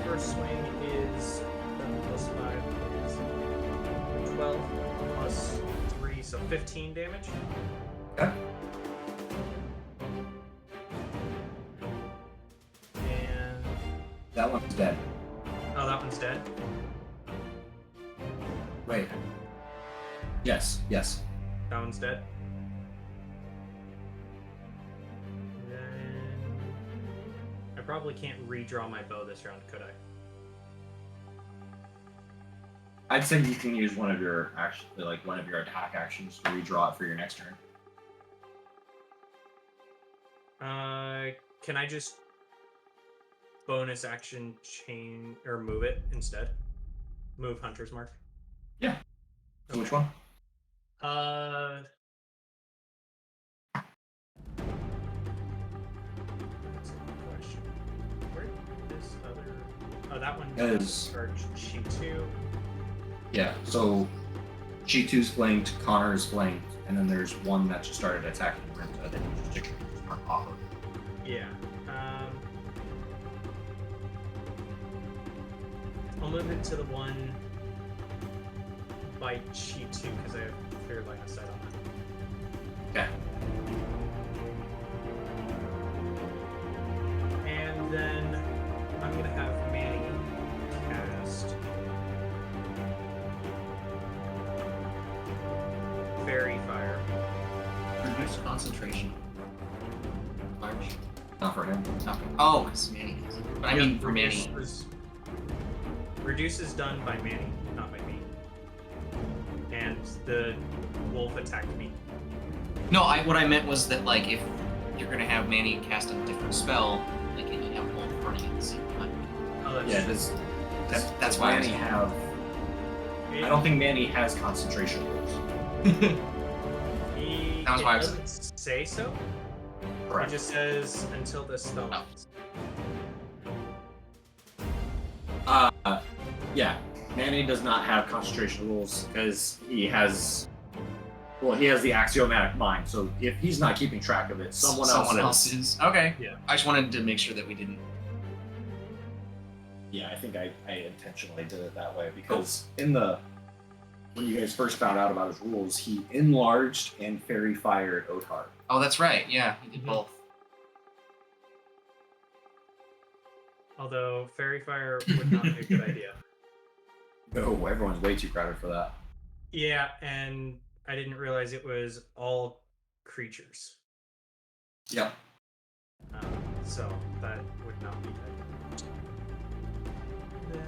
First swing is 7 plus 5 is 12 plus 3, so 15 damage. Okay. And That one's dead. oh, that one's dead. Wait. Yes. That one's dead. Then I probably can't redraw my bow this round, could I? I'd say you can use one of your attack actions to redraw it for your next turn. Can I just bonus action change or move it instead? Move Hunter's Mark. Yeah. So which one? That's a good question. Where this other? Oh, that one Is- charged sheet 2. Yeah. So G2's flanked, Connor's flanked, and then there's one that just started attacking Renta that you just took your mark off of. Yeah. I'll move it to the one by sheet 2 because I have clear line of sight on that. Okay. And then I'm gonna have Manny cast Fairy Fire. Reduce concentration. Large. Not for him. Not for, oh, because Manny has it. But I mean for Manny. Reduce is done by Manny, not by me. And the wolf attacked me. No, what I meant was that like if you're gonna have Manny cast a different spell, like and you have Wolf running at the same time. Oh, that's Yeah. true. That's why I was Manny have. I don't think Manny has concentration rules. He, That was why I was- doesn't say so. Correct. It just says until this spell Oh. ends. Yeah. Manny does not have concentration rules because he has. Well, he has the axiomatic mind, so if he's not keeping track of it, someone else is. is. Okay. Yeah. I just wanted to make sure that we didn't. Yeah, I think I intentionally did it that way because when you guys first found out about his rules, he enlarged and fairy fired Otar. Oh, that's right. Yeah, he did Mhm. both. Although Fairy Fire would not be a good idea. No, everyone's way too crowded for that. Yeah, and I didn't realize it was all creatures. Yep. So that would not be good. Then,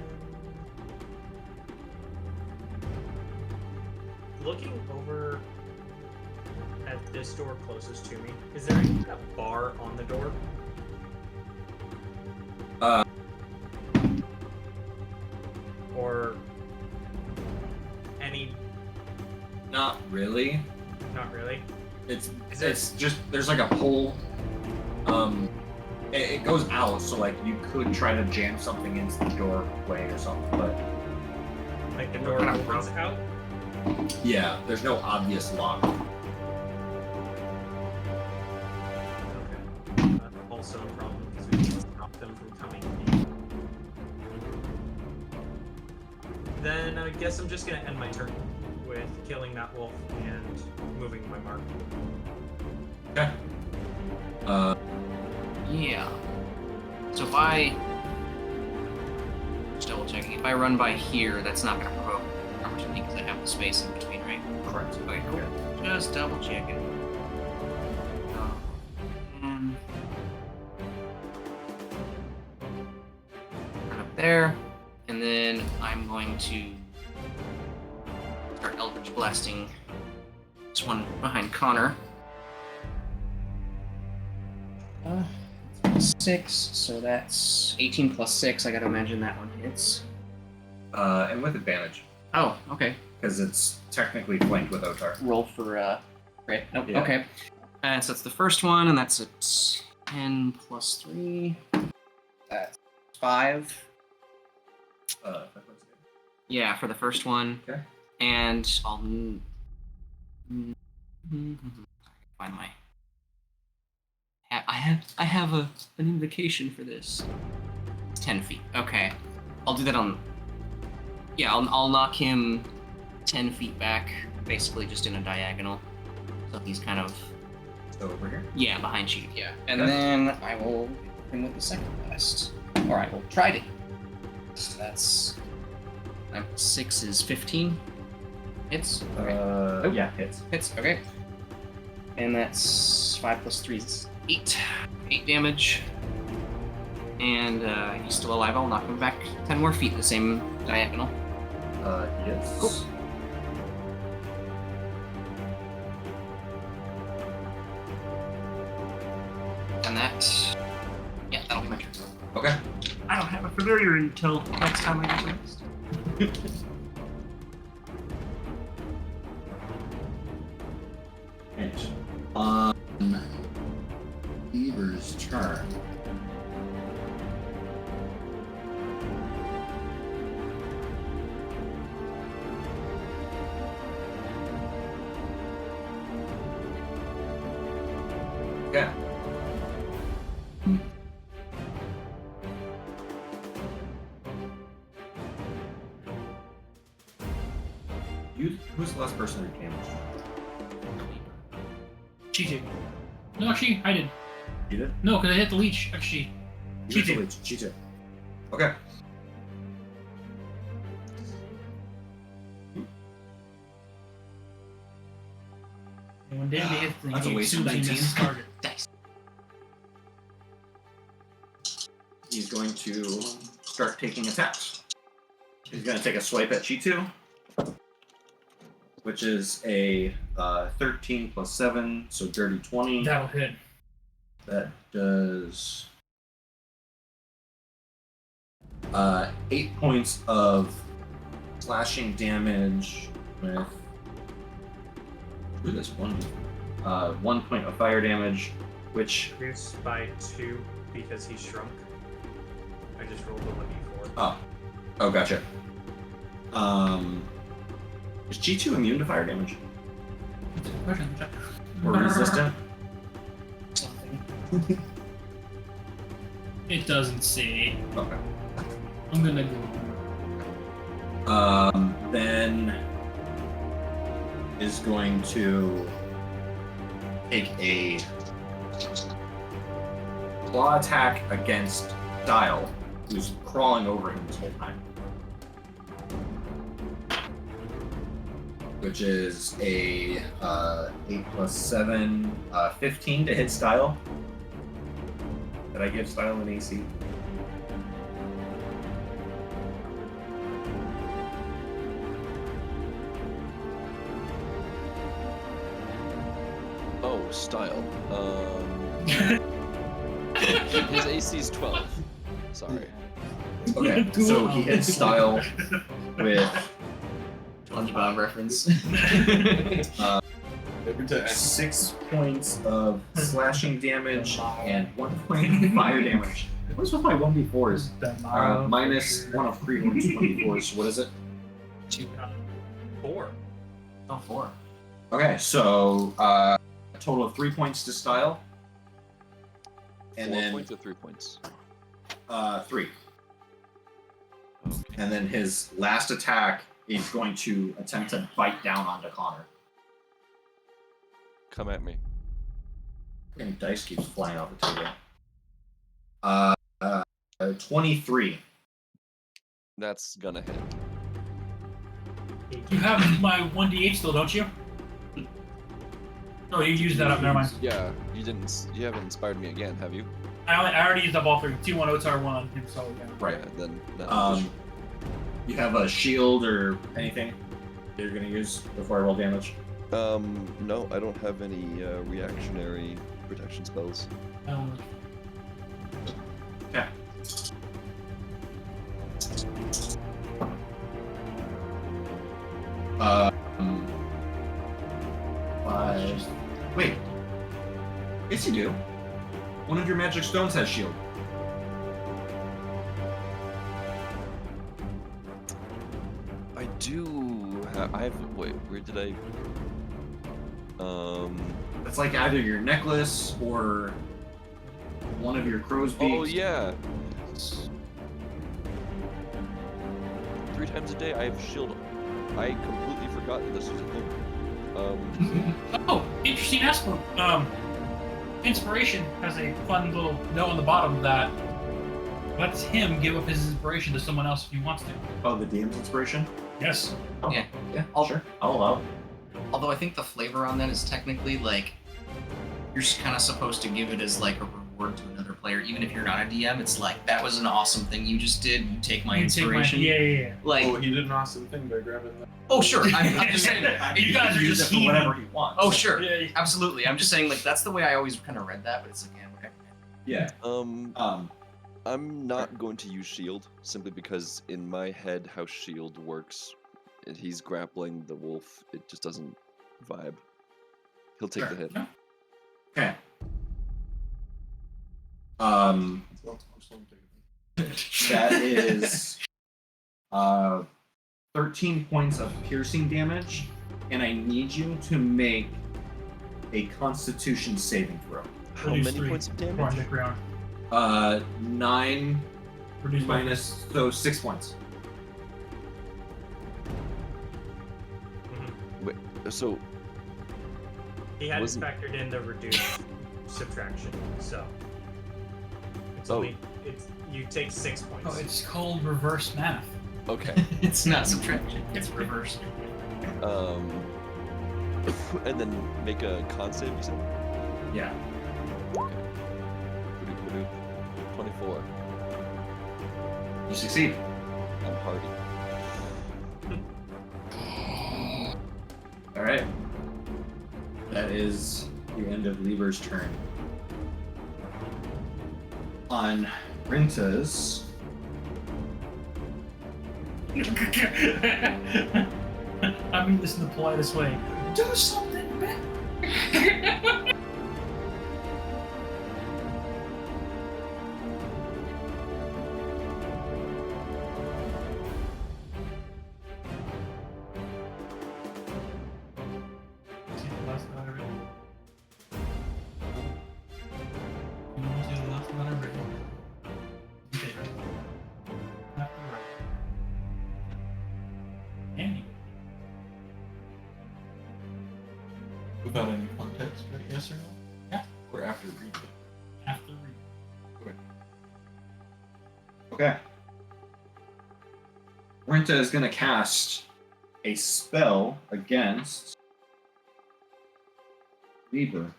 looking over at this door closest to me, is there any bar on the door? Or any? Not really. Not really. It's Is there- it's just there's like a pole. It goes out, so like you could try to jam something into the doorway or something, but Like the door Kind of opens out? yeah, there's no obvious lock. Okay. Also a problem because we can stop them from coming in. Then I guess I'm just gonna end my turn with killing that wolf and moving my mark. Okay. Yeah. So if I just double checking, if I run by here, that's not gonna provoke opportunity because I have the space in between, right? Correct. Okay, cool. Just double checking. And run up there, and then I'm going to start Eldritch Blasting this one behind Connor. 6, so that's 18 plus 6. I gotta imagine that one hits. And with advantage Oh, okay. because it's technically flanked with Otar. Roll for crit. Oh, Yeah. okay. And so that's the first one, and that's a 10 plus 3. That's 5. That looks good. Yeah, for the first one. Okay. And I'll find my I have an invocation for this. It's 10 feet. Okay, I'll do that on. Yeah, I'll knock him 10 feet back, basically just in a diagonal. So he's kind of. So over here. Yeah, behind Chief. Yeah, and Okay. then I will hit him with the second blast. Or I will try to. So that's 6 is 15. Hits. Okay. Yeah, hits. Hits. Okay. And that's 5 plus 3 is 8. 8 damage. And he's still alive. I'll knock him back 10 more feet, the same diagonal. Yes. Cool. And that. Yeah, that'll be my turn. Okay. I don't have a familiar until next time I get to rest. And on Leebur's turn. Okay. Who's the last person who damaged? She did. No, actually, I did. You did? No, because I hit the leech. Actually, You She did. She did. Okay. and when Dandy hits the That's a waste of he 19. misses target. Dice. He's going to start taking attacks. He's going to take a swipe at Chitu, which is a 13 plus 7, so dirty 20. That'll hit. That does 8 points of slashing damage with. Ooh, that's 1 point of fire damage, which. Reduced by 2 because he shrunk. I just rolled a 1d4. Oh, gotcha. Is G2 immune to fire damage? Or resistant? Something. It doesn't say. Okay. I'm gonna go. Then is going to take a claw attack against Dial, who's crawling over him this whole time. Which is a 8 plus 7, 15 to hit Style. Did I give Style an AC? Oh, style. His AC's 12. Sorry. Okay, so he hits Style with SpongeBob reference. 6 points of slashing damage and 1 point of fire damage. What's with my 1d4s? Minus 1 of 3 1d4s. What is it? 4. Oh, 4. Okay, so a total of 3 points to Style. And 4 then points or 3 points? 3. Okay. And then his last attack is going to attempt to bite down onto Connor. Come at me. And dice keeps flying off the table. 23. That's gonna hit. You have my 1d8 still, don't you? Oh, you used that up. Never mind. Yeah, you haven't inspired me again, have you? I already used up all 3. 2 on Otar, 1 on him, so yeah. Right. Yeah, then no. You have a shield or anything that you're going to use before I roll damage? No, I don't have any reactionary protection spells. Okay. Wait. Yes, you do. One of your magic stones has shield. I do have. I have. Wait, where did I? It's like either your necklace or one of your crow's beaks. Oh yeah. 3 times a day I have shield. I completely forgot that this was a thing. Oh, interesting aspect. Inspiration has a fun little note on the bottom that lets him give up his inspiration to someone else if he wants to. Oh, the DM's inspiration? Yes. Oh, Yeah. Yeah, sure. I'll allow. Although I think the flavor on that is technically like you're kind of supposed to give it as like a reward to another player, even if you're not a DM. It's like that was an awesome thing you just did. You take my inspiration. Yeah. Like, Oh, he did an awesome thing by grabbing that. oh sure, I'm just saying. You guys are use just it for whatever he wants. Oh sure, Yeah. absolutely. I'm just saying like that's the way I always kind of read that, but it's like yeah, whatever. Yeah. I'm not going to use shield simply because in my head how shield works, and he's grappling the wolf. It just doesn't vibe. He'll take the hit. Okay. That is 13 points of piercing damage, and I need you to make a Constitution saving throw. How Reduce many 3. points of damage? Project round. 9 Reduce by- minus, so 6 points. So He hadn't Wasn't- factored in the reduced subtraction, so it's Oh. only you take 6 points. Oh, it's called reverse math. okay. It's not subtraction; it's reverse. And then make a con save. You said. Yeah. Okay. 24. You succeed. I'm hardy. All right. That is the end of Leebur's turn. On Rinta's. I mean this in the politest way. Do something better. Without any context, right? Yes or no? Yeah. Or after reading. After read. Okay. Rinta is going to cast a spell against Leebur.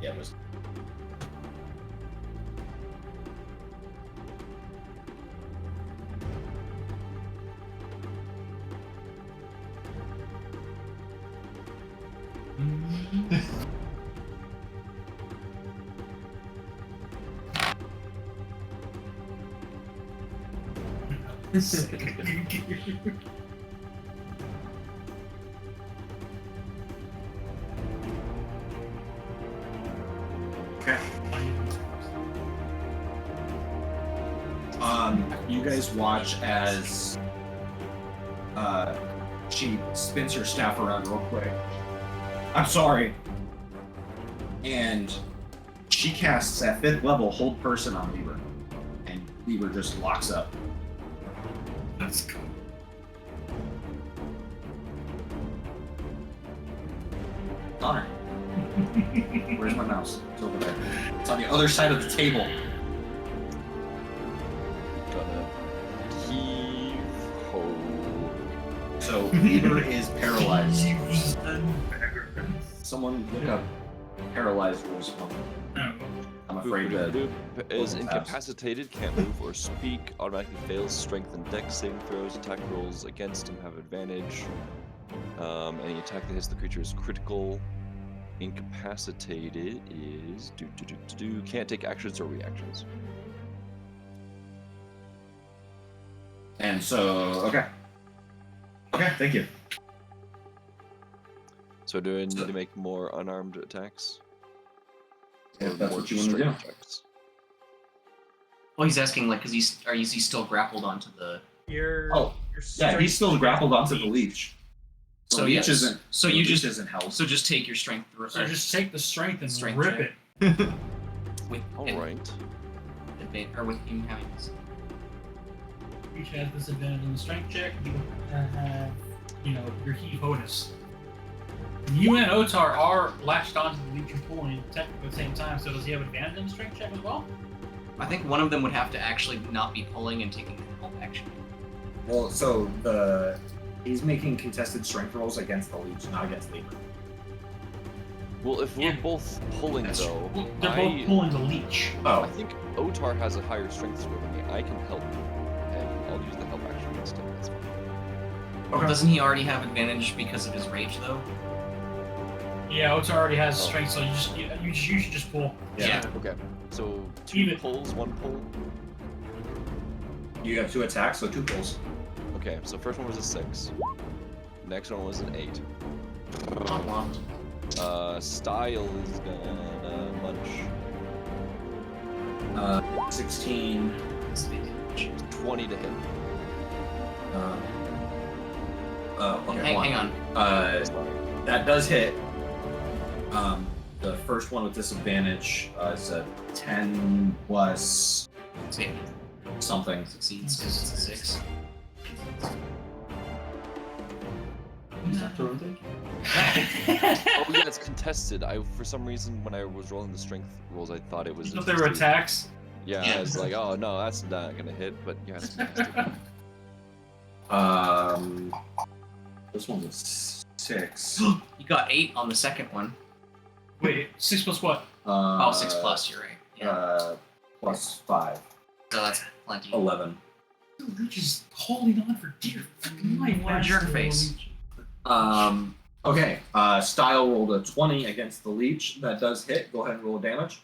Yeah, it was. Okay. You guys watch as she spins her staff around real quick. I'm sorry. And she casts at 5th level hold person on Leebur. And Leebur just locks up. That's cool. Connor. Where's my mouse? It's over there. It's on the other side of the table. Gonna heave ho. So Leebur is paralyzed. Someone look up paralyzed rules for me. I'm afraid that Is incapacitated, can't move or speak, automatically fails strength and dex saving throws, attack rolls against him have advantage. Any attack that hits the creature is critical. Incapacitated is can't take actions or reactions. And so, okay. Okay, thank you. So do I need to make more unarmed attacks? If Or that's more what you want to do. strength attacks? Oh, he's asking like, is he still grappled onto the? Your Oh, your Yeah, he's still strength grappled onto the leech. leech. The So leech yes. isn't. So the you leech just isn't held. so just take your strength. So just take the strength and Strength rip check. it. with All right. or with him having this. Each has disadvantage on the strength check. You have, your heave bonus. You and Otar are latched onto the leech and pulling technically at the same time, so does he have advantage on the strength check as well? I think one of them would have to actually not be pulling and taking the help action. Well, so he's making contested strength rolls against the leech, not against Leebur. Well, if we're Yeah. both pulling though, Well, they're both pulling the leech. I think Otar has a higher strength score than me. I can help, and I'll use the help action against him. That's fine. Well, doesn't he already have advantage because of his rage though? Yeah, Otar already has Oh. strength, so you should just pull. Yeah. Okay. So 2 Even- pulls, 1 pull. You have 2 attacks, so 2 pulls. Okay. So first one was a 6. Next one was an 8. Not one. Style is gonna munch. 16. 20 to hit. Okay, Hang on. That does hit. The first one with disadvantage is a 10 plus Save. something. Succeeds because it's a 6. Oh yeah, it's contested. For some reason when I was rolling the strength rolls, I thought it was. You know there were attacks. Yeah, I was like, oh no, that's not gonna hit. But yeah, it's contested. This one was 6. You got 8 on the second one. Wait, 6 plus what? 6 plus. You're right. Yeah. Plus 5. So that's plenty. 11. The leech is holding on for dear fucking life. What a jerk face. Okay. Style rolled a 20 against the leech. That does hit. Go ahead and roll damage.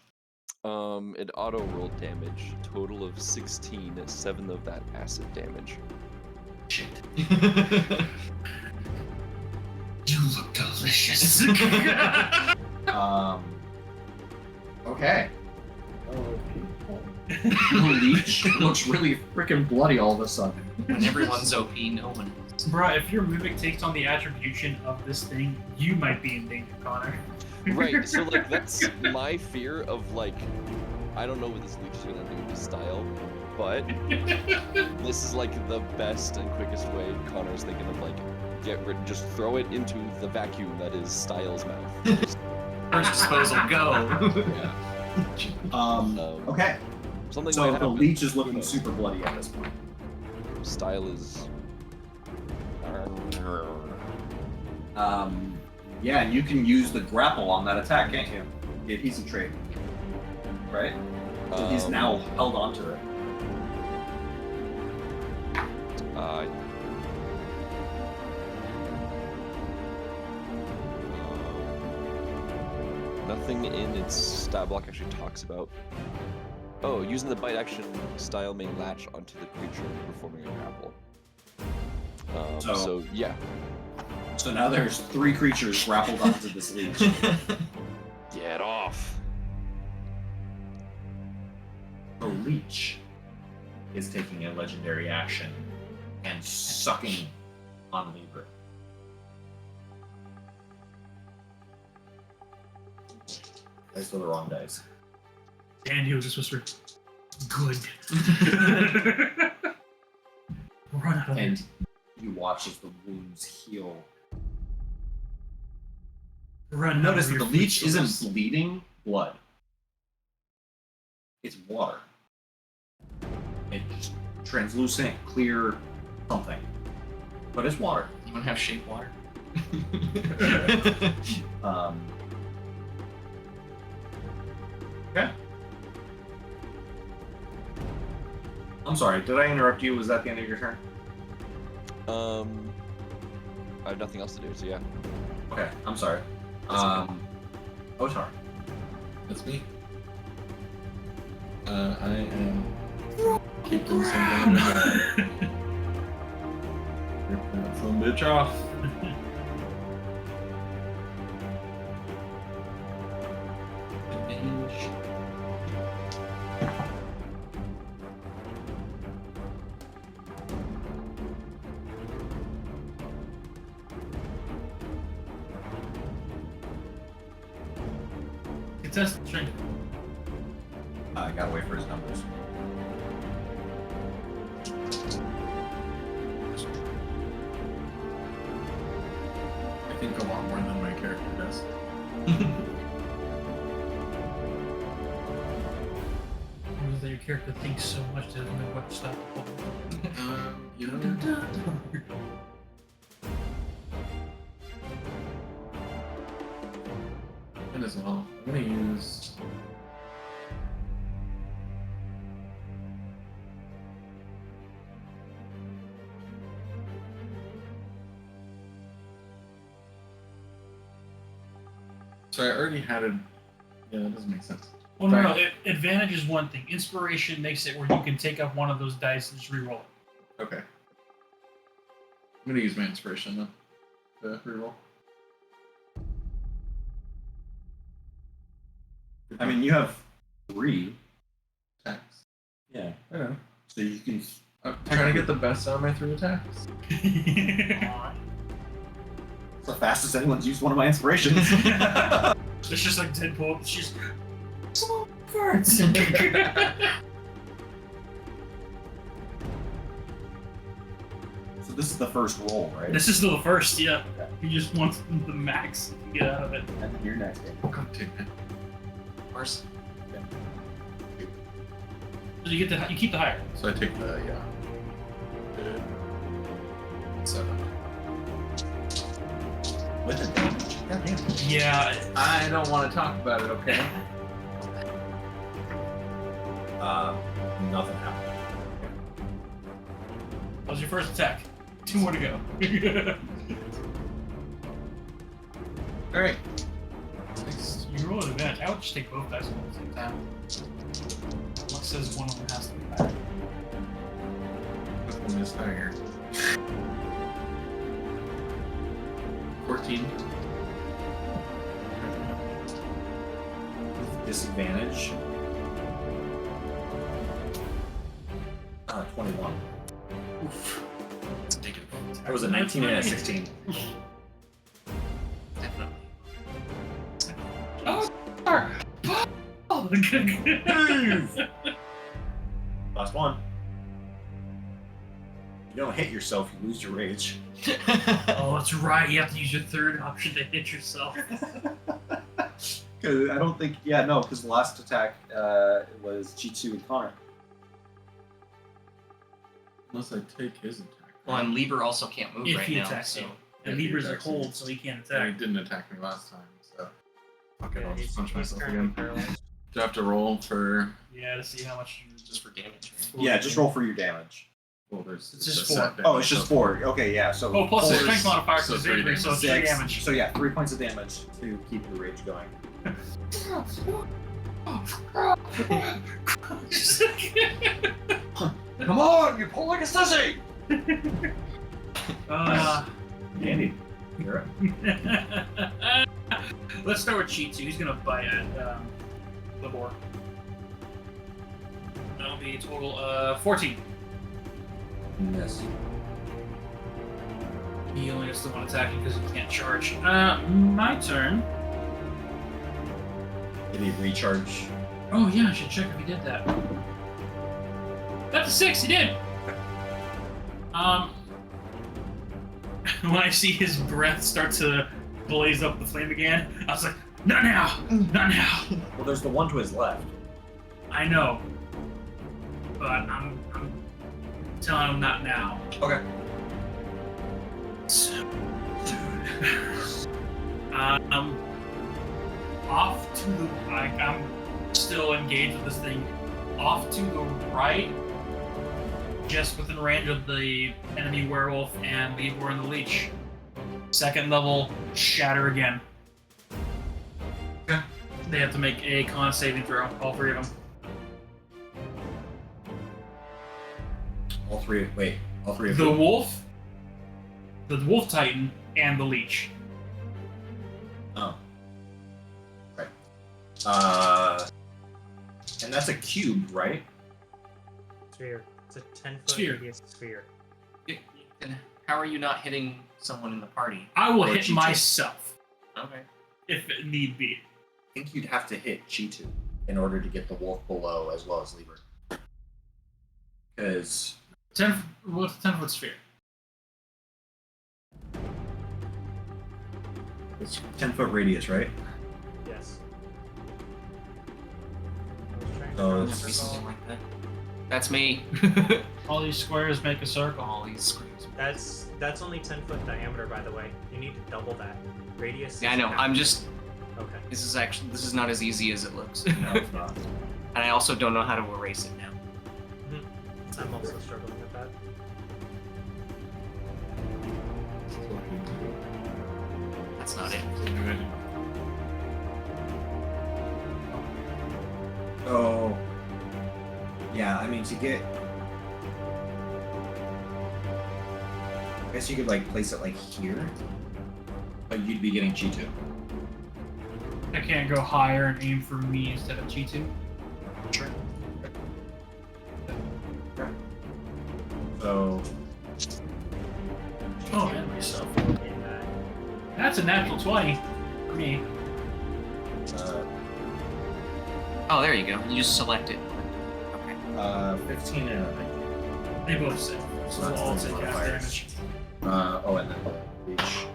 It auto rolled damage. Total of 16. 7 of that acid damage. Shit. You look delicious. Okay. The leech looks really freaking bloody all of a sudden. When everyone's OP, no one is. Bruh, if your mimic takes on the attribution of this thing, you might be in danger, Connor. Right. So like that's my fear of like, I don't know what this leech is gonna do to Style, but this is like the best and quickest way Connor's thinking of like just throw it into the vacuum that is Style's mouth. First disposal, go. Okay. Something So might the happen. leech is looking super bloody at this point. Style is. Yeah, and you can use the grapple on that attack, can't you? The adhesive trait. Right? So he's now held onto it. Nothing in its stat block actually talks about. Oh, using the bite action, Style may latch onto the creature performing a grapple. So yeah. So now there's 3 creatures grappled onto this leech. Get off. The leech is taking a legendary action and sucking on Leebur. Dice are the wrong dice. And he was just whispered, good. Run out of And it. you watch as the wounds heal. Run Notice out that of the your leech food isn't source. bleeding blood. It's water. It's translucent, clear something. But it's water. You want to have shape water? Okay. I'm sorry, did I interrupt you? Was that the end of your turn? I have nothing else to do, so yeah. Okay, I'm sorry. That's okay. Otar. That's me. I am keeping something in my Rip that some bitch off. Contested strength. I gotta wait for his numbers. I think a lot more than my character does. Or that your character thinks so much that doesn't know what to stop the ball. You know, and as well, I'm gonna use. So I already had it. Yeah, that doesn't make sense. Well, no. Advantage is one thing. Inspiration makes it where you can take up one of those dice and just reroll it. Okay. I'm gonna use my inspiration then. To reroll. I mean, you have 3. Attacks. Yeah. I know. So you can. I'm trying to get the best out of my 3 attacks. It's the fastest anyone's used one of my inspirations. It's just like Deadpool. She's small farts. So this is the first roll, right? This is the first, yeah. He just wants the max to get out of it. And then your next game. God damn it. Of course. So you get you keep the higher. So I take the, yeah. 7. With advantage. God damn it. Yeah. I don't want to talk about it, okay? Nothing happened. That was your first attack. 2 more to go. Alright. You roll an advantage. I would just take both dice at the same time. Luck says one of them has to be higher. Which one is higher? 14. With disadvantage. 21. Oof. It's indicative. That was a 19 and a 16. Definitely. Oh, Last one. You don't hit yourself, you lose your rage. Oh, that's right. You have to use your third option to hit yourself. Because I don't think, because the last attack was G2 and Connor. Unless I take his attack. Well, and Leebur also can't move If right he now. attacks So you. Yeah, And he Lieber's a attacks hold, me. so he can't Yeah, he attack. didn't attack me last time, so. Fuck it, Yeah, I'll just punch myself currently again. paralyzed. Do I have to roll for. Yeah, to see how much you just for damage. Yeah, just roll for your damage. Well, there's. It's just a set 4. Oh, it's just 4. Okay, yeah, so. Oh, plus the 4 strength modifier so because 3 injury, so it's 3 6. damage. So yeah, 3 points of damage to keep your rage going. Come on, you pull like a sissy! Andy, you're up. Let's start with Cheat 2. He's gonna bite at Leebur. That'll be a total 14. Yes. He only gets the one attacking because he can't charge. My turn. Did he recharge? Oh yeah, I should check if he did that. That's a 6. He did. When I see his breath start to blaze up the flame again, I was like, not now, not now. Well, there's the one to his left. I know, but I'm telling him not now. Okay. So, off to the I'm still engaged with this thing. Off to the right, just within range of the enemy werewolf and Leebur and the leech. Second level, shatter again. Okay. They have to make a con saving throw, all 3 of them. All 3 of The them. wolf, the wolf titan, and the leech. Oh. Right. And that's a cube, right? Sphere. It's a 10-foot Sphere. radius sphere. And how are you not hitting someone in the party? I will Or hit G2. myself Okay. if it need be. think you'd have to hit G2 in order to get the wolf below as well as Leebur. Because 10-foot sphere. it's 10-foot radius, right? Yes. So Never seen something like that. That's me. All these squares make a circle. All these screens. That's only 10-foot diameter, by the way. You need to double that. Radius. Yeah, I is know. half. I'm just. Okay. This is not as easy as it looks. no, it's not. And I also don't know how to erase it now. I'm also struggling with that. That's not it. So, yeah, I mean, to get. I guess you could, like, place it, like, here. But you'd be getting G2. I can't go higher and aim for me instead of G2. Sure. So. Oh, and myself. In that. That's a natural 20 for me. Oh, there you go. You just select it. Okay. 15 and a 19. They both say. So That's they'll all the take half modifiers. damage. Oh, and then the leech.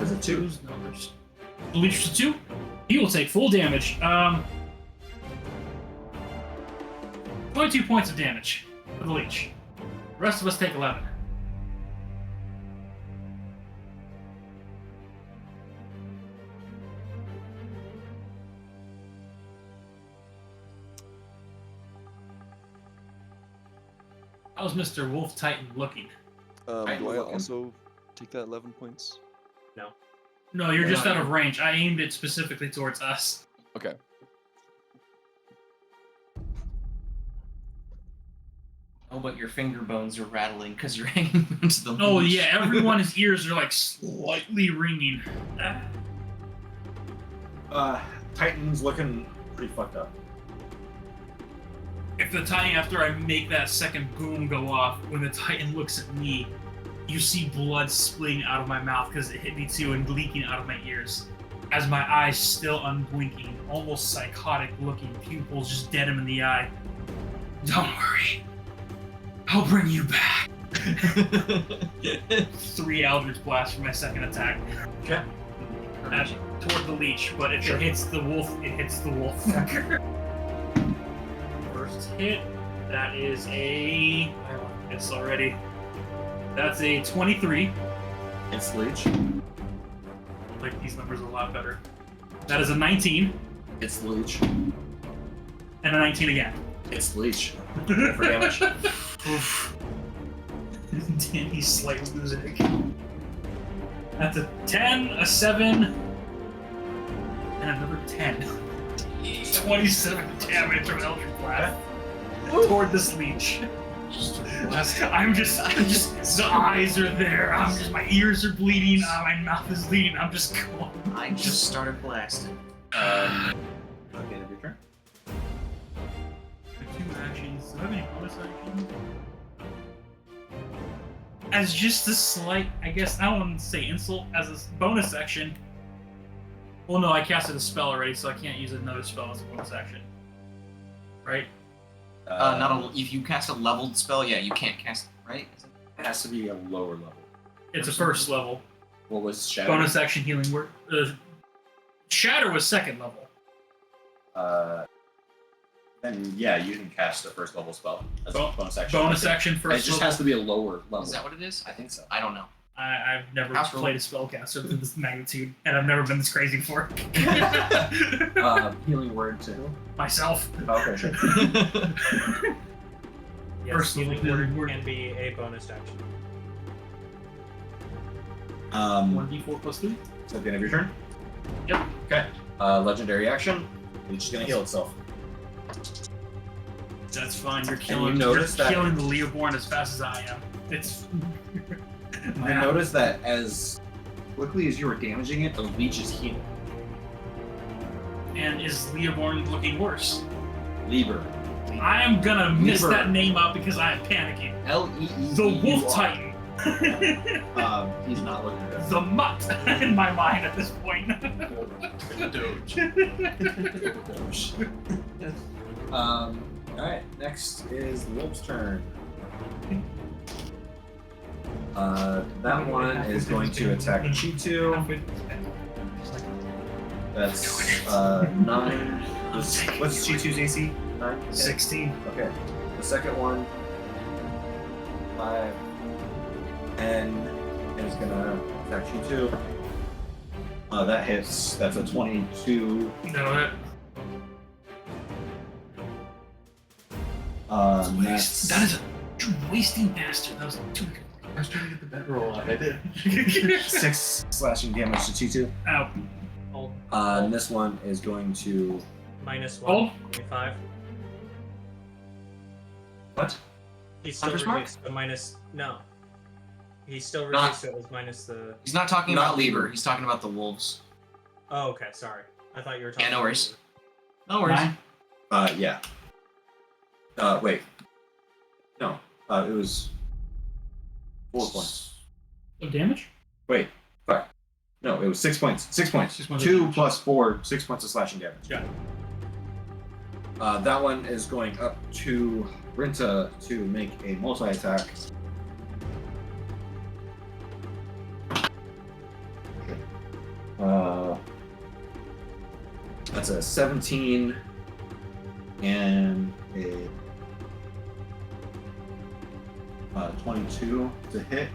Was it 2? The leech was 2. He will take full damage. 22 points of damage for the leech. The rest of us take 11. How's Mr. Wolf Titan looking? Do I looking. also take that 11 points? No, you're just No. out of range. I aimed it specifically towards us. Okay. Oh, but your finger bones are rattling because you're hanging onto the Oh leash. yeah, everyone's ears are like slightly ringing. Titan's looking pretty fucked up. If the Titan, after I make that second boom go off, when the Titan looks at me, you see blood splitting out of my mouth because it hit me too and leaking out of my ears. As my eyes still unblinking, almost psychotic looking, pupils just dead him in the eye. Don't worry. I'll bring you back. 3 Eldritch Blasts for my second attack. Okay. Toward the leech, but if it hits the wolf, it hits the wolf. First hit, that is a... It's already... That's a 23. It's leech. I like these numbers a lot better. That is a 19, It's leech. and a 19 again. It's leech. For damage. Oof. Damn, he's slightly losing it. That's a 10, a 7, and another 10. 27 damage from Eldritch Blast toward this leech. I'm just, the eyes are there. My ears are bleeding. My mouth is bleeding. I'm just going. I just started blasting. Okay, end of your turn. 2 actions. Do I have any bonus actions? As just a slight, I guess, I don't want to say insult, as a bonus action. Well, no, I casted a spell already, so I can't use another spell as a bonus action. Right? If you cast a leveled spell, yeah, you can't cast it, right? It has to be a lower level. It's a first level. What was Shadow? Bonus action healing word. Shatter was second level. Then yeah, you can cast a first level spell as a Bo- bonus action. Bonus action It first just level. has to be a lower level. Is that what it is? I think so. I don't know. I've never House rule. played a spellcaster to this magnitude, and I've never been this crazy before. Healing word too. Myself. Okay, sure. Yes, First healing level word can be a bonus action. 1d4 plus 3. Is that the end of your turn? Yep. Okay. Legendary action. It's just gonna heal itself. That's fine. You're you killing. notice You're that- killing the Leoborn as fast as I am. It's. You notice that as quickly as you were damaging it, the leech is healing. And is Leoborn looking worse? Leebur. I am gonna miss Leebur. that name up because I am panicking. Leebur. The Wolf Titan. He's not looking good. The mutt in my mind at this point. All right. Next is the wolf's turn. That one is going to attack Chitu. That's 9. What's Chitu's AC? 9? 16. Okay. The second one, 5. And is gonna attack Chitu. That hits. That's a 22. That'll hit. That's That is a wasting bastard. That was 2. I was trying to get the bedroll out. I did. 6 slashing damage to Chitu. Ow. Hold. And this one is going to. -1. Oh. 25. What? He's still Hunter's Mark? reduced to minus. No. He's still Not- reduced to it was minus the. He's not talking Not about Leebur. Leebur. He's talking about the wolves. Oh, okay. Sorry. I thought you were talking. Yeah, no about worries. the- No worries. Yeah. Wait. No. It was 4 points. Of damage? Wait. Fuck. No, it was 6 points. 6 points. 6 points. 2 plus 4, 6 points of slashing damage. Yeah. That one is going up to Rinta to make a multi-attack. That's a 17 and a 22 to hit.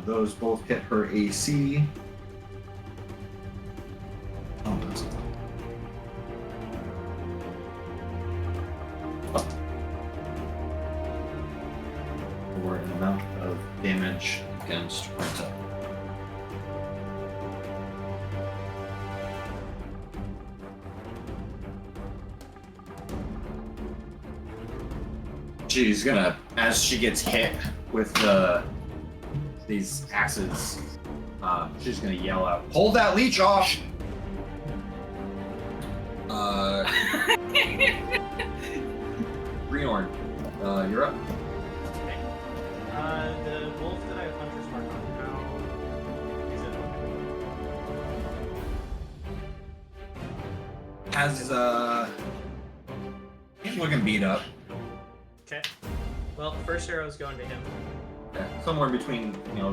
Those both hit her AC. Oh, that's for an amount of damage against Renta. She's gonna, as she gets hit with these axes, she's gonna yell out, "Hold that leech off!" Greenhorn, you're up. Okay. The wolf that I have Hunter's Mark on, how is it looking? Has he's looking beat up. Okay. Well, first arrow's going to him. Yeah, somewhere between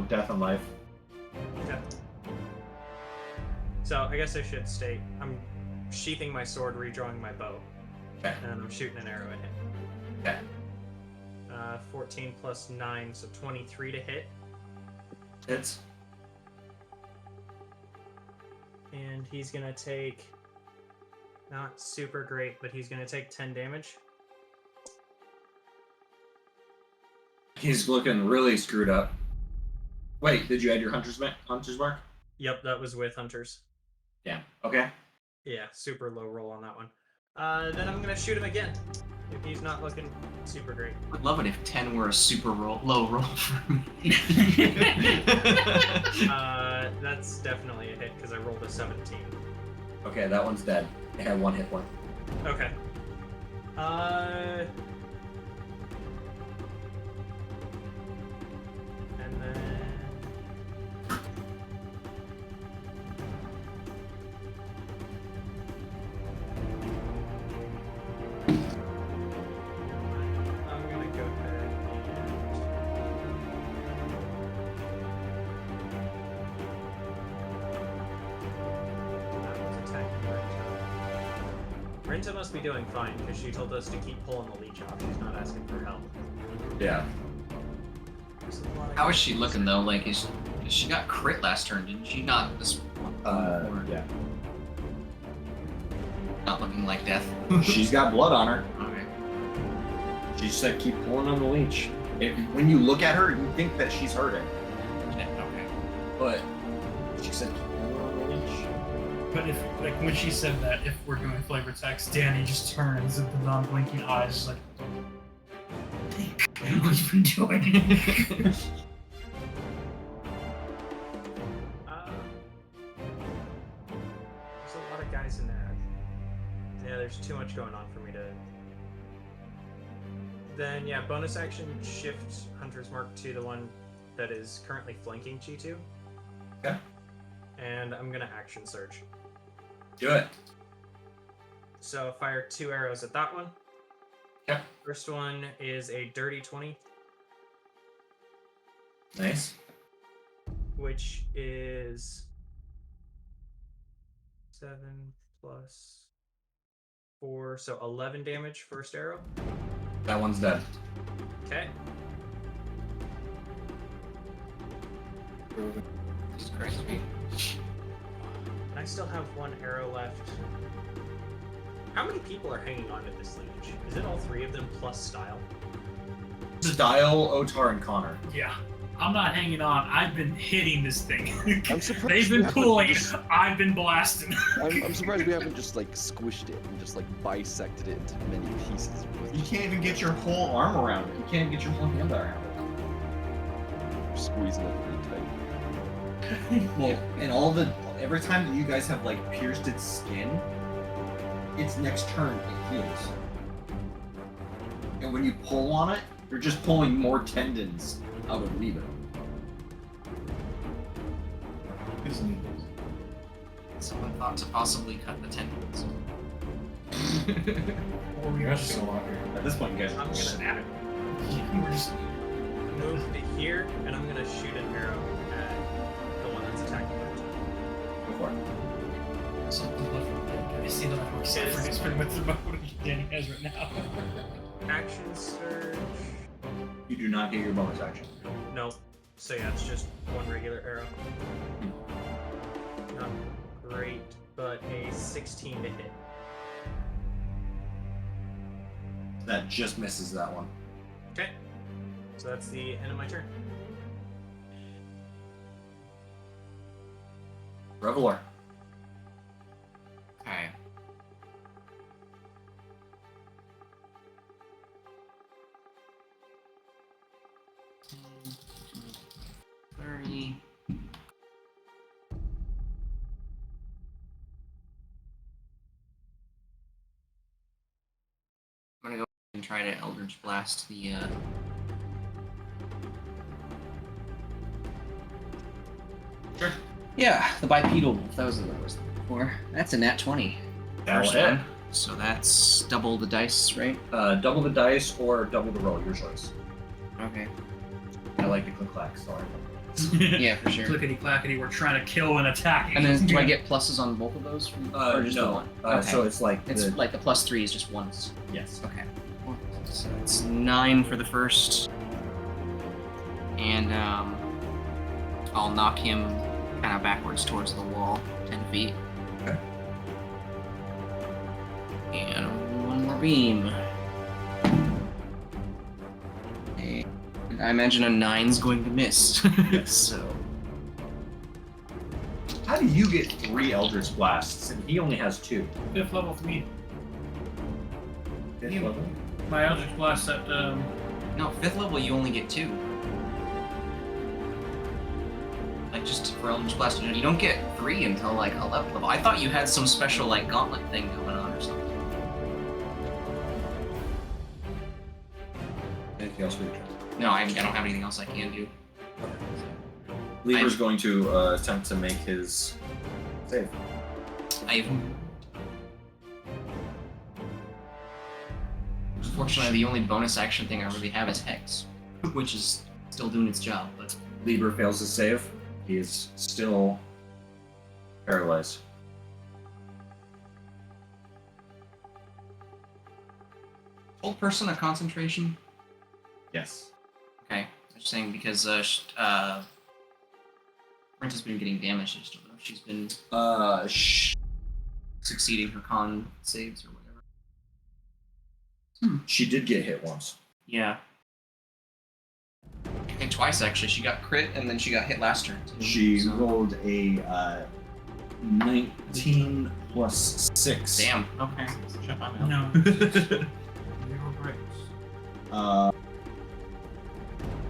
death and life. Okay. So I guess I should state I'm sheathing my sword, redrawing my bow, Okay. and I'm shooting an arrow at him. Okay. 14 plus 9, so 23 to hit. Hits. And he's gonna take, not super great, but he's gonna take 10 damage. He's looking really screwed up. Wait, did you add your hunter's mark? Yep, that was with hunters. Yeah. Okay. Yeah, super low roll on that one. Then I'm gonna shoot him again. If he's not looking super great. I'd love it if 10 were a super low roll for me. That's definitely a hit because I rolled a 17. Okay, that one's dead. It had 1 hit point. Okay. And then I'm gonna go ahead and that was attacking Renta. Renta must be doing fine because she told us to keep pulling the leech off. She's not asking for help. Yeah. There's a lot of How is she looking though? Like, she got crit last turn, didn't she? Not this one. Or Yeah. not looking like death. She's got blood on her. Okay. She said keep pulling on the leech. When you look at her, you think that she's hurting. Yeah, okay. But she said keep pulling on the leech. But if, like, when she said that, if we're doing flavor text, Danny just turns with the non-blinking eyes, like, what you been doing? There's a lot of guys in there. Yeah, there's too much going on for me to. Then, yeah, bonus action, shift Hunter's Mark to the one that is currently flanking G2. Okay. And I'm gonna action surge. Do it. So fire 2 arrows at that one. Okay. First one is a dirty 20, Nice. which is 7 plus 4, so 11 damage first arrow. That one's dead. Okay. Jesus Christ, me. And I still have 1 arrow left. How many people are hanging on to this leech? Is it all 3 of them plus Style? This is Dial, Otar, and Connor. Yeah. I'm not hanging on. I've been hitting this thing. I'm surprised They've we been haven't pulling. just- I've been blasting. I'm surprised we haven't just like squished it and just like bisected it into many pieces. With You can't even get your whole arm around it. You can't get your whole hand around squeezing it really tight. it. Well, and every time that you guys have like pierced its skin, its next turn it heals. And when you pull on it, you're just pulling more tendons out of Leebur. Someone thought to possibly cut the tendons. Or we You're were just just so longer. At this point, you guys I'm are just gonna we're just move to here, and I'm gonna shoot an arrow at the one that's attacking it. go for it. something left with that. I see the network suffering experiment with the mode Danny has right now. Action surge. You do not get your bonus action. No. So yeah, it's just 1 regular arrow. Not great, but a 16 to hit. That just misses that one. Okay. So that's the end of my turn. Reveler. Okay. $30. I'm gonna go and try to Eldritch Blast the Sure. Yeah, the bipedal wolf. That was what I was looking for. That's a nat 20. That'll First hit. one. So that's double the dice, right? Double the dice or double the roll, your choice. Okay. I like the click clack, sorry. Yeah, for sure. Clickety clackety, we're trying to kill and attack. And then do I get pluses on both of those? Or just the no. one? Okay. So it's like It's the, like the +3 is just once. yes. Okay. So it's 9 for the first. And I'll knock him kind of backwards towards the wall, 10 feet. Okay. And one more beam. And I imagine a 9's going to miss. Yes. So How do you get 3 Eldritch Blasts and he only has 2? 5th level for me. Fifth You- level? My Eldritch Blast at no, 5th level you only get 2. Like just for Eldritch Blast, you don't get 3 until like 11th level. I thought you had some special like gauntlet thing going on or something. Anything else for your turn? No, I don't have anything else I can do. Leebur's going to attempt to make his save. I've unfortunately the only bonus action thing I really have is Hex, which is still doing its job, but Leebur fails his save. He is still paralyzed. hold person a concentration. Yes. Okay, I'm just saying because Brent has been getting damaged. I just don't know if she's been succeeding her con saves or whatever. She did get hit once. Yeah. I think twice actually. She got crit and then she got hit last turn. Too, She so- rolled a 19 plus 6. Damn. Okay. Shut my mouth. No.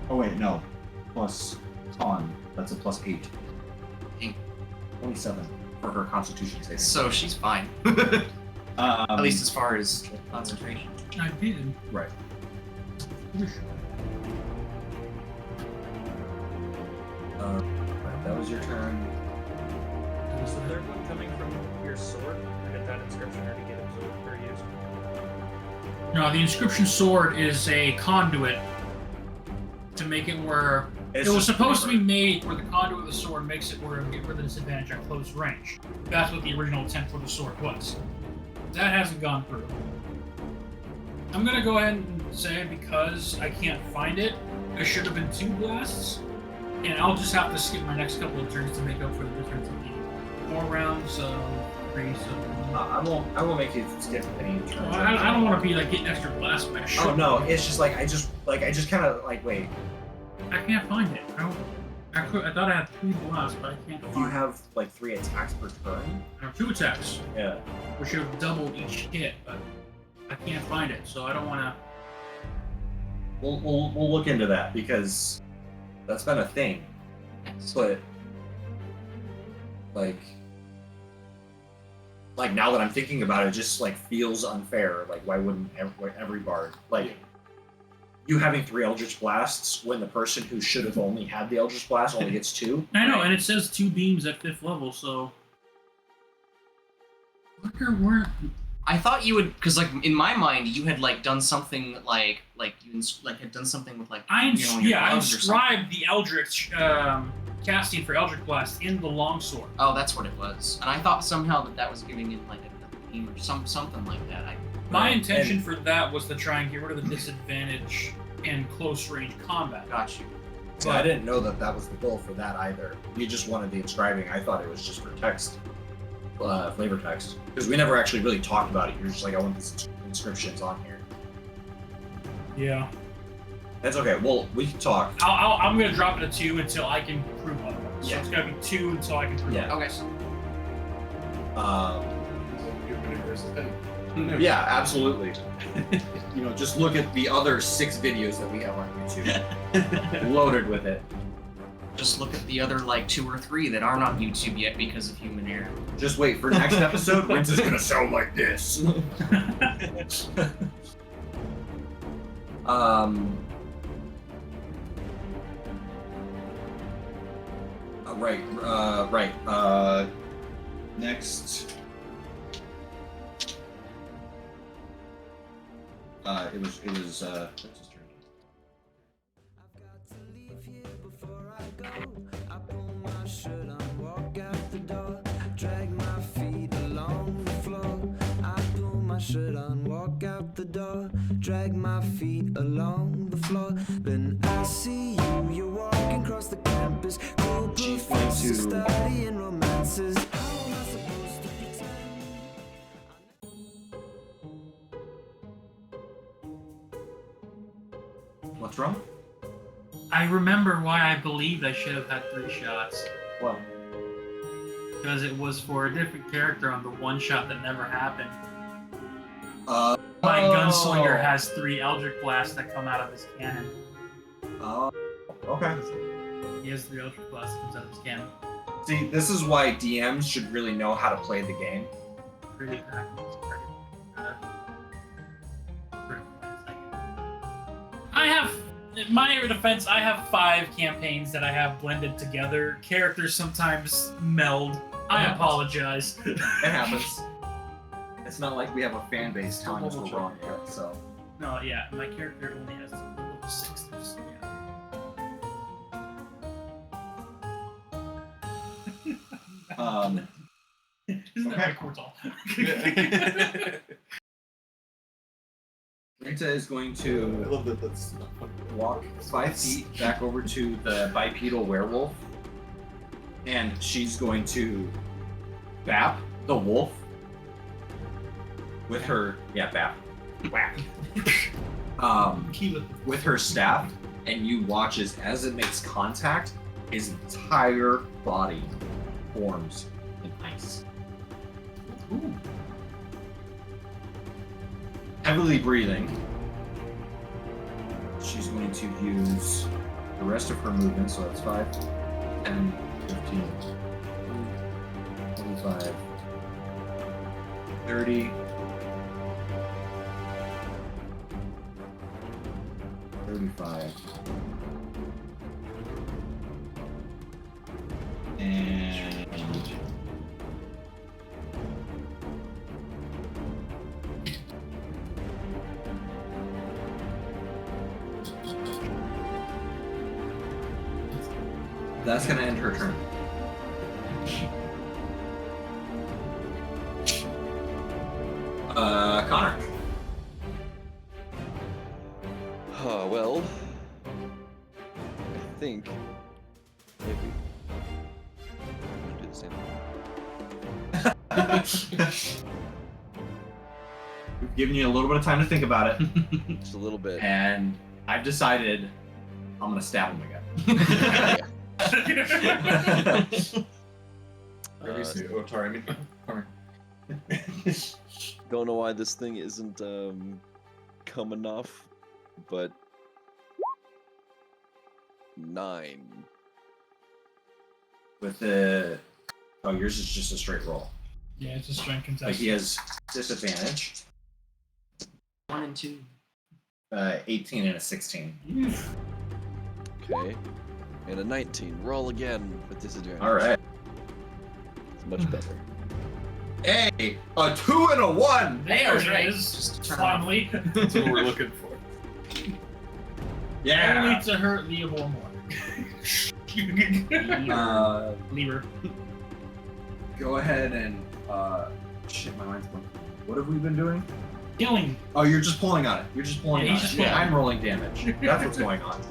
Oh wait, no. Plus con. That's a plus 8. Dang. 27 for her constitution saving. So she's fine. At least as far as concentration. I did. Right. That was your turn. Is the third one coming from your sword? Or did that inscription already get absorbed or used? No, the inscription sword is a conduit to make it where It's it was just supposed to be whatever. made where the conduit of the sword makes it where it get rid of the disadvantage at close range. That's what the original intent for the sword was. That hasn't gone through. I'm gonna go ahead and say because I can't find it, there should have been 2 blasts, and I'll just have to skip my next couple of turns to make up for the difference in the 4 rounds of 3. So I won't make you skip any turns. well, I don't want to be like getting extra blast by shit. Oh no, it's just like I just kind of like wait. I can't find it. I thought I had 3 blasts, but I can't You find it. have like 3 attacks per turn. I have 2 attacks, Yeah. which should have doubled each hit, but I can't find it, so I don't want to. We'll look into that because that's been a thing. But like now that I'm thinking about it, it just like feels unfair. Like why wouldn't every bard like you having 3 Eldritch Blasts when the person who should have only had the Eldritch Blast only gets 2? I know, and it says 2 beams at 5th level, so. Where? I thought you would, because like in my mind, you had like done something like you had done something with like I your gloves or something. inscribed the Eldritch casting for Eldritch Blast in the longsword. Oh, that's what it was. And I thought somehow that was giving it like a beam or something like that. My intention for that was to try and get rid of the disadvantage in close range combat. Got you. So I didn't know that was the goal for that either. You just wanted the inscribing. I thought it was just for text, flavor text, because we never actually really talked about it. You're just like, I want these inscriptions on here. Yeah. That's okay. Well, we can talk. I'm gonna drop it to 2 until I can prove otherwise. So Yeah. it's gotta be 2 until I can prove Yeah. otherwise. Yeah, absolutely. Just look at the other 6 videos that we have on YouTube, loaded with it. Just look at the other like 2 or 3 that aren't on YouTube yet because of human error. Just wait for next episode. Rince is gonna sound like this. Right. Next. It was Princess turn. I've got to leave here before I go. I pull my shirt on, walk out the door, drag my feet along the floor. I pull my shirt on, walk out the door, drag my feet along the floor. Then I see you, you're walking across the campus, cool She's going professor to- studying romances. How am I supposed to pretend? What's wrong? I remember why I believed I should have had 3 shots. Well, Because it was for a different character on the 1 shot that never happened. My Oh. gunslinger has 3 Eldritch Blasts that come out of his cannon. Okay. He has 3 Eldritch Blasts that comes out of his cannon. See, this is why DMs should really know how to play the game. Pretty I have, in my defense, I have 5 campaigns that I have blended together. Characters sometimes meld. I happens. apologize. It happens. It's not like we have a fan base telling us we're wrong yet, so. No, yeah, my character only has level 6. There's- Um, Isn't that Okay. like Cortal? Rita is going to love that. That's walk 5 feet back over to the bipedal werewolf, and she's going to bap the wolf with her bap whack with her staff, and you watch as it makes contact, his entire body forms in ice. Ooh. Heavily breathing, she's going to use the rest of her movement, so that's 5, 10, 15, 25, 30, 35, and That's gonna end her turn. Connor. Well, I think maybe I'm gonna do the same thing. We've given you a little bit of time to think about it, Just a little bit. and I've decided I'm gonna stab him again. Whatever you say. Oh, sorry. I mean, Connor. Don't know why this thing isn't coming off, but 9. With the yours is just a straight roll. Yeah, it's a strength Like contest. he has disadvantage. 1 and 2. 18 and a 16. Okay. And a 19. Roll again with disadvantage. All right. It's much better. Hey, a 2 and a 1. There That's it right. is. Just turn Finally. That's what we're looking for. Yeah. Only to hurt Leebur more. Leebur. Go ahead and shit. My mind's blank. What have we been doing? Killing. Oh, you're just pulling on it. You're just pulling Yeah, on he's it. just Yeah, pulling. I'm rolling damage. That's what's going on.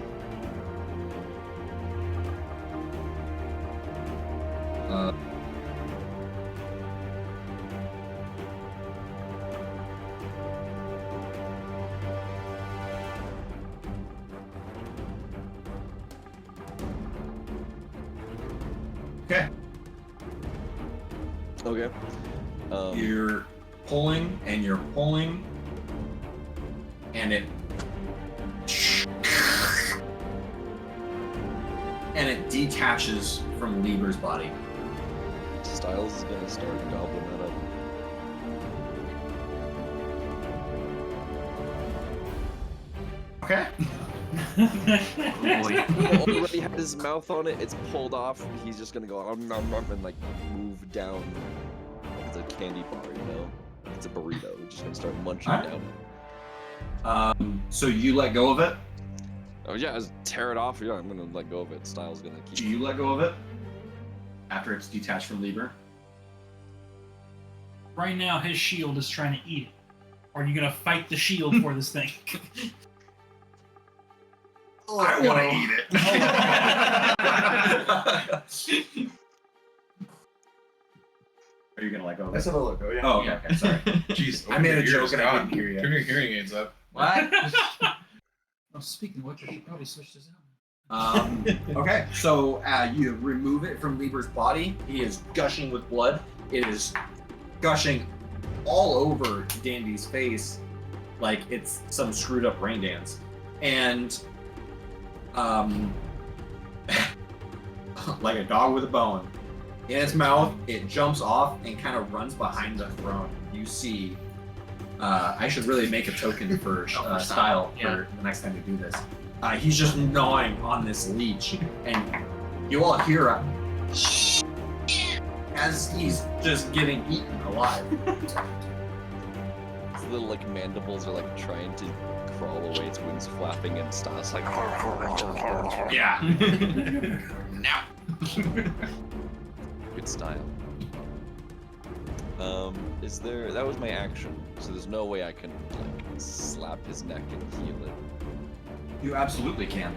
Okay. Okay. You're pulling and you're pulling, and it detaches from Lieber's body. Styles is gonna start gobbling that up. Okay. Boy. Already had his mouth on it. It's pulled off. He's just gonna go and like move down like it's a candy bar, you know? Like it's a burrito. He's just gonna start munching Alright. down. So you let go of it. Oh yeah, just tear it off. Yeah, I'm gonna let go of it. Styles gonna Do keep. you let go of it after it's detached from Lieber? Right now, his shield is trying to eat it. Are you gonna fight the shield for this thing? I want to eat it. Are you gonna let go of Let's it? have a look. Oh, yeah. Oh, okay. Sorry. Jeez. I made a open your joke ears, and I God. didn't hear you. Turn your hearing aids up. What? Oh, speaking of which, I should probably switch this out. Okay, so you remove it from Lieber's body. He is gushing with blood. It is gushing all over Dandy's face like it's some screwed up rain dance. And like a dog with a bone. In its mouth, it jumps off and kind of runs behind the throne. You see, I should really make a token for Style for the next time we do this. He's just gnawing on this leech, and you all hear a as he's just getting eaten alive. His little like mandibles are like trying to crawl away. Its wings flapping and Styles like. Yeah. Now. Good style. Is there? That was my action. So there's no way I can like slap his neck and heal it. You absolutely can.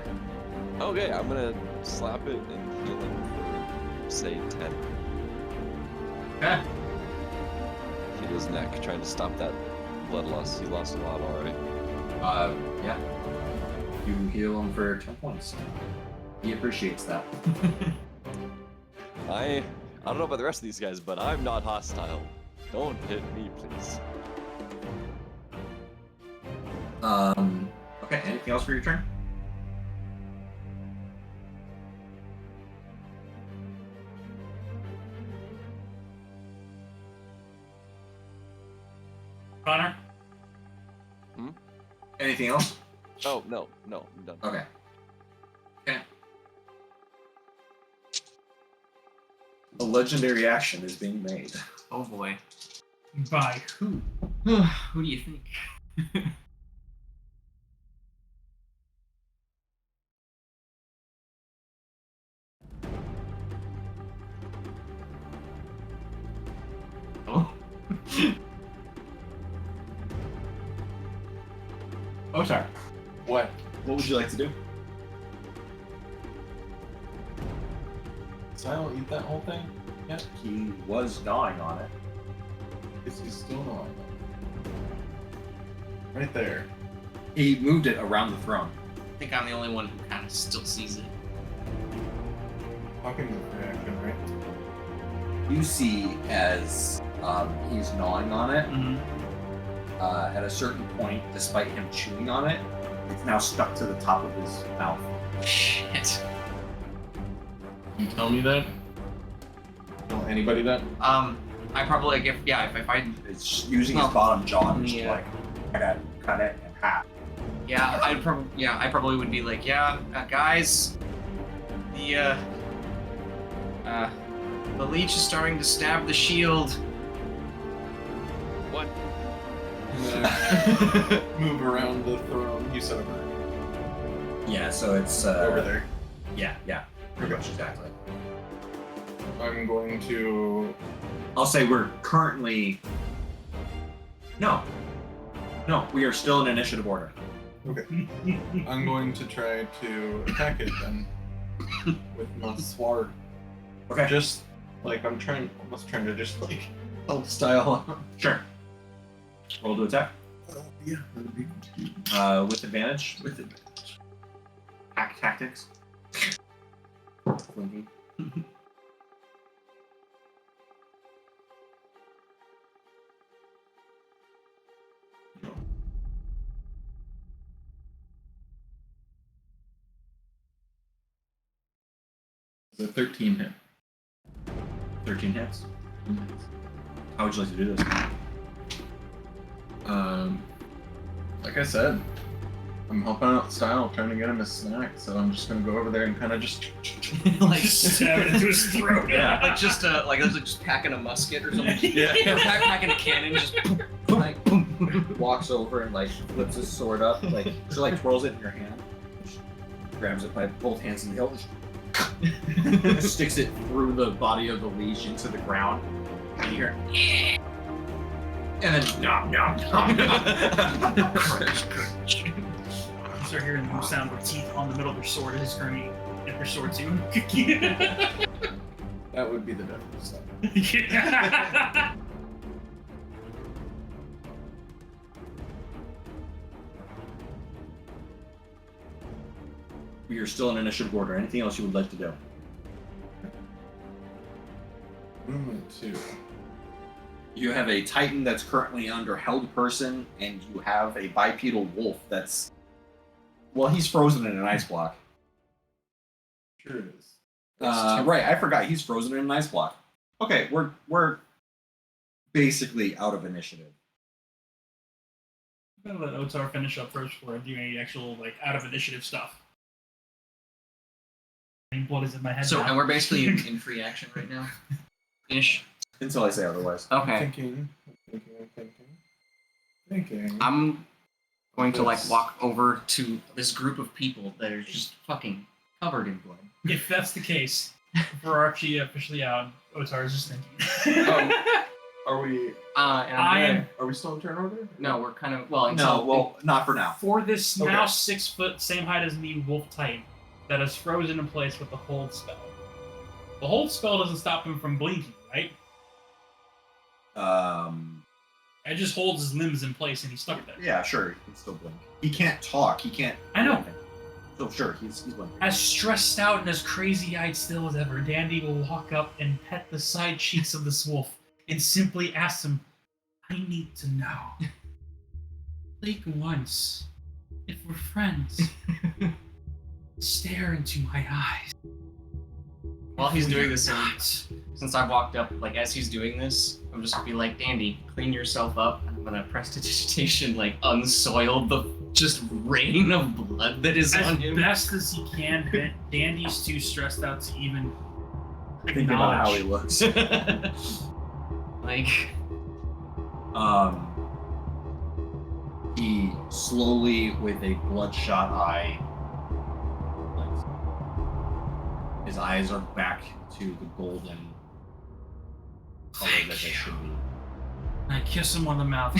Okay, I'm gonna slap it and heal him for say 10. Okay. Heal his neck, trying to stop that blood loss. He lost a lot already. Yeah. You heal him for 10 points. He appreciates that. I don't know about the rest of these guys, but I'm not hostile. Don't hit me, please. Okay, anything else for your turn? Connor? Anything else? Oh no, I'm done. Okay. Okay. A legendary action is being made. Oh boy. By who? Who do you think? Otar, What? what would you like to do? So I don't eat that whole thing? Yeah. He was gnawing on it. Is he still not? Right there. He moved it around the throne. I think I'm the only one who kind of still sees it. Fucking reaction, right? You see as he's gnawing on it, at a certain point, despite him chewing on it, it's now stuck to the top of his mouth. Shit. You tell me that? Tell anybody that? I probably like if I It's just using Well, his bottom jaw and just yeah. like cut it in half. I probably would be like, guys, the leech is starting to stab the shield. What? Move around the throne. You said over. Yeah, so it's Over there. Yeah, pretty much exactly. I'm going to. I'll say we're currently. No, we are still in initiative order. Okay. I'm going to try to attack it then with my sword. Okay. Just like almost trying to just like help style. Sure. Roll to attack. Yeah, that'd be With advantage. with advantage. Hack tactics. Flanking. The 13 hit. 13 hits. How would you like to do this? Like I said, I'm helping out Style, trying to get him a snack, so I'm just gonna go over there and kind of just Like Stab it into his throat. yeah, like just just packing a musket or something. Yeah. Packing a cannon, just like boom. Walks over and like flips his sword up, like so like twirls it in your hand, grabs it by both hands in the hilt, just sticks it through the body of the leech into the ground, and you hear, and then nom nom nom. You start hearing the sound of teeth on the middle of your sword as Gurney at your sword too. That would be the definite stuff. Yeah. We are still in initiative order. Anything else you would like to do? Two. You have a Titan that's currently under held person, and you have a bipedal wolf that's, well, he's frozen in an ice block. Sure it is. Right, I forgot he's frozen in an ice block. Okay, we're basically out of initiative. I'm gonna let Otar finish up first before I do any actual like out of initiative stuff. What is in my head? So, now. and we're basically in free action right now, ish. Until I say otherwise. Okay, Thinking. I'm going to like walk over to this group of people that are just fucking covered in blood. If that's the case, we're actually officially out. Otar is just thinking. Are we? And Are we still in turn order? no, we're kind of well. No, well, not for now. For this Okay. now 6 foot, same height as me wolf titan that is frozen in place with the hold spell. The hold spell doesn't stop him from blinking, right? It just holds his limbs in place and he's stuck there. Yeah, sure, he can still blink. He can't talk. He can't. I know. So sure, he's blinking. As stressed out and as crazy-eyed still as ever, Dandy will walk up and pet the side cheeks of this wolf and simply ask him, I need to know. Blink once. If we're friends, stare into my eyes. While he's doing this, Not. since I walked up, like as he's doing this, I'm just gonna be like, Dandy, clean yourself up. And I'm gonna prestidigitation, like unsoil the just rain of blood that is As on him. best as he can, Dandy's too stressed out to even Think about how he acknowledge. looks. Like, He slowly, with a bloodshot eye, his eyes are back to the golden color that they should be. I kiss him on the mouth.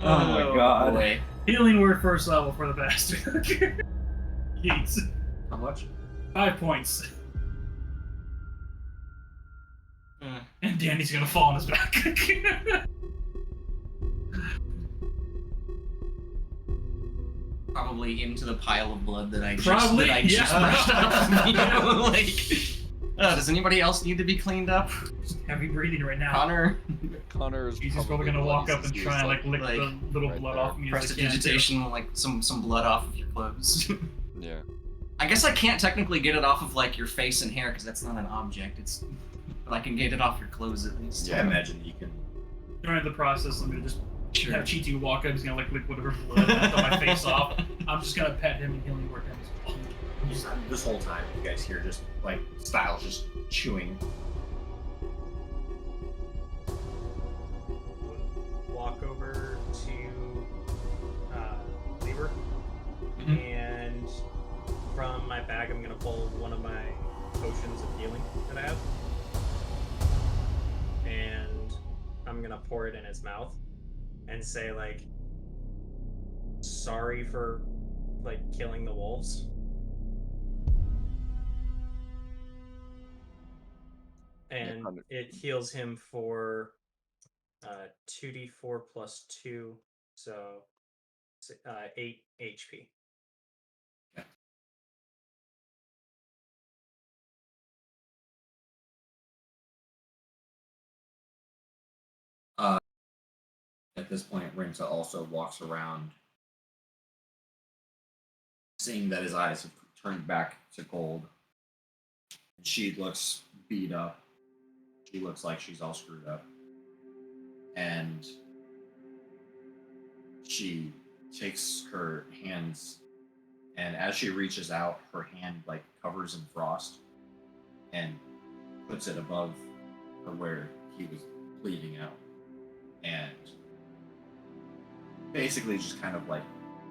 Oh my god. Boy. Healing word first level for the bastard. Yeets. How much? 5 points. Mm. And Danny's gonna fall on his back. Probably into the pile of blood that I just Probably, just yeah. brushed up. You know, like, does anybody else need to be cleaned up? Just heavy breathing right now. Connor, Connor is He's just probably gonna walk up and bloody. try and like lick like, the little right blood there. off me. as I can, too. prestidigitation, like some blood off of your clothes. Yeah. I guess I can't technically get it off of like your face and hair because that's not an object. But I can get it off your clothes at least. Yeah, I imagine you can. During the process, I'm gonna just Sure. have Chitu walk up. He's gonna like lick whatever blood left on my face off. I'm just gonna pet him and healing word him as well. This whole time, you guys hear just like Styles just chewing. Walk over to Leebur, and from my bag, I'm gonna pull one of my potions of healing that I have, and I'm gonna pour it in his mouth, and say like, "Sorry for like killing the wolves." And Connor- it heals him for 2d4 plus 2, so 8 HP. At this point, Rinta also walks around, seeing that his eyes have turned back to gold. She looks beat up. She looks like she's all screwed up. And she takes her hands, and as she reaches out, her hand like covers in frost and puts it above her where he was bleeding out. And basically just kind of like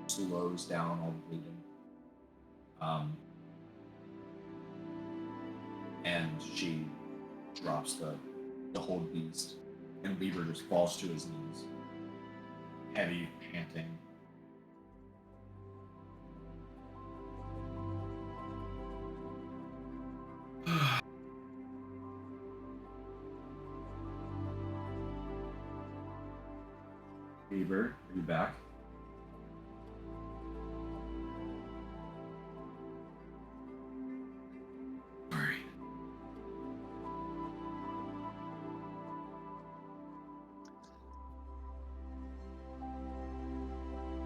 slows down all the bleeding. And she drops the whole beast, and Leebur just falls to his knees, heavy, panting. Leebur, are you back? Sorry.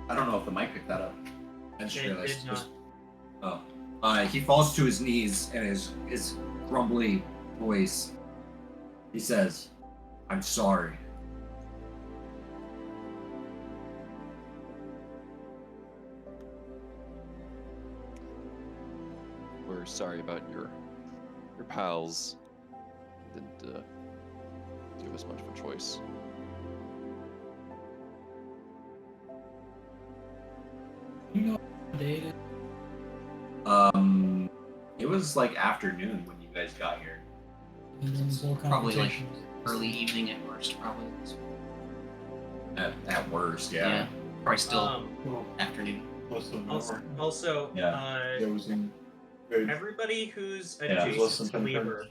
I don't know if the mic picked that up. I just It realized. did not. He falls to his knees, and his grumbly voice, he says, "I'm sorry." We're sorry about your pals. Didn't give us much of a choice. You know what day it is? It was like afternoon when you guys got here. And then this whole Probably, like, conversation. Early evening at worst, probably. At worst, Yeah. Probably still Well, afternoon. less than an Also, hour. also Yeah. It was in. Good. everybody who's Yeah, it was less adjacent than to 10 Leebur, turns.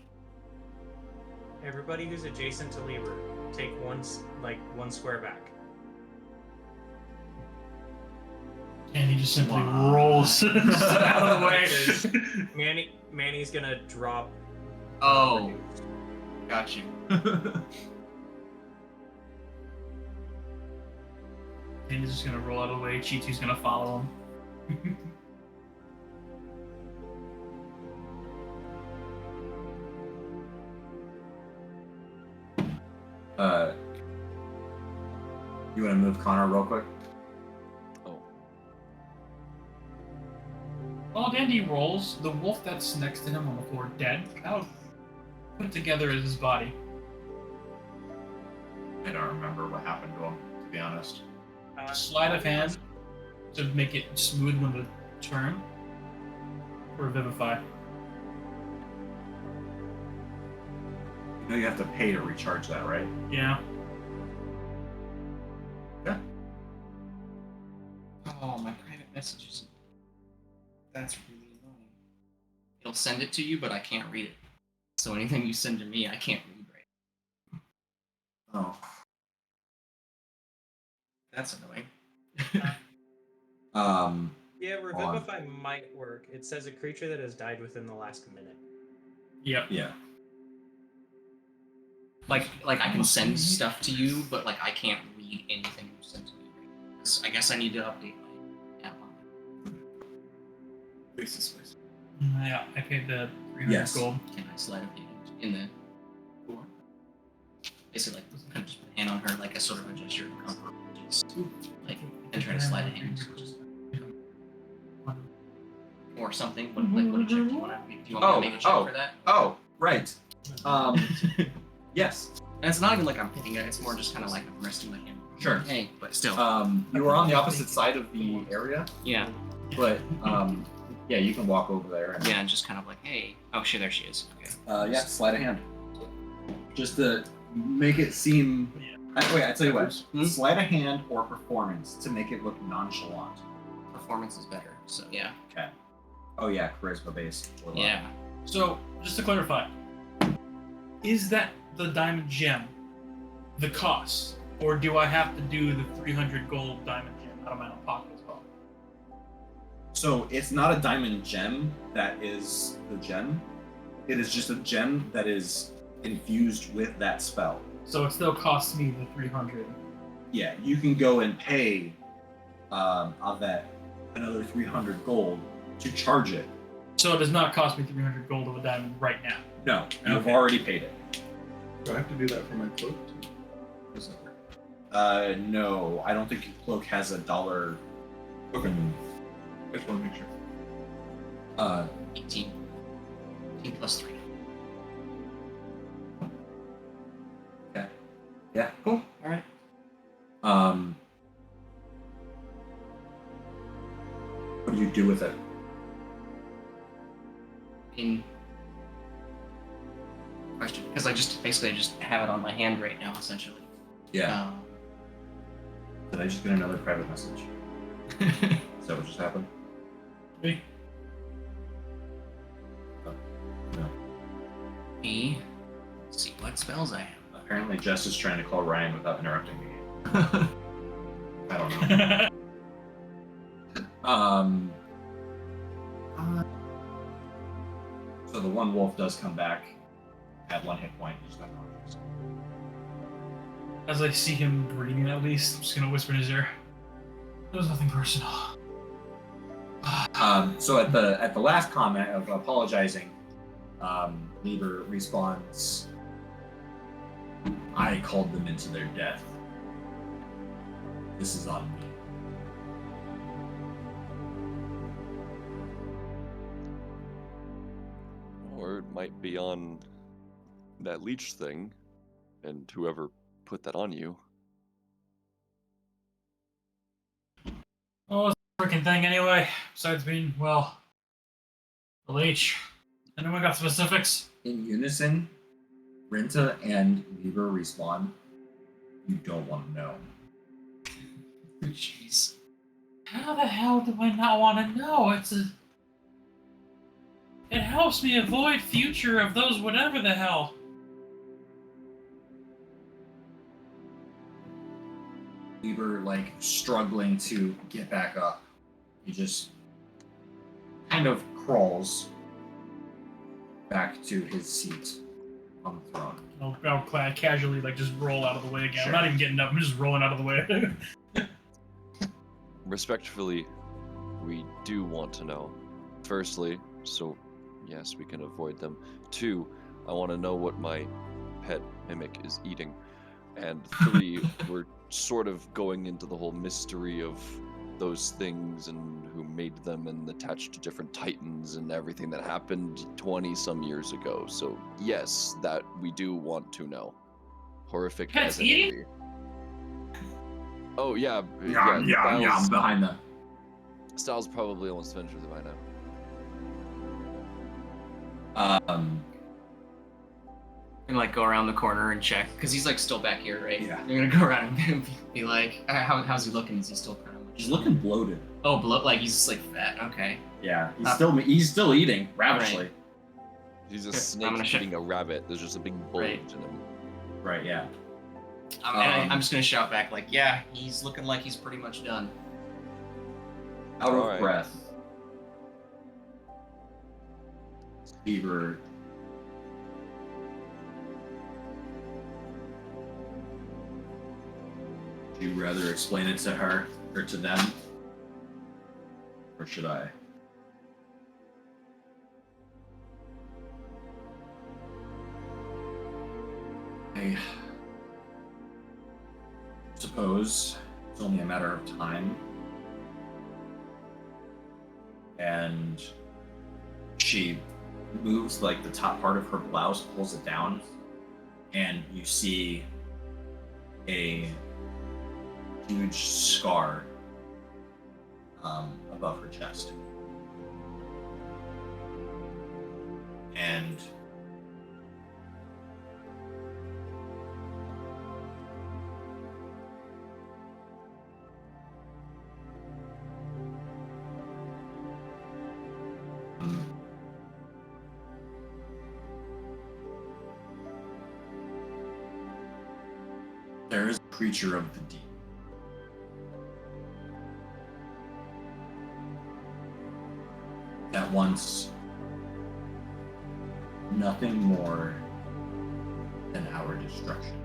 everybody who's adjacent to Leebur, take one square back. And he just simply Wow. rolls out of the way. Manny's gonna drop. Oh, got you. And he's just gonna roll out of the way. Chitu's gonna follow him. You want to move Connor real quick? Oh, While Dandy rolls, the wolf that's next to him on the floor, dead, how put together is his body? I don't remember what happened to him, to be honest. Sleight of hand to make it smooth when the turn, or vivify. You know you have to pay to recharge that, right? Yeah. messages. That's really annoying. It'll send it to you, but I can't read it. So anything you send to me, I can't read right. Oh. That's annoying. Yeah, Revivify might work. It says a creature that has died within the last minute. Yep. Yeah. Like I can send stuff to you, but like I can't read anything you send to me. Right? I guess I need to update my app on Basis space. Yeah, I paid the 300 Yes. gold. that. Can I slide a hand in the door? Basically, like kind of just put a hand on her, like a sort of a gesture of comfort. Just, like and try to slide a hand. Just, or something. What check do you want to make? Do you want me to make a check for that? Oh, right. Yes. And it's not even like I'm hitting it. It's more just kind of like I'm resting my hand. Sure. Hey, but still. You were on the opposite side of the area, Yeah. but yeah, you can walk over there. And, Yeah, and just kind of like, hey. Oh, shit, there she is. Okay. yeah, slide a hand. Just to make it seem. Wait, I tell you what. Slide a hand or performance to make it look nonchalant. Performance is better. So yeah. Okay. Oh yeah, charisma based. Yeah. So, just to clarify, is that the diamond gem the cost? Or do I have to do the 300 gold diamond gem out of my own pocket as well? So it's not a diamond gem that is the gem. It is just a gem that is infused with that spell. So it still costs me the 300. Yeah, you can go and pay of that another 300 gold to charge it. So it does not cost me 300 gold of a diamond right now. No, you've Okay. already paid it. Do I have to do that for my cloak too? How does that work? No, I don't think your cloak has $1 token. I just want to make sure. 18. 18 plus 3. Okay. Yeah, cool. All right. What do you do with it? In question, because I just have it on my hand right now, essentially. Yeah. Did I just get another private message? Is that what just happened? Me? No. Me. Let's see what spells I have. Apparently Jess is trying to call Ryan without interrupting me. I don't know. So the one wolf does come back at 1 hit point. He's not conscious. As I see him breathing, at least, I'm just gonna whisper in his ear. It was nothing personal. So at the last comment of apologizing, Leebur responds, "I called them into their death. This is on me." Or it might be on that leech thing, and whoever put that on you. What was the freaking thing anyway? Besides being, well, the leech. Anyone got specifics? In unison, Rinta and Leebur respond, "You don't want to know." Jeez. How the hell do I not want to know? It helps me avoid future of those whatever the hell. Leebur, like, struggling to get back up. He just kind of crawls back to his seat on the throne. I'll casually, like, just roll out of the way again. Sure. I'm not even getting up, I'm just rolling out of the way. Respectfully, we do want to know. Firstly, so yes, we can avoid them. 2, I want to know what my pet mimic is eating. And 3, we're sort of going into the whole mystery of those things and who made them and attached to different titans and everything that happened 20 some years ago. So yes, that we do want to know. Horrific Pets as it eating? may be. Oh yeah, Yum, behind them. Styles probably almost finished with it by now. And like go around the corner and check because he's like still back here, right? Yeah. You're gonna go around and be like, how's he looking? Is he still kind of? He's looking bloated. Oh, like he's just like fat. Okay. Yeah, he's still eating ravishly. He's a Okay, snake I'm gonna eating a rabbit. There's just a big bulge Right. in him. Right. Yeah. I'm just gonna shout back like, yeah, he's looking like he's pretty much done. Out of Alright. breath. Leebur. Would you rather explain it to her or to them? Or should I? I suppose it's only a matter of time. And she moves like the top part of her blouse, pulls it down, and you see a huge scar above her chest. And there is a creature of the deep. That wants nothing more than our destruction.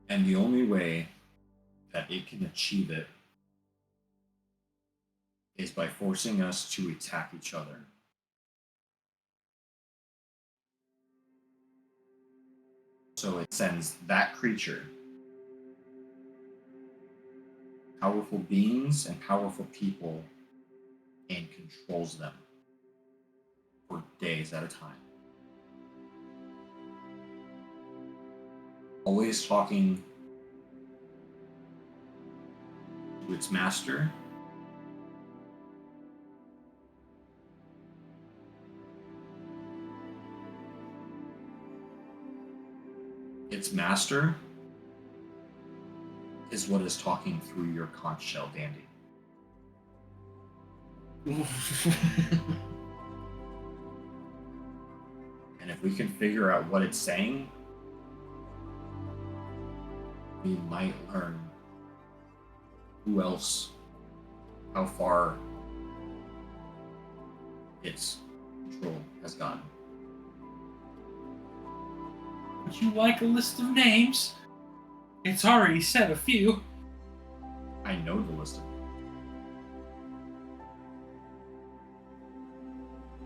And the only way that it can achieve it is by forcing us to attack each other. So it sends that creature, powerful beings and powerful people, and controls them for days at a time. Always talking to its master. Its master is what is talking through your conch shell, Dandy. And if we can figure out what it's saying, we might learn who else, how far its control has gone. Would you like a list of names? It's already said a few. I know the list of them.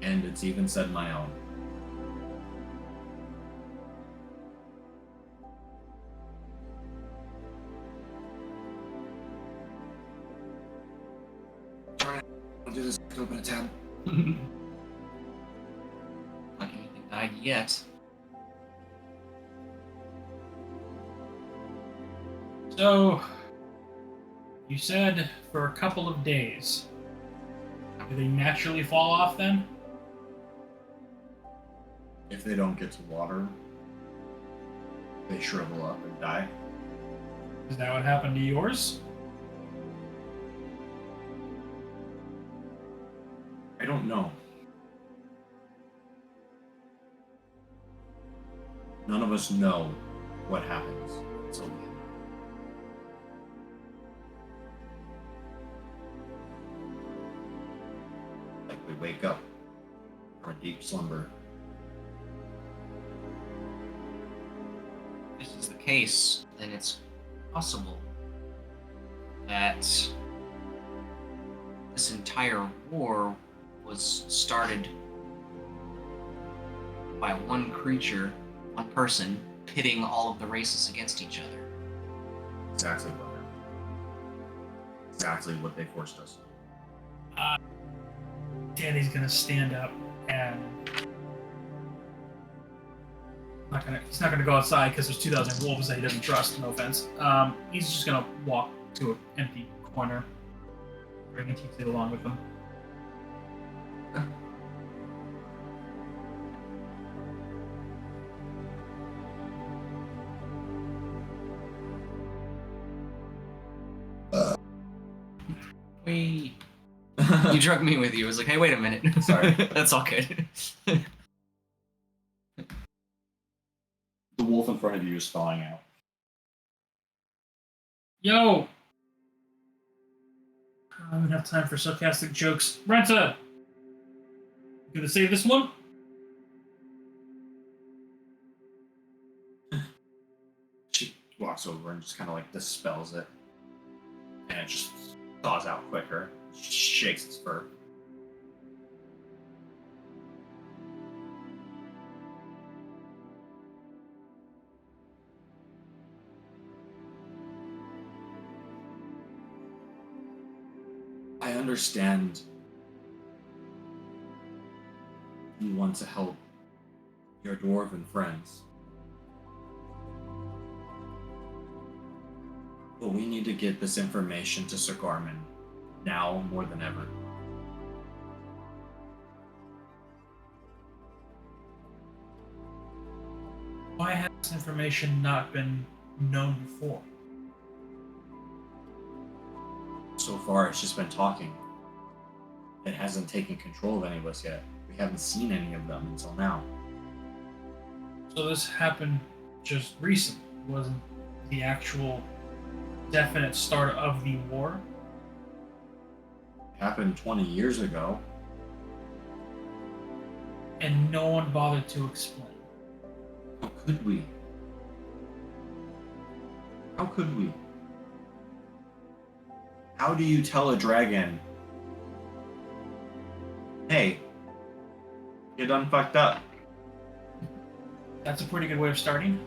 And it's even said my own. I'll do this to open a tab. Like anything died yet. So, you said for a couple of days. Do they naturally fall off then? If they don't get to water, they shrivel up and die. Is that what happened to yours? I don't know. None of us know what happens until the end. Like we wake up from a deep slumber. If this is the case, then it's possible that this entire war was started by one creature, one person, pitting all of the races against each other. Exactly what happened. Exactly what they forced us. Danny's gonna stand up and he's not gonna go outside because there's 2,000 wolves that he doesn't trust. No offense. He's just gonna walk to an empty corner, bringing TT along with him. You drug me with you. I was like, hey, wait a minute. Sorry. That's all good. The wolf in front of you is thawing out. Yo! I don't have time for sarcastic jokes. Renta! You gonna save this one? She walks over and just kind of like dispels it. And it just thaws out quicker. She shakes its fur. I understand you want to help your dwarven friends. But we need to get this information to Sir Garmin now more than ever. Why has this information not been known before? So far, it's just been talking. It hasn't taken control of any of us yet. We haven't seen any of them until now. So this happened just recently. It wasn't the actual definite start of the war. It happened 20 years ago. And no one bothered to explain. How could we? How could we? How do you tell a dragon, hey, you done fucked up? That's a pretty good way of starting.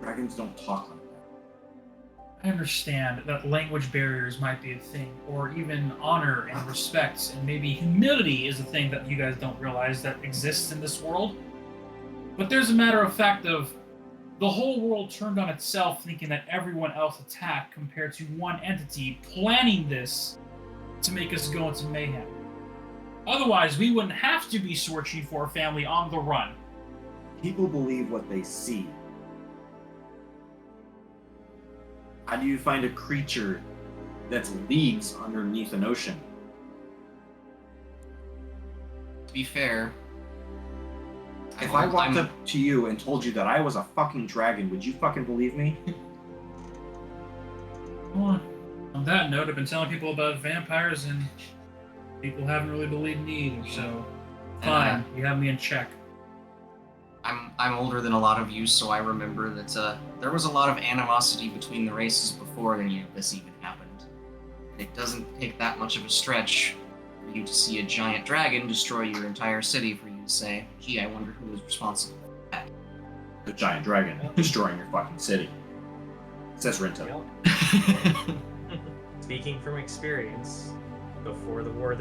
Dragons don't talk like that. I understand that language barriers might be a thing, or even honor and respect, and maybe humility is a thing that you guys don't realize that exists in this world. But there's a matter of fact of the whole world turned on itself thinking that everyone else attacked compared to one entity planning this to make us go into mayhem. Otherwise, we wouldn't have to be searching for a family on the run. People believe what they see. How do you find a creature that's leagues underneath an ocean? To be fair, If I walked up to you and told you that I was a fucking dragon, would you fucking believe me? Well, on that note, I've been telling people about vampires, and people haven't really believed me either, so fine, you have me in check. I'm older than a lot of you, so I remember that there was a lot of animosity between the races before any of this even happened. It doesn't take that much of a stretch for you to see a giant dragon destroy your entire city for you to say, gee, I wonder who was responsible for that. The giant dragon destroying your fucking city. Says Renta. Yep. Speaking from experience, before the war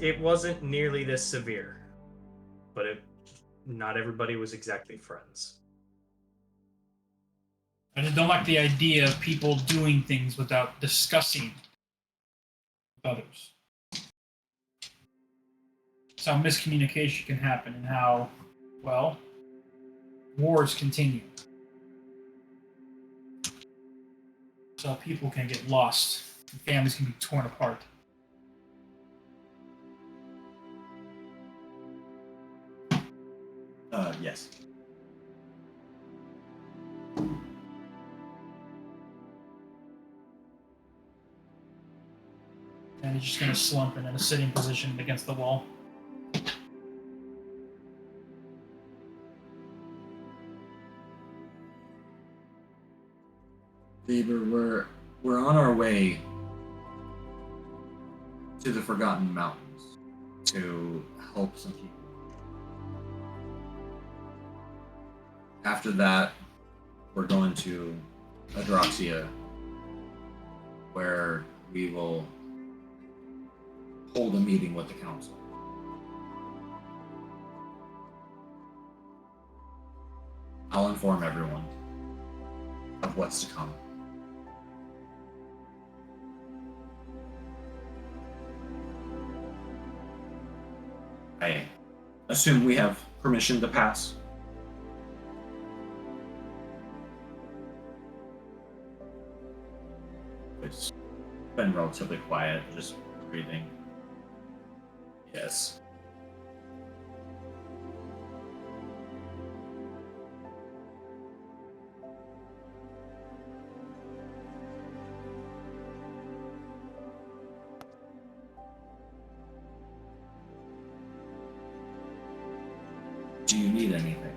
it wasn't nearly this severe, but not everybody was exactly friends. I just don't like the idea of people doing things without discussing with others. It's how miscommunication can happen and how, well, wars continue. So people can get lost and families can be torn apart. Yes. And he's just going to slump in a sitting position against the wall. Leebur, we're on our way to the Forgotten Mountains to help some people. After that, we're going to Adroxia, where we will hold a meeting with the council. I'll inform everyone of what's to come. I assume we have permission to pass. been relatively quiet, just breathing. Yes. Do you need anything?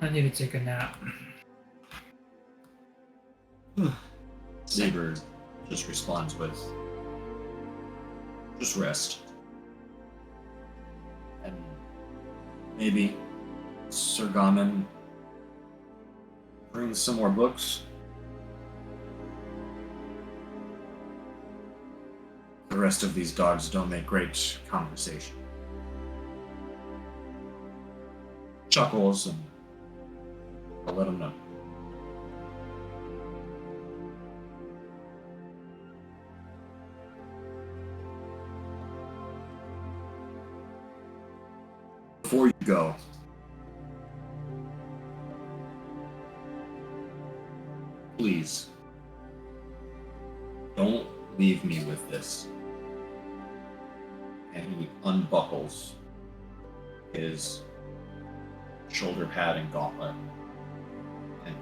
I need to take a nap. Leebur just responds with, just rest. And maybe Sir Gammon brings some more books. The rest of these dogs don't make great conversation. Chuckles, and I'll let them know. Before you go, please don't leave me with this. And he unbuckles his shoulder pad and gauntlet and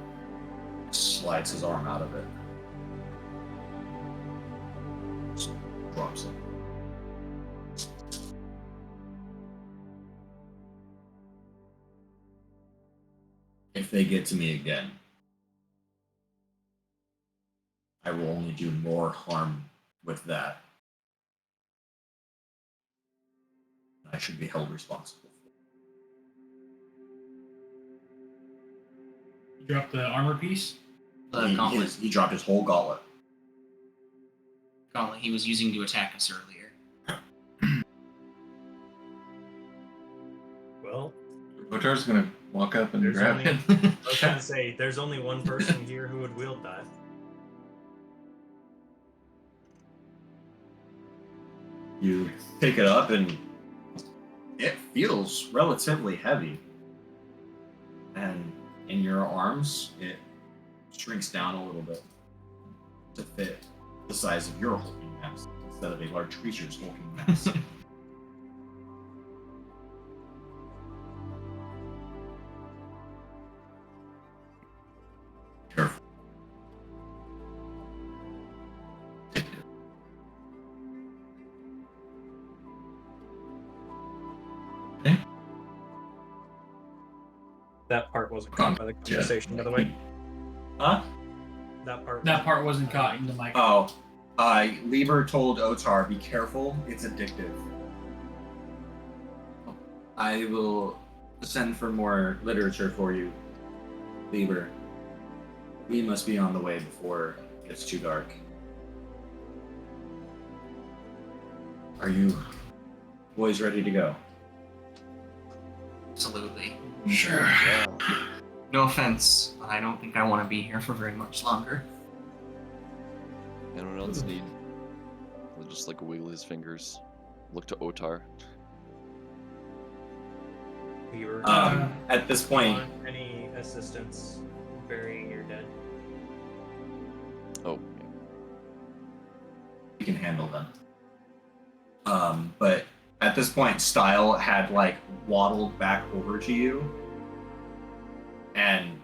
slides his arm out of it. Just drops it. If they get to me again, I will only do more harm with that. I should be held responsible. You dropped the armor piece? The gauntlet. He dropped his whole gauntlet. Gauntlet he was using to attack us earlier. Well, Otar's gonna walk up and There's grab only- him. I was gonna say, there's only one person here who would wield that. You pick it up and it feels relatively heavy. And in your arms, it shrinks down a little bit to fit the size of your hulking mass instead of a large creature's hulking mass. Careful. That part wasn't caught by the conversation, by the way. Huh? That part wasn't caught in the mic. Oh, Leebur told Otar, be careful, it's addictive. I will send for more literature for you, Leebur. We must be on the way before it gets too dark. Are you boys ready to go? Absolutely. Sure. Yeah. No offense, but I don't think I want to be here for very much longer. Anyone else need? He'll just like wiggle his fingers. Look to Otar. Leebur, At this point, want any assistance burying your dead? Oh, you can handle them. But at this point, Style had like waddled back over to you, and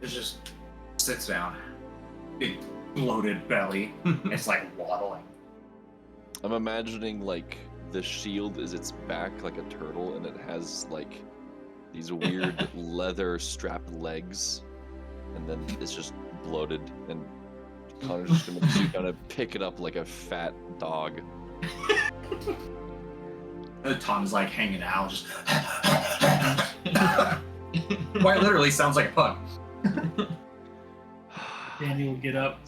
it just sits down, big bloated belly. It's like waddling. I'm imagining like the shield is its back like a turtle, and it has like these weird leather strapped legs, and then it's just bloated, and Connor's just gonna pick it up like a fat dog. Tom's like hanging out, just quite literally sounds like a pug. Danny will get up,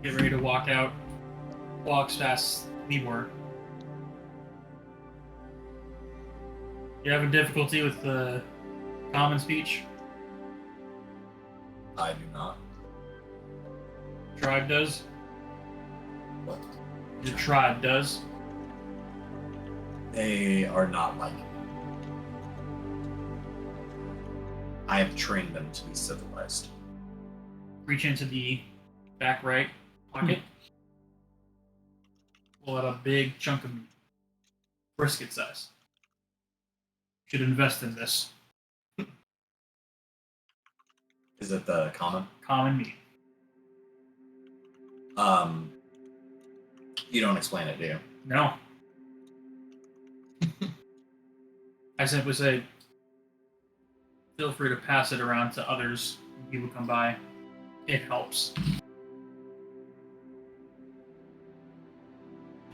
get ready to walk out, walks past Leebur. You having difficulty with the common speech? I do not. Tribe does? What? The tribe does? They are not like me. I have trained them to be civilized. Reach into the back right pocket. Pull out a big chunk of meat. Brisket size. Should invest in this. Is it the common? Common meat. You don't explain it, do you? No. I simply say, feel free to pass it around to others when people come by. It helps.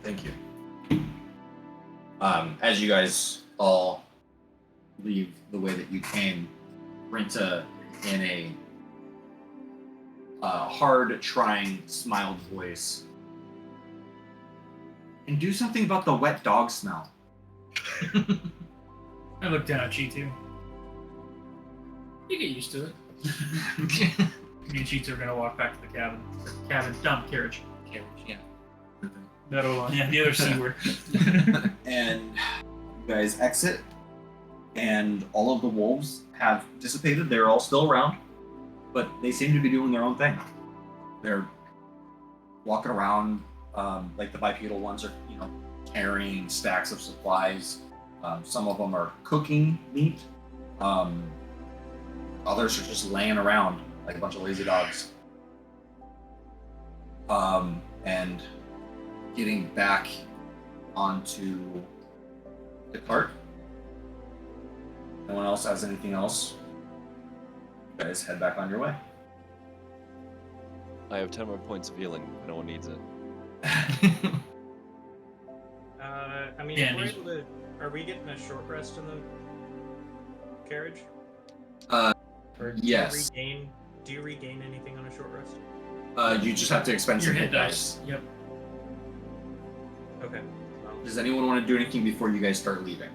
Thank you. As you guys all leave the way that you came, Renta, in a hard, trying, smiled voice, and do something about the wet dog smell. I look down at Chitu. You get used to it. Me and Chitu are gonna walk back to the cabin. Carriage. Carriage, yeah. Mittalon. Yeah, the other C word. And you guys exit, and all of the wolves have dissipated. They're all still around, but they seem to be doing their own thing. They're walking around, like the bipedal ones are, carrying stacks of supplies. Some of them are cooking meat. Others are just laying around like a bunch of lazy dogs. And getting back onto the cart. No one else has anything else? You guys head back on your way. I have 10 more points of healing. No one needs it. I mean, Yeah, if we're able to, are we getting a short rest in the carriage? Or do yes. Do you regain anything on a short rest? You just have to expend Your some hit dice. Yep. Okay. Well, Does anyone want to do anything before you guys start leaving?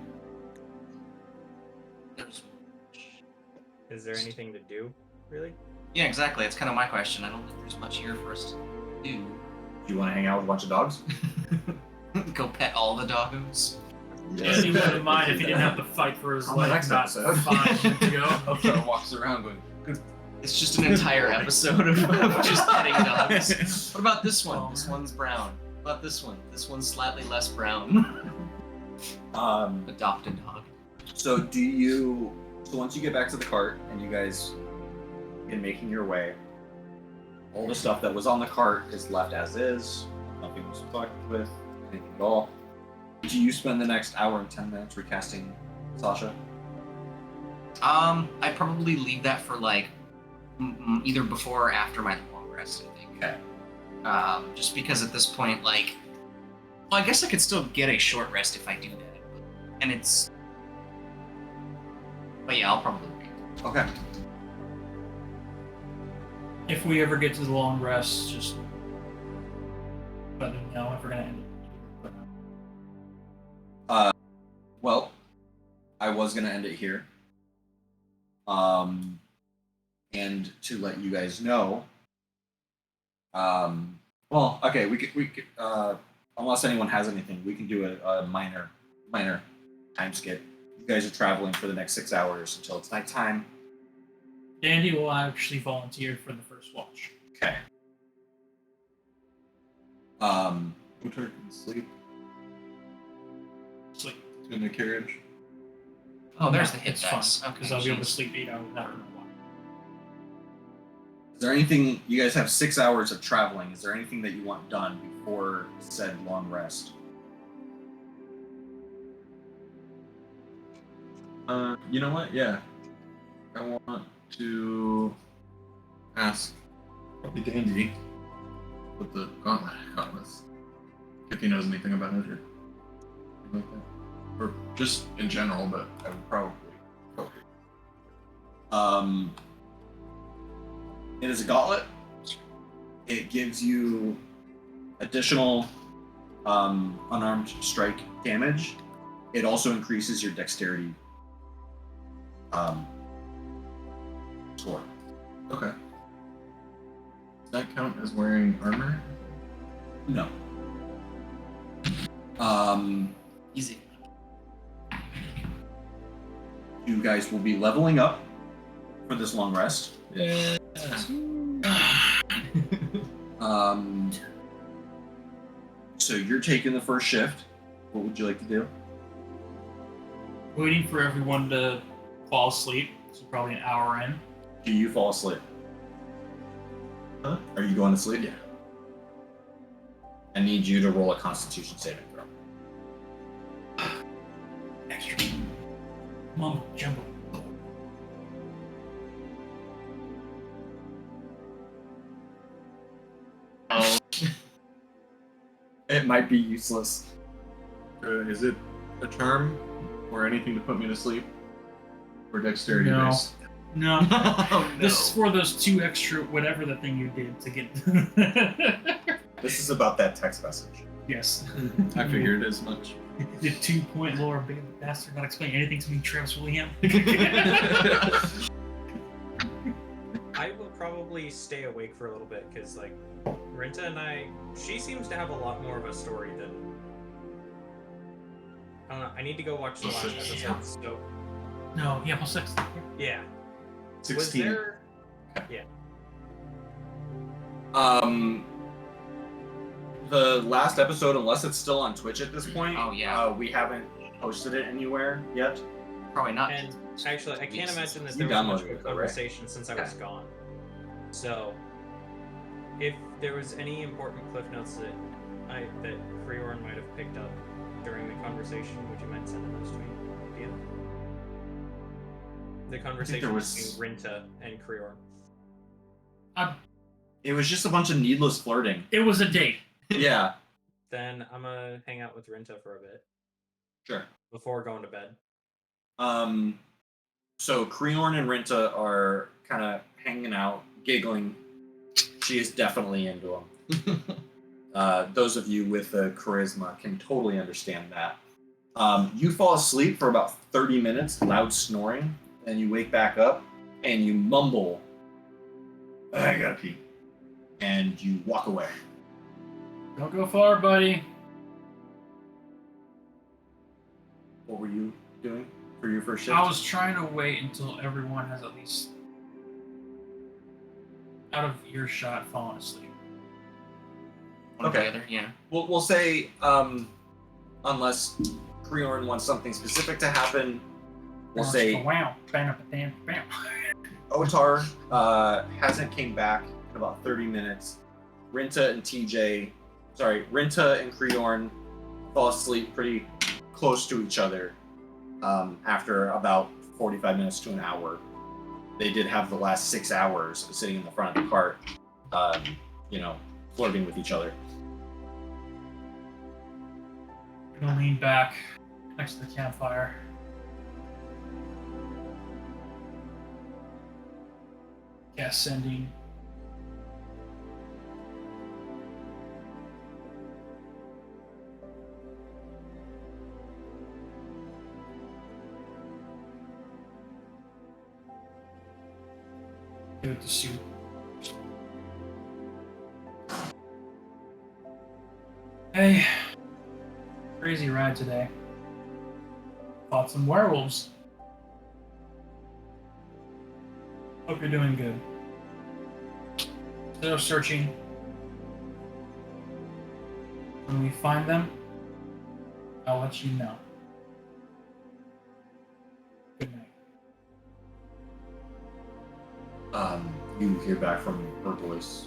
is there anything to do, really? Yeah, exactly. It's kind of my question. I don't think there's much here for us to do. Do you want to hang out with a bunch of dogs? Go pet all the doggos. Yeah, he wouldn't mind if he didn't have to fight for his On the life next not episode. 5 minutes ago. Elfar walks around going, good. It's just an entire episode of just petting dogs. What about this one? Oh, This man. one's brown. What about this one? This one's slightly less brown. Adopt a dog. So once you get back to the cart and you guys begin making your way, all the stuff that was on the cart is left as is. Nothing was fucked with, anything at all. Do you spend the next hour and 10 minutes recasting Sasha? I probably leave that for like either before or after my long rest, I think. Okay. Just because at this point, well, I guess I could still get a short rest if I do that. And it's... But yeah, I'll probably wait. Okay. If we ever get to the long rest, just let me know if we're gonna end it. Well, I was gonna end it here. And to let you guys know, well, okay, we could, unless anyone has anything, we can do a minor time skip. You guys are traveling for the next 6 hours until it's nighttime. Dandy will actually volunteer for the first watch. Okay. Winter can sleep Sleep. in the carriage. Oh, there's the hit It's dice. fun, Okay, because I'll be able to jeez. sleep 8 hours after my watch. Is there anything, you guys have 6 hours of traveling, is there anything that you want done before said long rest? You know what? Yeah. I want to ask probably Dandy with the gauntlets if he knows anything about it or anything like that. Or just in general, but I would probably go. It is a gauntlet. It gives you additional unarmed strike damage. It also increases your dexterity score. Okay. Does that count as wearing armor? No. Easy. You guys will be leveling up for this long rest. Yeah. So you're taking the first shift. What would you like to do? Waiting for everyone to fall asleep. So probably an hour in. Do you fall asleep? Huh? Are you going to sleep? Yeah. I need you to roll a Constitution saving throw. Extra. Mom, jumbo. Oh, It might be useless. Is it a charm or anything to put me to sleep? Or dexterity No. based? No. oh no. This is for those 2 extra, whatever the thing you did to get. This is about that text message. Yes. I figured as much. The 2-point lower big bastard not explain anything to me, Travis William. I will probably stay awake for a little bit because, like, Rinta and she seems to have a lot more of a story than. I don't know. I need to go watch the last episode. So No, yeah, plus 6. yeah. 16. Was there? The last episode, unless it's still on Twitch at this point, Oh, yeah. we haven't posted it anywhere yet. Probably not. And actually, I can't imagine that You there was much downloaded of it a though, right? conversation since I was gone. So, if there was any important cliff notes that Freeorn might have picked up during the conversation, would you mind sending those to me? Yeah. The conversation between Rinta and Creorn. It was just a bunch of needless flirting. It was a date. Yeah, Then I'm gonna hang out with Rinta for a bit sure. before going to bed. So Creorn and Rinta are kind of hanging out, giggling. She is definitely into him. Those of you with charisma can totally understand that. You fall asleep for about 30 minutes, loud snoring, and you wake back up and you mumble, "I gotta pee," and you walk away. Don't go far, buddy. What were you doing for your first shift? I was trying to wait until everyone has at least out of earshot fallen asleep. One or the Okay. other, yeah. We'll say, unless Creorn wants something specific to happen, we'll say Wow, bam, bam, bam. Otar hasn't came back in about 30 minutes. Rinta and Creorn fall asleep pretty close to each other after about 45 minutes to an hour. They did have the last 6 hours sitting in the front of the cart, flirting with each other. I'm gonna lean back next to the campfire. Cast sending. Give it to Sue. Hey, crazy ride today. Fought some werewolves. Hope you're doing good. Still searching. When we find them, I'll let you know. Good night. You hear back from her voice.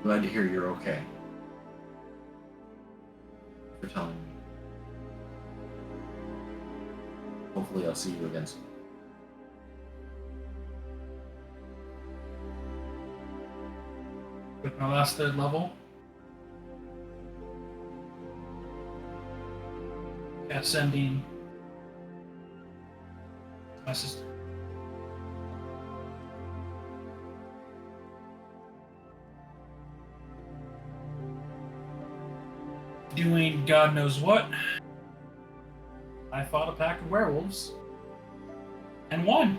Glad to hear you're okay. For telling me. Hopefully I'll see you again soon. With my last 3rd level. Ascending my sister. Doing God knows what. I fought a pack of werewolves and won.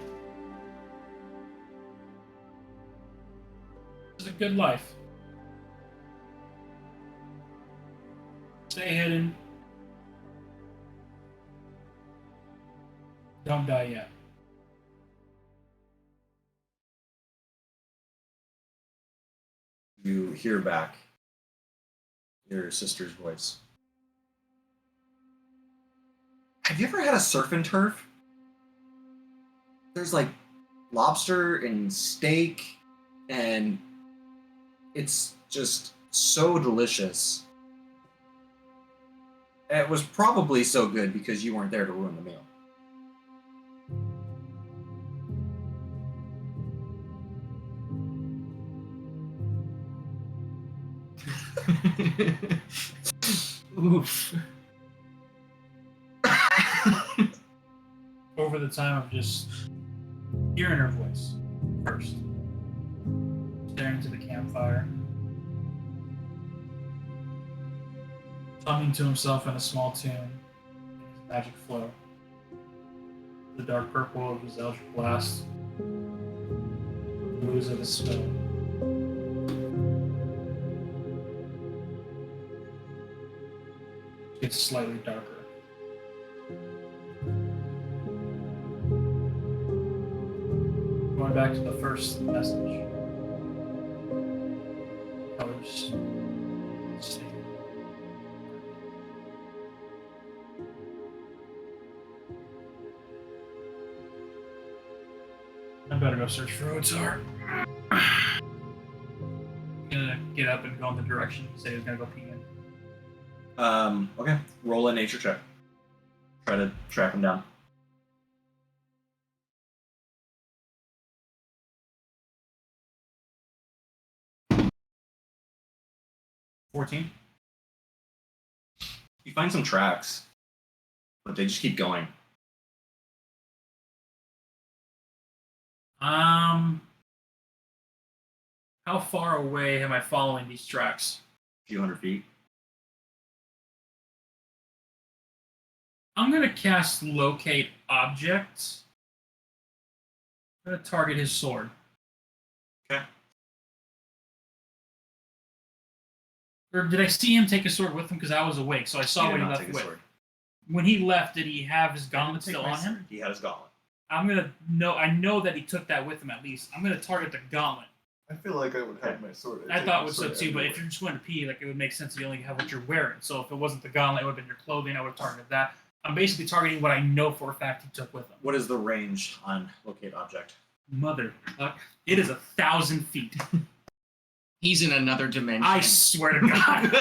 It was a good life. Stay hidden. Don't die yet. You hear back your sister's voice. Have you ever had a surf and turf? There's like lobster and steak, and it's just so delicious. It was probably so good because you weren't there to ruin the meal. Oof. Over the time of just hearing her voice first, staring into the campfire, humming to himself in a small tune, his magic flow, the dark purple of his eldritch blast, the blues of his spell. It's slightly darker. Going back to the first message. Colors. Stay. I better go search for Otar. I'm gonna get up and go in the direction he said he was gonna go pee in. Okay. Roll a nature check. Try to track him down. $14. You find some tracks, but they just keep going. How far away am I following these tracks? A few hundred feet. I'm gonna cast Locate Objects. I'm gonna target his sword. Okay. Or did I see him take his sword with him? Because I was awake, so I saw what he left with. When he left, did he have his gauntlet still on him? He had his gauntlet. I know that he took that with him at least. I'm gonna target the gauntlet. I feel like I would have my sword. I thought it was so too, but if you're just going to pee, like, it would make sense that you only have what you're wearing. So if it wasn't the gauntlet, it would have been your clothing. I would have targeted that. I'm basically targeting what I know for a fact he took with him. What is the range on locate object? Motherfucker. It is 1,000 feet. He's in another dimension. I swear to God.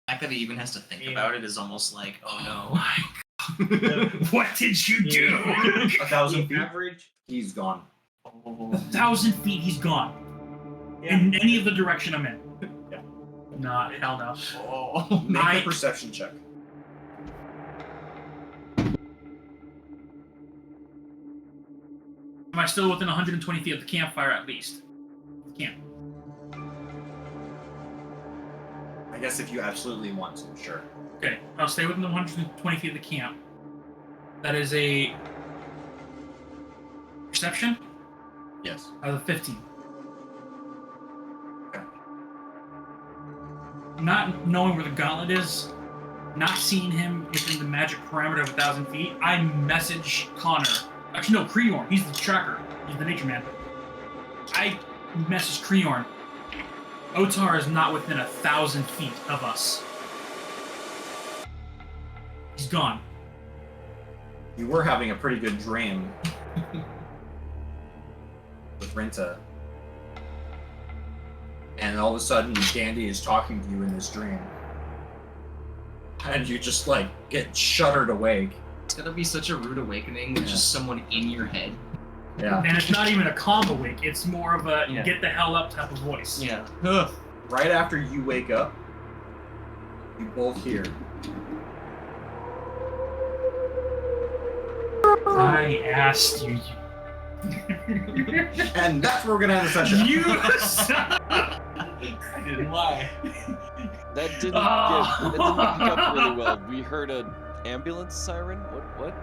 The fact that he even has to think about it is almost like, oh no. What did you do? 1,000 feet average. He's gone. 1,000 feet, he's gone. Yeah. In any of the direction I'm in. Yeah. Nah, hell no. Oh. Make a perception check. Am I still within 120 feet of the campfire at least? Camp. I guess if you absolutely want to, sure. Okay, I'll stay within the 120 feet of the camp. That is a perception? Yes. Out of 15. Okay. Not knowing where the gauntlet is, not seeing him within the magic parameter of 1,000 feet, I message Connor. Actually, no, Creorn. He's the tracker. He's the nature man. I message Creorn. Otar is not within 1,000 feet of us. He's gone. You were having a pretty good dream with Renta. And all of a sudden, Dandy is talking to you in this dream. And you just, like, get shuddered awake. It's gonna be such a rude awakening with just someone in your head. Yeah. And it's not even a calm awake. It's more of a Yeah. get the hell up type of voice. Yeah. Right after you wake up, you both hear. I asked you. And that's where we're gonna end the session. You I didn't lie. That didn't pick up really well. We heard an ambulance siren. What?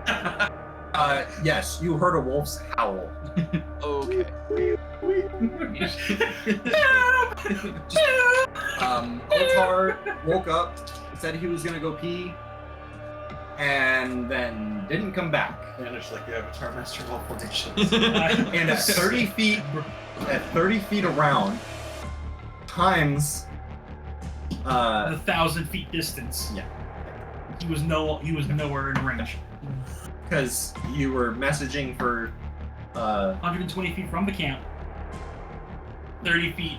Yes, you heard a wolf's howl. Okay. Otar woke up, said he was gonna go pee, and then didn't come back. Vanished like the Avatar Master of all formations. And at 30 feet around, times The 1,000 feet distance. Yeah. He was nowhere in range. because you were messaging for 120 feet from the camp. 30 feet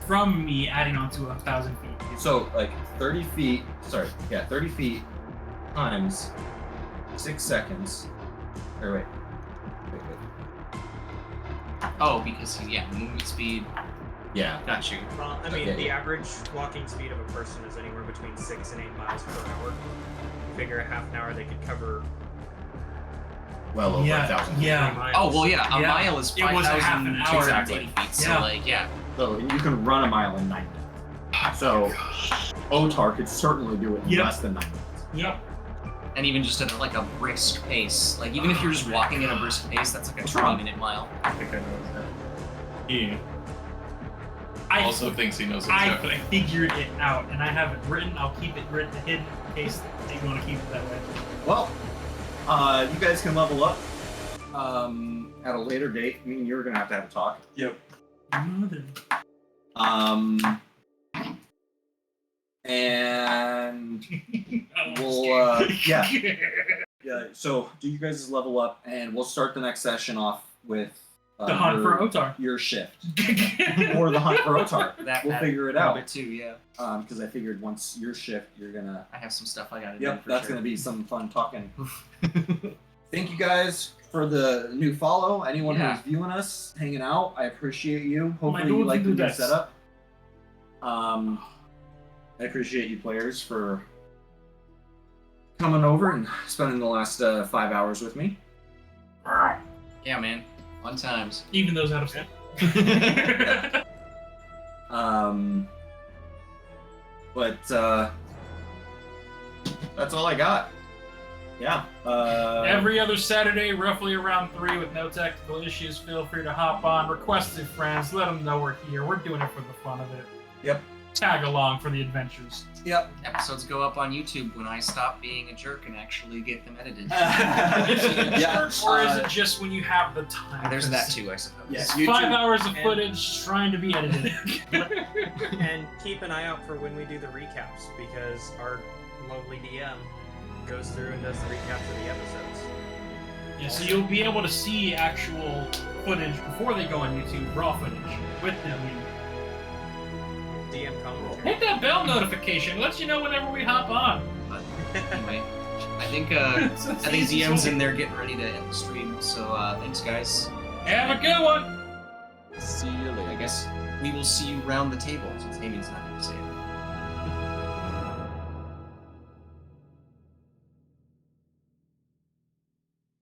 from me, adding on to 1,000 feet. so like 30 feet. Sorry, yeah, 30 feet times 6 seconds. Or wait. Oh, because movement speed. Yeah. Got you. Well, I mean, Okay. the average walking speed of a person is anywhere between 6 and 8 miles per hour. Figure a half an hour they could cover Well over Yeah, 1,000. 3 yeah. miles. Oh well, yeah. A Yeah. mile is It was a half an 5,280 hour. feet. So Yeah. like, yeah. So you can run a mile in 9 minutes. So Otar could certainly do it in Yep. less than 9 minutes. Yep. And even just at like a brisk pace. Like even if you're just walking at a brisk pace, that's like a What's wrong? 20-minute mile. I think I know his head. He I also thinks he knows what's I happening. figured it out, and I have it written. I'll keep it written hidden in case they want to keep it that way. Well, you guys can level up at a later date. Me and you are gonna have to have a talk. Yep. And we'll yeah. So do you guys level up, and we'll start the next session off with The hunt your, for Otar. your shift or the hunt for Otar. We'll figure it a little out. bit too, yeah. Because I figured once your shift, you're gonna. I have some stuff I gotta do. Yep, for that's sure. gonna be some fun talking. Thank you guys for the new follow. Anyone Yeah. who's viewing us, hanging out, I appreciate you. My Hopefully you dudes like the and new dudettes. setup. I appreciate you players for coming over and spending the last 5 hours with me. Yeah, man. Fun times. Even those out of step. But that's all I got. Yeah. Every other Saturday, roughly around 3 with no technical issues. Feel free to hop on. Request your friends. Let them know we're here. We're doing it for the fun of it. Yep. Tag along for the adventures. Yep. Episodes go up on YouTube when I stop being a jerk and actually get them edited. Yeah. Or is it just when you have the time? There's that too, I suppose. Yeah. It's YouTube- 5 hours of and- footage trying to be edited. And keep an eye out for when we do the recaps, because our lovely DM goes through and does the recaps of the episodes. Yeah, so you'll be able to see actual footage before they go on YouTube, raw footage, with them. DM commentary. Hit that bell notification. Lets you know whenever we hop on. But anyway, I think DM's in there getting ready to end the stream. So thanks, guys. Have a good one. See you later. I guess we will see you round the table since Amy's not going to say it.